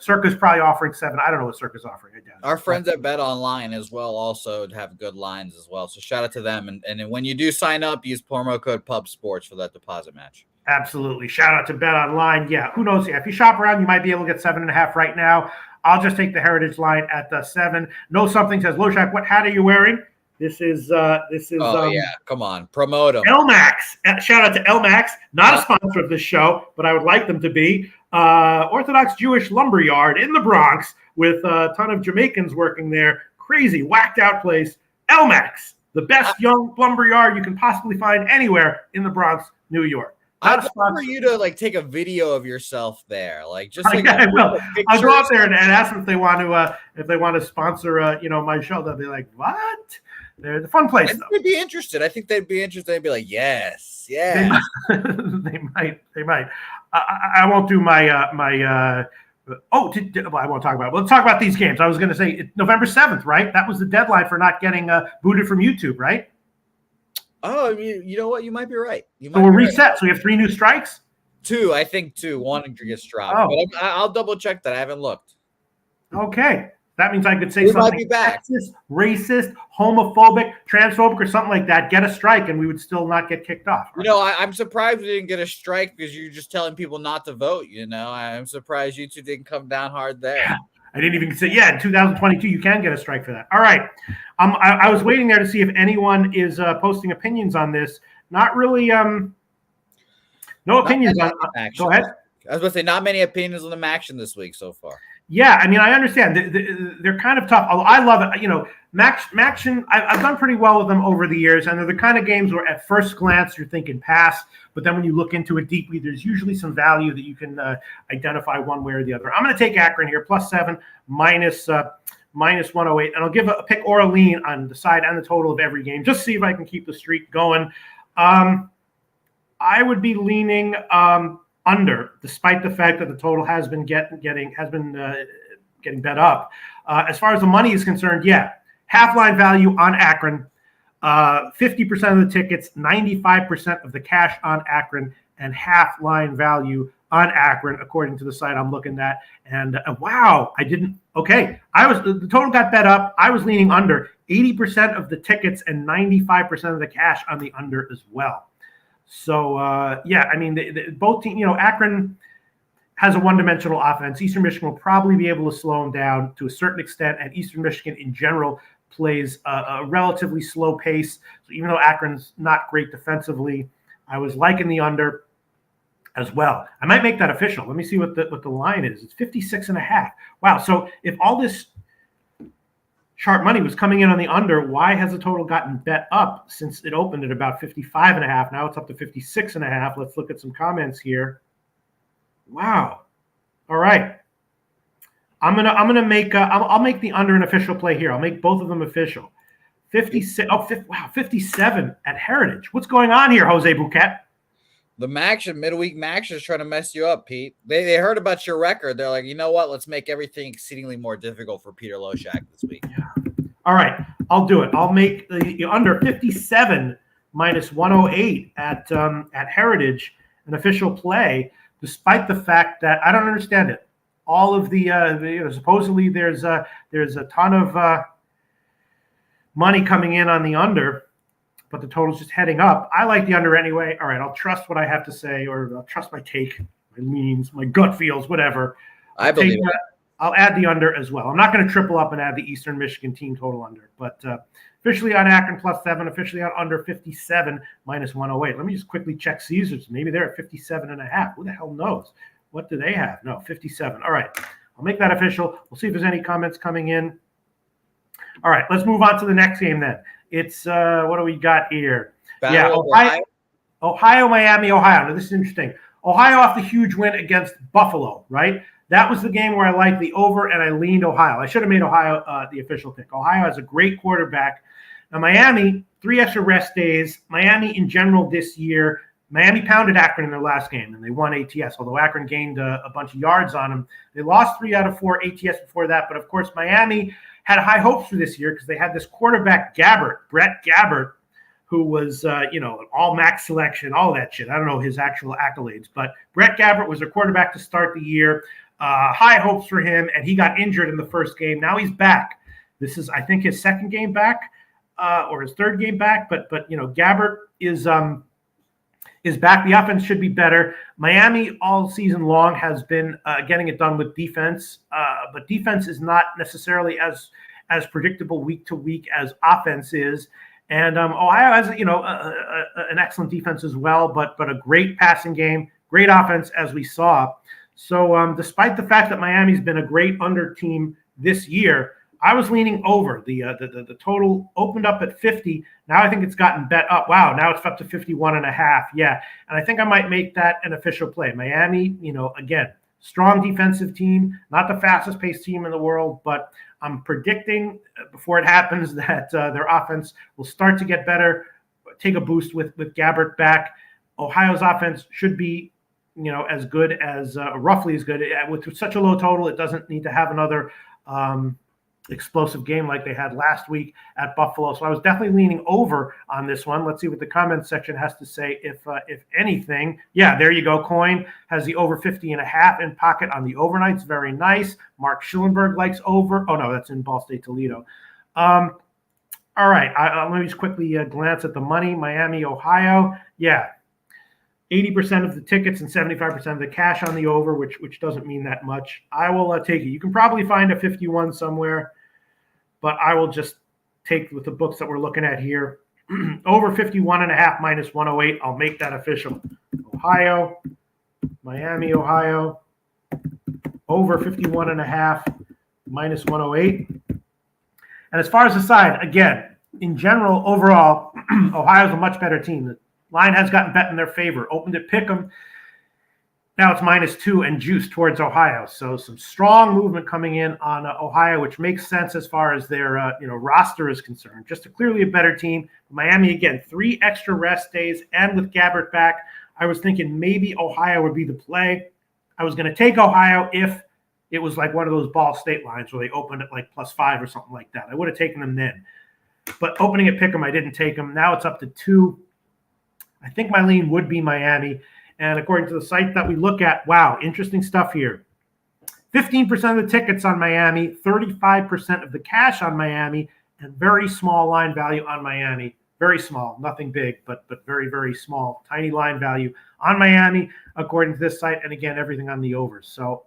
S2: Circa's probably offering 7. I don't know what Circa's offering. I doubt it.
S4: Our friends at Bet Online as well also have good lines as well. So shout out to them. And when you do sign up, use promo code PUBSports for that deposit match.
S2: Absolutely. Shout out to Bet Online. Yeah, who knows? Yeah, if you shop around, you might be able to get 7.5 right now. I'll just take the Heritage line at 7. Know Something says, Loshak, what hat are you wearing? This is
S4: come on, promote them.
S2: LMAX. Shout out to LMAX, not a sponsor of this show, but I would like them to be. Orthodox Jewish lumberyard in the Bronx with a ton of Jamaicans working there. Crazy, whacked out place. LMAX, the best young lumberyard you can possibly find anywhere in the Bronx, New York.
S4: I'd love for you to take a video of yourself there,
S2: I will. I'll go out there and ask them if they want to sponsor my show. They'll be like, what? They're the fun place.
S4: They'd be interested. I think they'd be interested. They'd be like, yes.
S2: They might. I won't do my I won't talk about it. Let's talk about these games. I was going to say November 7th, right? That was the deadline for not getting booted from YouTube, right?
S4: Oh, you know what? You might be right.
S2: So we'll reset. Right. So we have 3 new strikes?
S4: 2, I think 2. 1 gets dropped. Oh. But I'll double check that. I haven't looked.
S2: Okay. That means I could say
S4: we
S2: something
S4: might be back.
S2: sexist, racist, homophobic, transphobic, or something like that. Get a strike, and we would still not get kicked off. Right?
S4: I'm surprised we didn't get a strike because you're just telling people not to vote. I'm surprised YouTube didn't come down hard there.
S2: I didn't even say, in 2022, you can get a strike for that. All right. I was waiting there to see if anyone is posting opinions on this. Not really. No opinions on action. Go ahead.
S4: I was going to say, not many opinions on the action this week so far.
S2: Yeah, I mean, I understand. They're kind of tough. I love it. You know, Maction, I've done pretty well with them over the years, and they're the kind of games where at first glance you're thinking pass, but then when you look into it deeply, there's usually some value that you can identify one way or the other. I'm going to take Akron here, +7, minus 108, and I'll give a pick or a lean on the side and the total of every game, just to see if I can keep the streak going. I would be leaning under, despite the fact that the total has been getting bet up. As far as the money is concerned, half line value on Akron, 50% of the tickets, 95% of the cash on Akron, and half line value on Akron, according to the site I'm looking at. And wow, the total got bet up. I was leaning under, 80% of the tickets and 95% of the cash on the under as well. So, I mean, both teams, Akron has a one-dimensional offense. Eastern Michigan will probably be able to slow them down to a certain extent, and Eastern Michigan in general plays a relatively slow pace. So even though Akron's not great defensively, I was liking the under as well. I might make that official. Let me see what the line is. It's 56.5. Wow. So if all this sharp money was coming in on the under, why has the total gotten bet up since it opened at about 55.5? Now it's up to 56.5. Let's look at some comments here. Wow. All right. I'll make the under an official play here. I'll make both of them official. 57 at Heritage. What's going on here, Jose Bouquett?
S4: The midweek Max is trying to mess you up, Pete. They heard about your record. They're like, you know what? Let's make everything exceedingly more difficult for Peter Loshak this week.
S2: Yeah. All right, I'll do it. I'll make the under 57 minus 108 at Heritage an official play, despite the fact that I don't understand it. All of the supposedly there's a ton of money coming in on the under, but the total's just heading up. I like the under anyway. All right, I'll trust what I have to say, or I'll trust my take, my leans, my gut feels, whatever.
S4: I believe it.
S2: I'll add the under as well. I'm not going to triple up and add the Eastern Michigan team total under, but officially on Akron +7, officially on under 57 minus 108. Let me just quickly check Caesars. Maybe they're at 57.5. Who the hell knows? What do they have? No, 57. All right. I'll make that official. We'll see if there's any comments coming in. All right. Let's move on to the next game then. It's what do we got here? Ohio, Miami, Ohio. Now, this is interesting. Ohio off the huge win against Buffalo, right? That was the game where I liked the over and I leaned Ohio. I should have made Ohio the official pick. Ohio has a great quarterback. Now, Miami, 3 extra rest days. Miami in general this year, Miami pounded Akron in their last game, and they won ATS, although Akron gained a bunch of yards on them. They lost 3 out of 4 ATS before that, but, of course, Miami had high hopes for this year because they had this quarterback, Brett Gabbert, who was, an all-MAC selection, all that shit. I don't know his actual accolades, but Brett Gabbert was their quarterback to start the year. High hopes for him, and he got injured in the first game. Now he's back. This is, I think, his second game back or his third game back. But Gabbert is back. The offense should be better. Miami all season long has been getting it done with defense, but defense is not necessarily as predictable week to week as offense is. And Ohio has an excellent defense as well, but a great passing game, great offense as we saw. So despite the fact that Miami's been a great under team this year, I was leaning over. The total opened up at 50. Now I think it's gotten bet up. Wow, now it's up to 51.5. Yeah, and I think I might make that an official play. Miami, again, strong defensive team, not the fastest paced team in the world, but I'm predicting before it happens that their offense will start to get better, take a boost with Gabbert back. Ohio's offense should be as good as roughly as good. With such a low total, it doesn't need to have another explosive game like they had last week at Buffalo. So I was definitely leaning over on this one. Let's see what the comments section has to say, if anything. Yeah, there you go. Coin has the over 50.5 in pocket on the overnights. Very nice. Mark Schillenberg likes over. Oh, no, that's in Ball State Toledo. All right. Let me just quickly glance at the money. Miami, Ohio. Yeah. 80% of the tickets and 75% of the cash on the over, which doesn't mean that much. I will take it. You can probably find a 51 somewhere, but I will just take with the books that we're looking at here. Over 51.5 minus 108. I'll make that official. Ohio, Miami, Ohio. Over 51.5 minus 108. And as far as the side, again, in general, overall, Ohio's a much better team. The line has gotten bet in their favor. Opened at Pick'em. Now it's -2 and juice towards Ohio. So some strong movement coming in on Ohio, which makes sense as far as their roster is concerned. Just clearly a better team. Miami, again, 3 extra rest days. And with Gabbert back, I was thinking maybe Ohio would be the play. I was going to take Ohio if it was like one of those Ball State lines where they opened at like +5 or something like that. I would have taken them then. But opening at Pick'em, I didn't take them. Now it's up to 2. I think my lean would be Miami. And according to the site that we look at, wow, interesting stuff here. 15% of the tickets on Miami, 35% of the cash on Miami, and very small line value on Miami. Very small, nothing big, but very, very small. Tiny line value on Miami, according to this site. And again, everything on the overs. So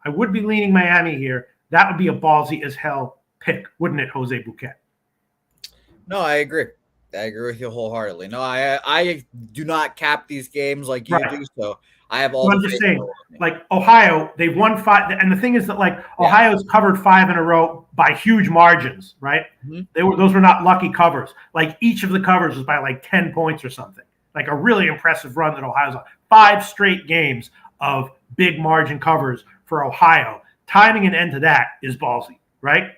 S2: I would be leaning Miami here. That would be a ballsy as hell pick, wouldn't it, Jose Bouquett?
S4: No, I agree. I agree with you wholeheartedly. No, I do not cap these games like you do. So I have all.
S2: I'm just saying, like Ohio, they've won 5, and the thing is that like Ohio's covered 5 in a row by huge margins, right? Mm-hmm. Those were not lucky covers. Like each of the covers was by like 10 points or something. Like a really impressive run that Ohio's on. 5 straight games of big margin covers for Ohio. Timing an end to that is ballsy, right?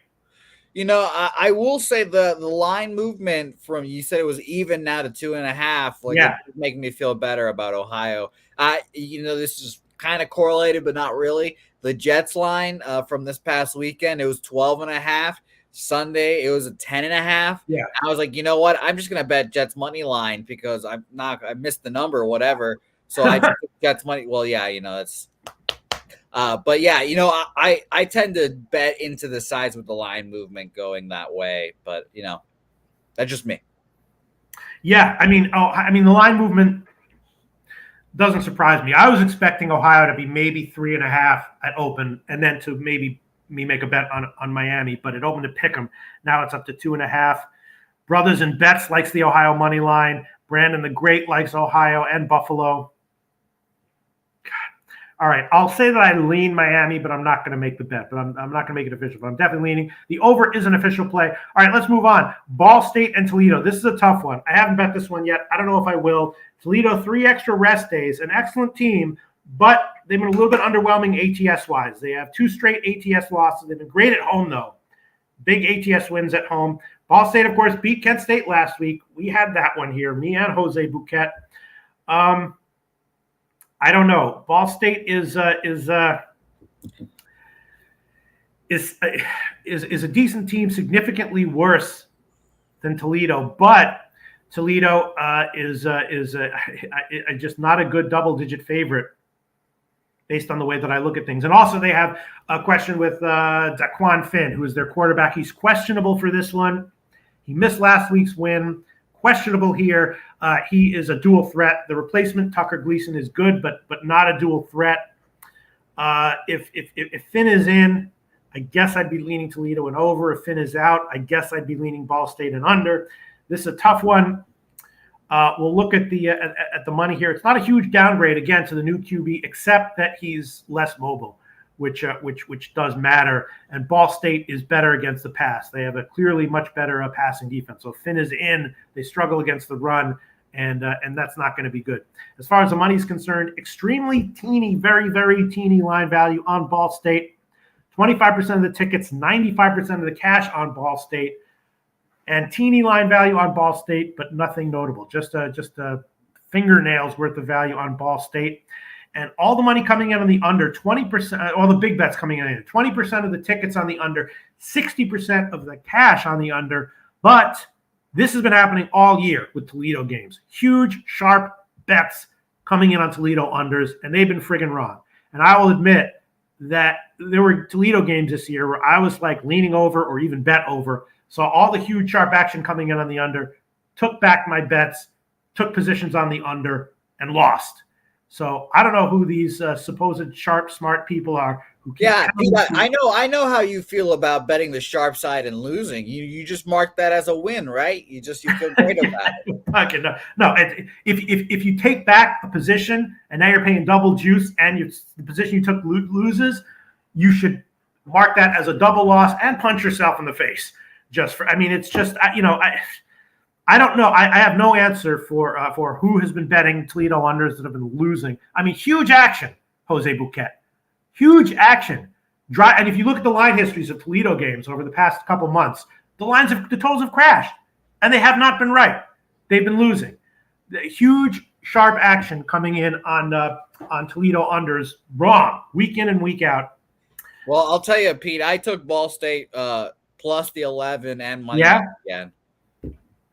S4: You know, I will say the line movement from, you said it was even now to 2.5. Like, it's making me feel better about Ohio. This is kind of correlated, but not really. The Jets line from this past weekend, it was 12.5. Sunday, it was a 10.5. Yeah. I was like, you know what? I'm just gonna bet Jets money line because I missed the number or whatever. So I just Jets money. Well, yeah, that's. But yeah, I tend to bet into the sides with the line movement going that way. But that's just me.
S2: Yeah, I mean, the line movement doesn't surprise me. I was expecting Ohio to be maybe 3.5 at open, and then to maybe me make a bet on Miami. But it opened to Pick'em. Now it's up to 2.5. Brothers and Bets likes the Ohio money line. Brandon the Great likes Ohio and Buffalo. All right, I'll say that I lean Miami, but I'm not going to make the bet. But I'm not going to make it official. But I'm definitely leaning. The over is an official play. All right, let's move on. Ball State and Toledo. This is a tough one. I haven't bet this one yet. I don't know if I will. Toledo, 3 extra rest days. An excellent team, but they've been a little bit underwhelming ATS-wise. They have 2 straight ATS losses. They've been great at home, though. Big ATS wins at home. Ball State, of course, beat Kent State last week. We had that one here, me and Jose Bouquett. I don't know. Ball State is a decent team, significantly worse than Toledo, but Toledo is just not a good double-digit favorite based on the way that I look at things. And also they have a question with Daquan Finn, who is their quarterback. He's questionable for this one. He missed last week's win. Questionable here. He is a dual threat. The replacement, Tucker Gleason, is good, but not a dual threat. If Finn is in, I guess I'd be leaning Toledo and over. If Finn is out, I guess I'd be leaning Ball State and under. This is a tough one. We'll look at the money here. It's not a huge downgrade, again, to the new QB, except that he's less mobile, which does matter. And Ball State is better against the pass. They have a clearly much better passing defense. So if Finn is in, they struggle against the run, and that's not going to be good. As far as the money is concerned, extremely teeny, very, very teeny line value on Ball State. 25% of the tickets, 95% of the cash on Ball State, and teeny line value on Ball State, but nothing notable. Just a fingernails worth of value on Ball State. And all the money coming in on the under, 20%, all the big bets coming in, 20% of the tickets on the under, 60% of the cash on the under. But this has been happening all year with Toledo games. Huge, sharp bets coming in on Toledo unders, and they've been friggin' wrong. And I will admit that there were Toledo games this year where I was like leaning over or even bet over. Saw all the huge, sharp action coming in on the under, took back my bets, took positions on the under, and lost. So I don't know who these supposed sharp, smart people are. Who
S4: I know how you feel about betting the sharp side and losing. You just mark that as a win, right? You feel great about it.
S2: Okay, no. If you take back a position and now you're paying double juice and the position you took loses, you should mark that as a double loss and punch yourself in the face. It's just I don't know. I have no answer for who has been betting Toledo unders that have been losing. I mean, huge action, Jose Bouquett. Huge action. And if you look at the line histories of Toledo games over the past couple months, the totals have crashed, and they have not been right. They've been losing. The huge, sharp action coming in on Toledo unders, wrong, week in and week out.
S4: Well, I'll tell you, Pete, I took Ball State plus the 11 and money again.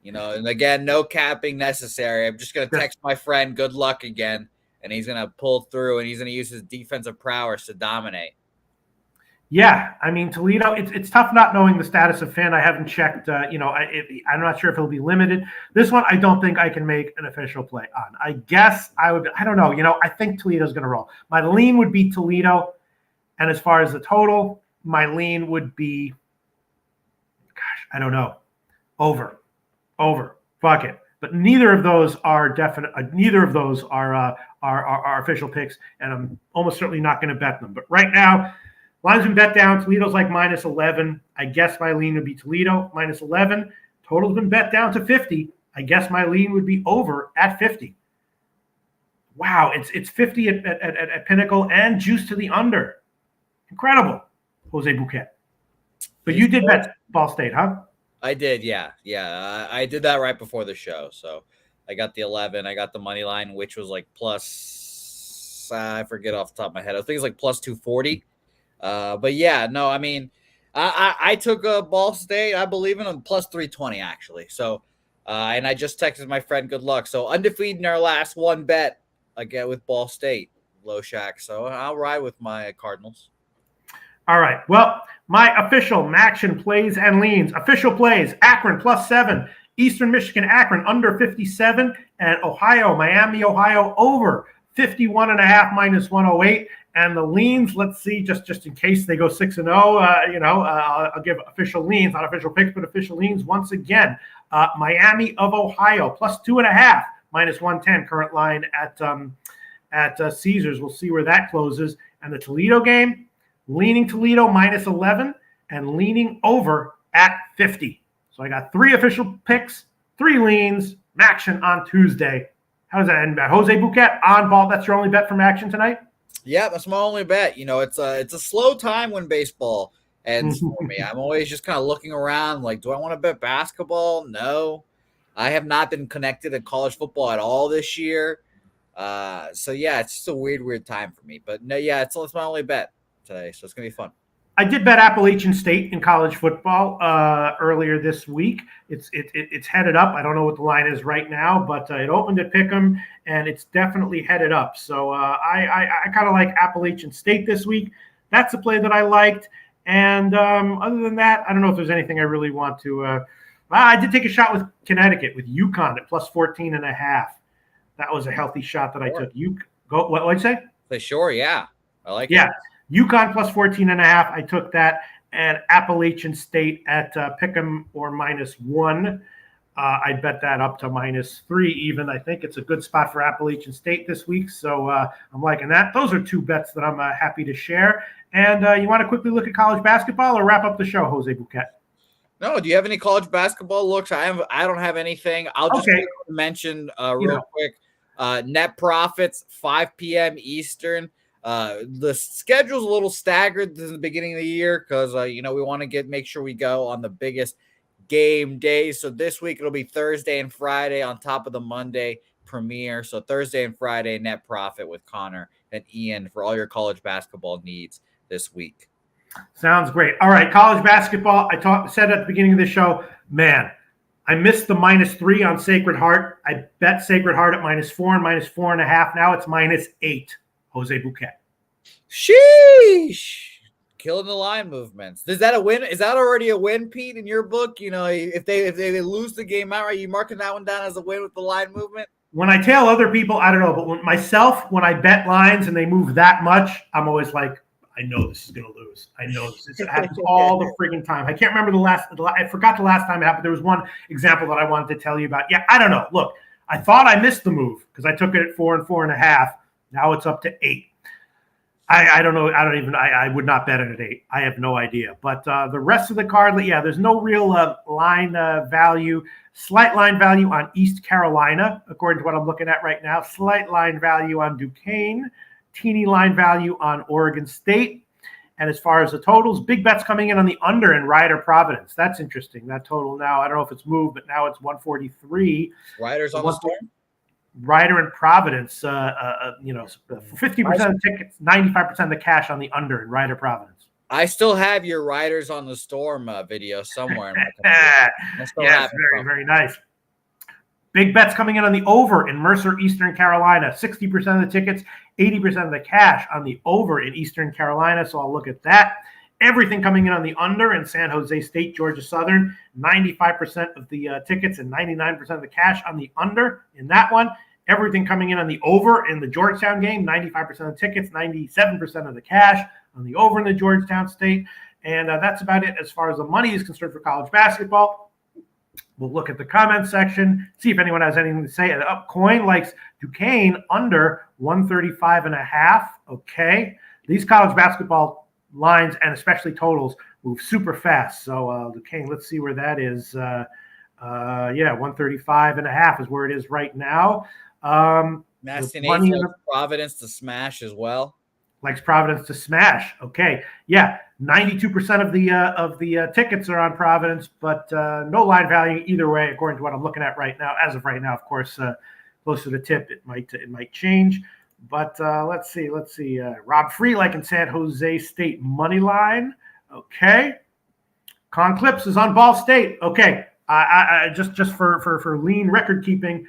S4: And again, no capping necessary. I'm just going to text my friend, good luck again, and he's going to pull through, and he's going to use his defensive prowess to dominate.
S2: Yeah, I mean, Toledo, it's tough not knowing the status of Finn. I haven't checked. I'm not sure if he'll be limited. This one, I don't think I can make an official play on. I guess I would. I don't know. I think Toledo's going to roll. My lean would be Toledo, and as far as the total, my lean would be, I don't know, over. Fuck it. But neither of those are definite. Neither of those are official picks, and I'm almost certainly not going to bet them. But right now, line's been bet down. Toledo's like minus 11. I guess my lean would be Toledo minus 11. Total's been bet down to 50. I guess my lean would be over at 50. Wow, it's 50 at Pinnacle and juice to the under. Incredible, Jose Bouquett. But you did bet Ball State, huh?
S4: I did, yeah. I did that right before the show. So I got the 11. I got the money line, which was like plus, I forget off the top of my head. I think it's like plus 240. But yeah, no, I mean, I took a Ball State. I believe in them plus 320 actually. So, and I just texted my friend, good luck. So undefeated in our last one bet again with Ball State, Loshak. So I'll ride with my Cardinals.
S2: All right. Well, my official Maction plays and leans. Official plays: Akron plus 7, Eastern Michigan Akron under 57, and Miami, Ohio over 51.5 minus 108. And the leans, let's see, just in case they go 6-0, I'll give official leans, not official picks, but official leans once again. Miami of Ohio plus 2.5 minus 110. Current line at Caesars. We'll see where that closes. And the Toledo game. Leaning Toledo minus 11 and leaning over at 50. So I got 3 official picks, 3 leans, Maction on Tuesday. How does that end? Jose Bouquett on ball. That's your only bet for Maction tonight?
S4: Yeah, that's my only bet. It's a slow time when baseball ends for me. I'm always just kind of looking around like, do I want to bet basketball? No. I have not been connected to college football at all this year. So yeah, it's just a weird time for me. But no, yeah, it's my only bet today, so it's gonna be fun.
S2: I did bet Appalachian State in college football earlier this week. It's headed up. I don't know what the line is right now, but it opened at Pick'em, and it's definitely headed up. So I kind of like Appalachian State this week. That's a play that I liked. And other than that, I don't know if there's anything I really want to. I did take a shot with Connecticut with UConn at plus 14.5. That was a healthy shot that I took. What'd you say?
S4: Say sure, yeah. I like it.
S2: Yeah. UConn plus 14.5. I took that, and Appalachian State at Pick'em or -1. I bet that up to -3 even. I think it's a good spot for Appalachian State this week, so I'm liking that. Those are 2 bets that I'm happy to share. And you want to quickly look at college basketball or wrap up the show, Jose Bouquett?
S4: No, do you have any college basketball looks? I don't have anything. I'll just mention real quick. Net profits, 5 p.m. Eastern. The schedule's a little staggered in the beginning of the year because we want to make sure we go on the biggest game days. So this week it'll be Thursday and Friday on top of the Monday premiere. So Thursday and Friday net profit with Connor and Ian for all your college basketball needs this week.
S2: Sounds great. All right, college basketball. I said at the beginning of the show, man, I missed the -3 on Sacred Heart. I bet Sacred Heart at -4 and -4.5. Now it's -8. Jose Bouquett.
S4: Sheesh. Killing the line movements. Is that a win? Is that already a win, Pete, in your book? If they lose the game outright, you marking that one down as a win with the line movement?
S2: when I tell other people, I don't know, but when I bet lines and they move that much, I'm always like, I know this is going to lose. I know this. It happens all the friggin' time. I can't remember I forgot the last time it happened. There was one example that I wanted to tell you about. Yeah, I don't know. Look, I thought I missed the move because I took it at 4 and 4.5. Now it's up to 8. I don't know. I would not bet it at 8. I have no idea. But the rest of the card, yeah, there's no real line value. Slight line value on East Carolina, according to what I'm looking at right now. Slight line value on Duquesne. Teeny line value on Oregon State. And as far as the totals, big bets coming in on the under in Rider Providence. That's interesting. That total now, I don't know if it's moved, but now it's 143.
S4: Riders on the storm?
S2: Rider in Providence, 50% of tickets, 95% of the cash on the under in Rider Providence.
S4: I still have your Riders on the Storm video somewhere.
S2: Yes, very, very nice. Big bets coming in on the over in Mercer, Eastern Carolina. 60% of the tickets, 80% of the cash on the over in Eastern Carolina. So I'll look at that. Everything coming in on the under in San Jose State, Georgia Southern. 95% of the tickets and 99% of the cash on the under in that one. Everything coming in on the over in the Georgetown game. 95% of the tickets, 97% of the cash on the over in the Georgetown State. And that's about it as far as the money is concerned for college basketball. We'll look at the comment section, see if anyone has anything to say. Coin likes Duquesne under 135.5. Okay. These college basketball lines and especially totals move super fast. So Duquesne, let's see where that is. 135.5 is where it is right now.
S4: Nasty Nate likes Providence to smash as well.
S2: Likes Providence to smash. Okay. Yeah. 92% of the tickets are on Providence, but no line value either way, according to what I'm looking at right now. As of right now, of course, close to the tip, it might change. But let's see. Rob Free, like in San Jose State money line. Okay. Con Clips is on Ball State. Okay. I just for lean record keeping,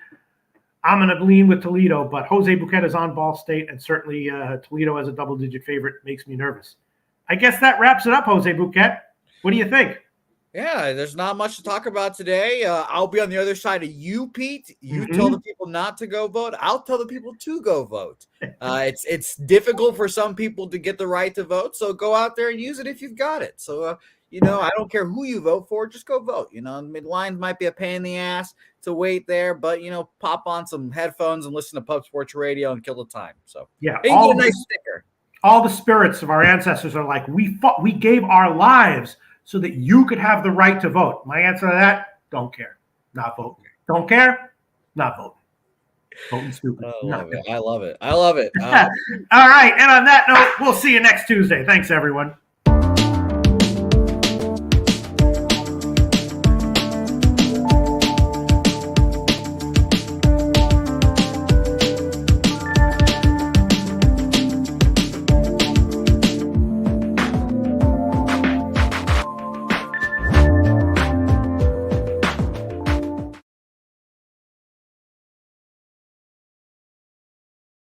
S2: I'm going to lean with Toledo, but Jose Bouquett is on Ball State, and certainly Toledo as a double-digit favorite makes me nervous. I guess that wraps it up, Jose Bouquett. What do you think?
S4: Yeah, there's not much to talk about today. I'll be on the other side of you, Pete. You tell the people not to go vote. I'll tell the people to go vote. It's difficult for some people to get the right to vote, so go out there and use it if you've got it. So, I don't care who you vote for, just go vote. Lines might be a pain in the ass to wait there, but, pop on some headphones and listen to Pub Sports Radio and kill the time. So,
S2: yeah,
S4: get a nice sticker.
S2: All the spirits of our ancestors are like, we gave our lives so that you could have the right to vote. My answer to that, don't care, not voting. Don't care, not voting. Voting stupid.
S4: I love it. I love it.
S2: All right, and on that note, we'll see you next Tuesday. Thanks, everyone.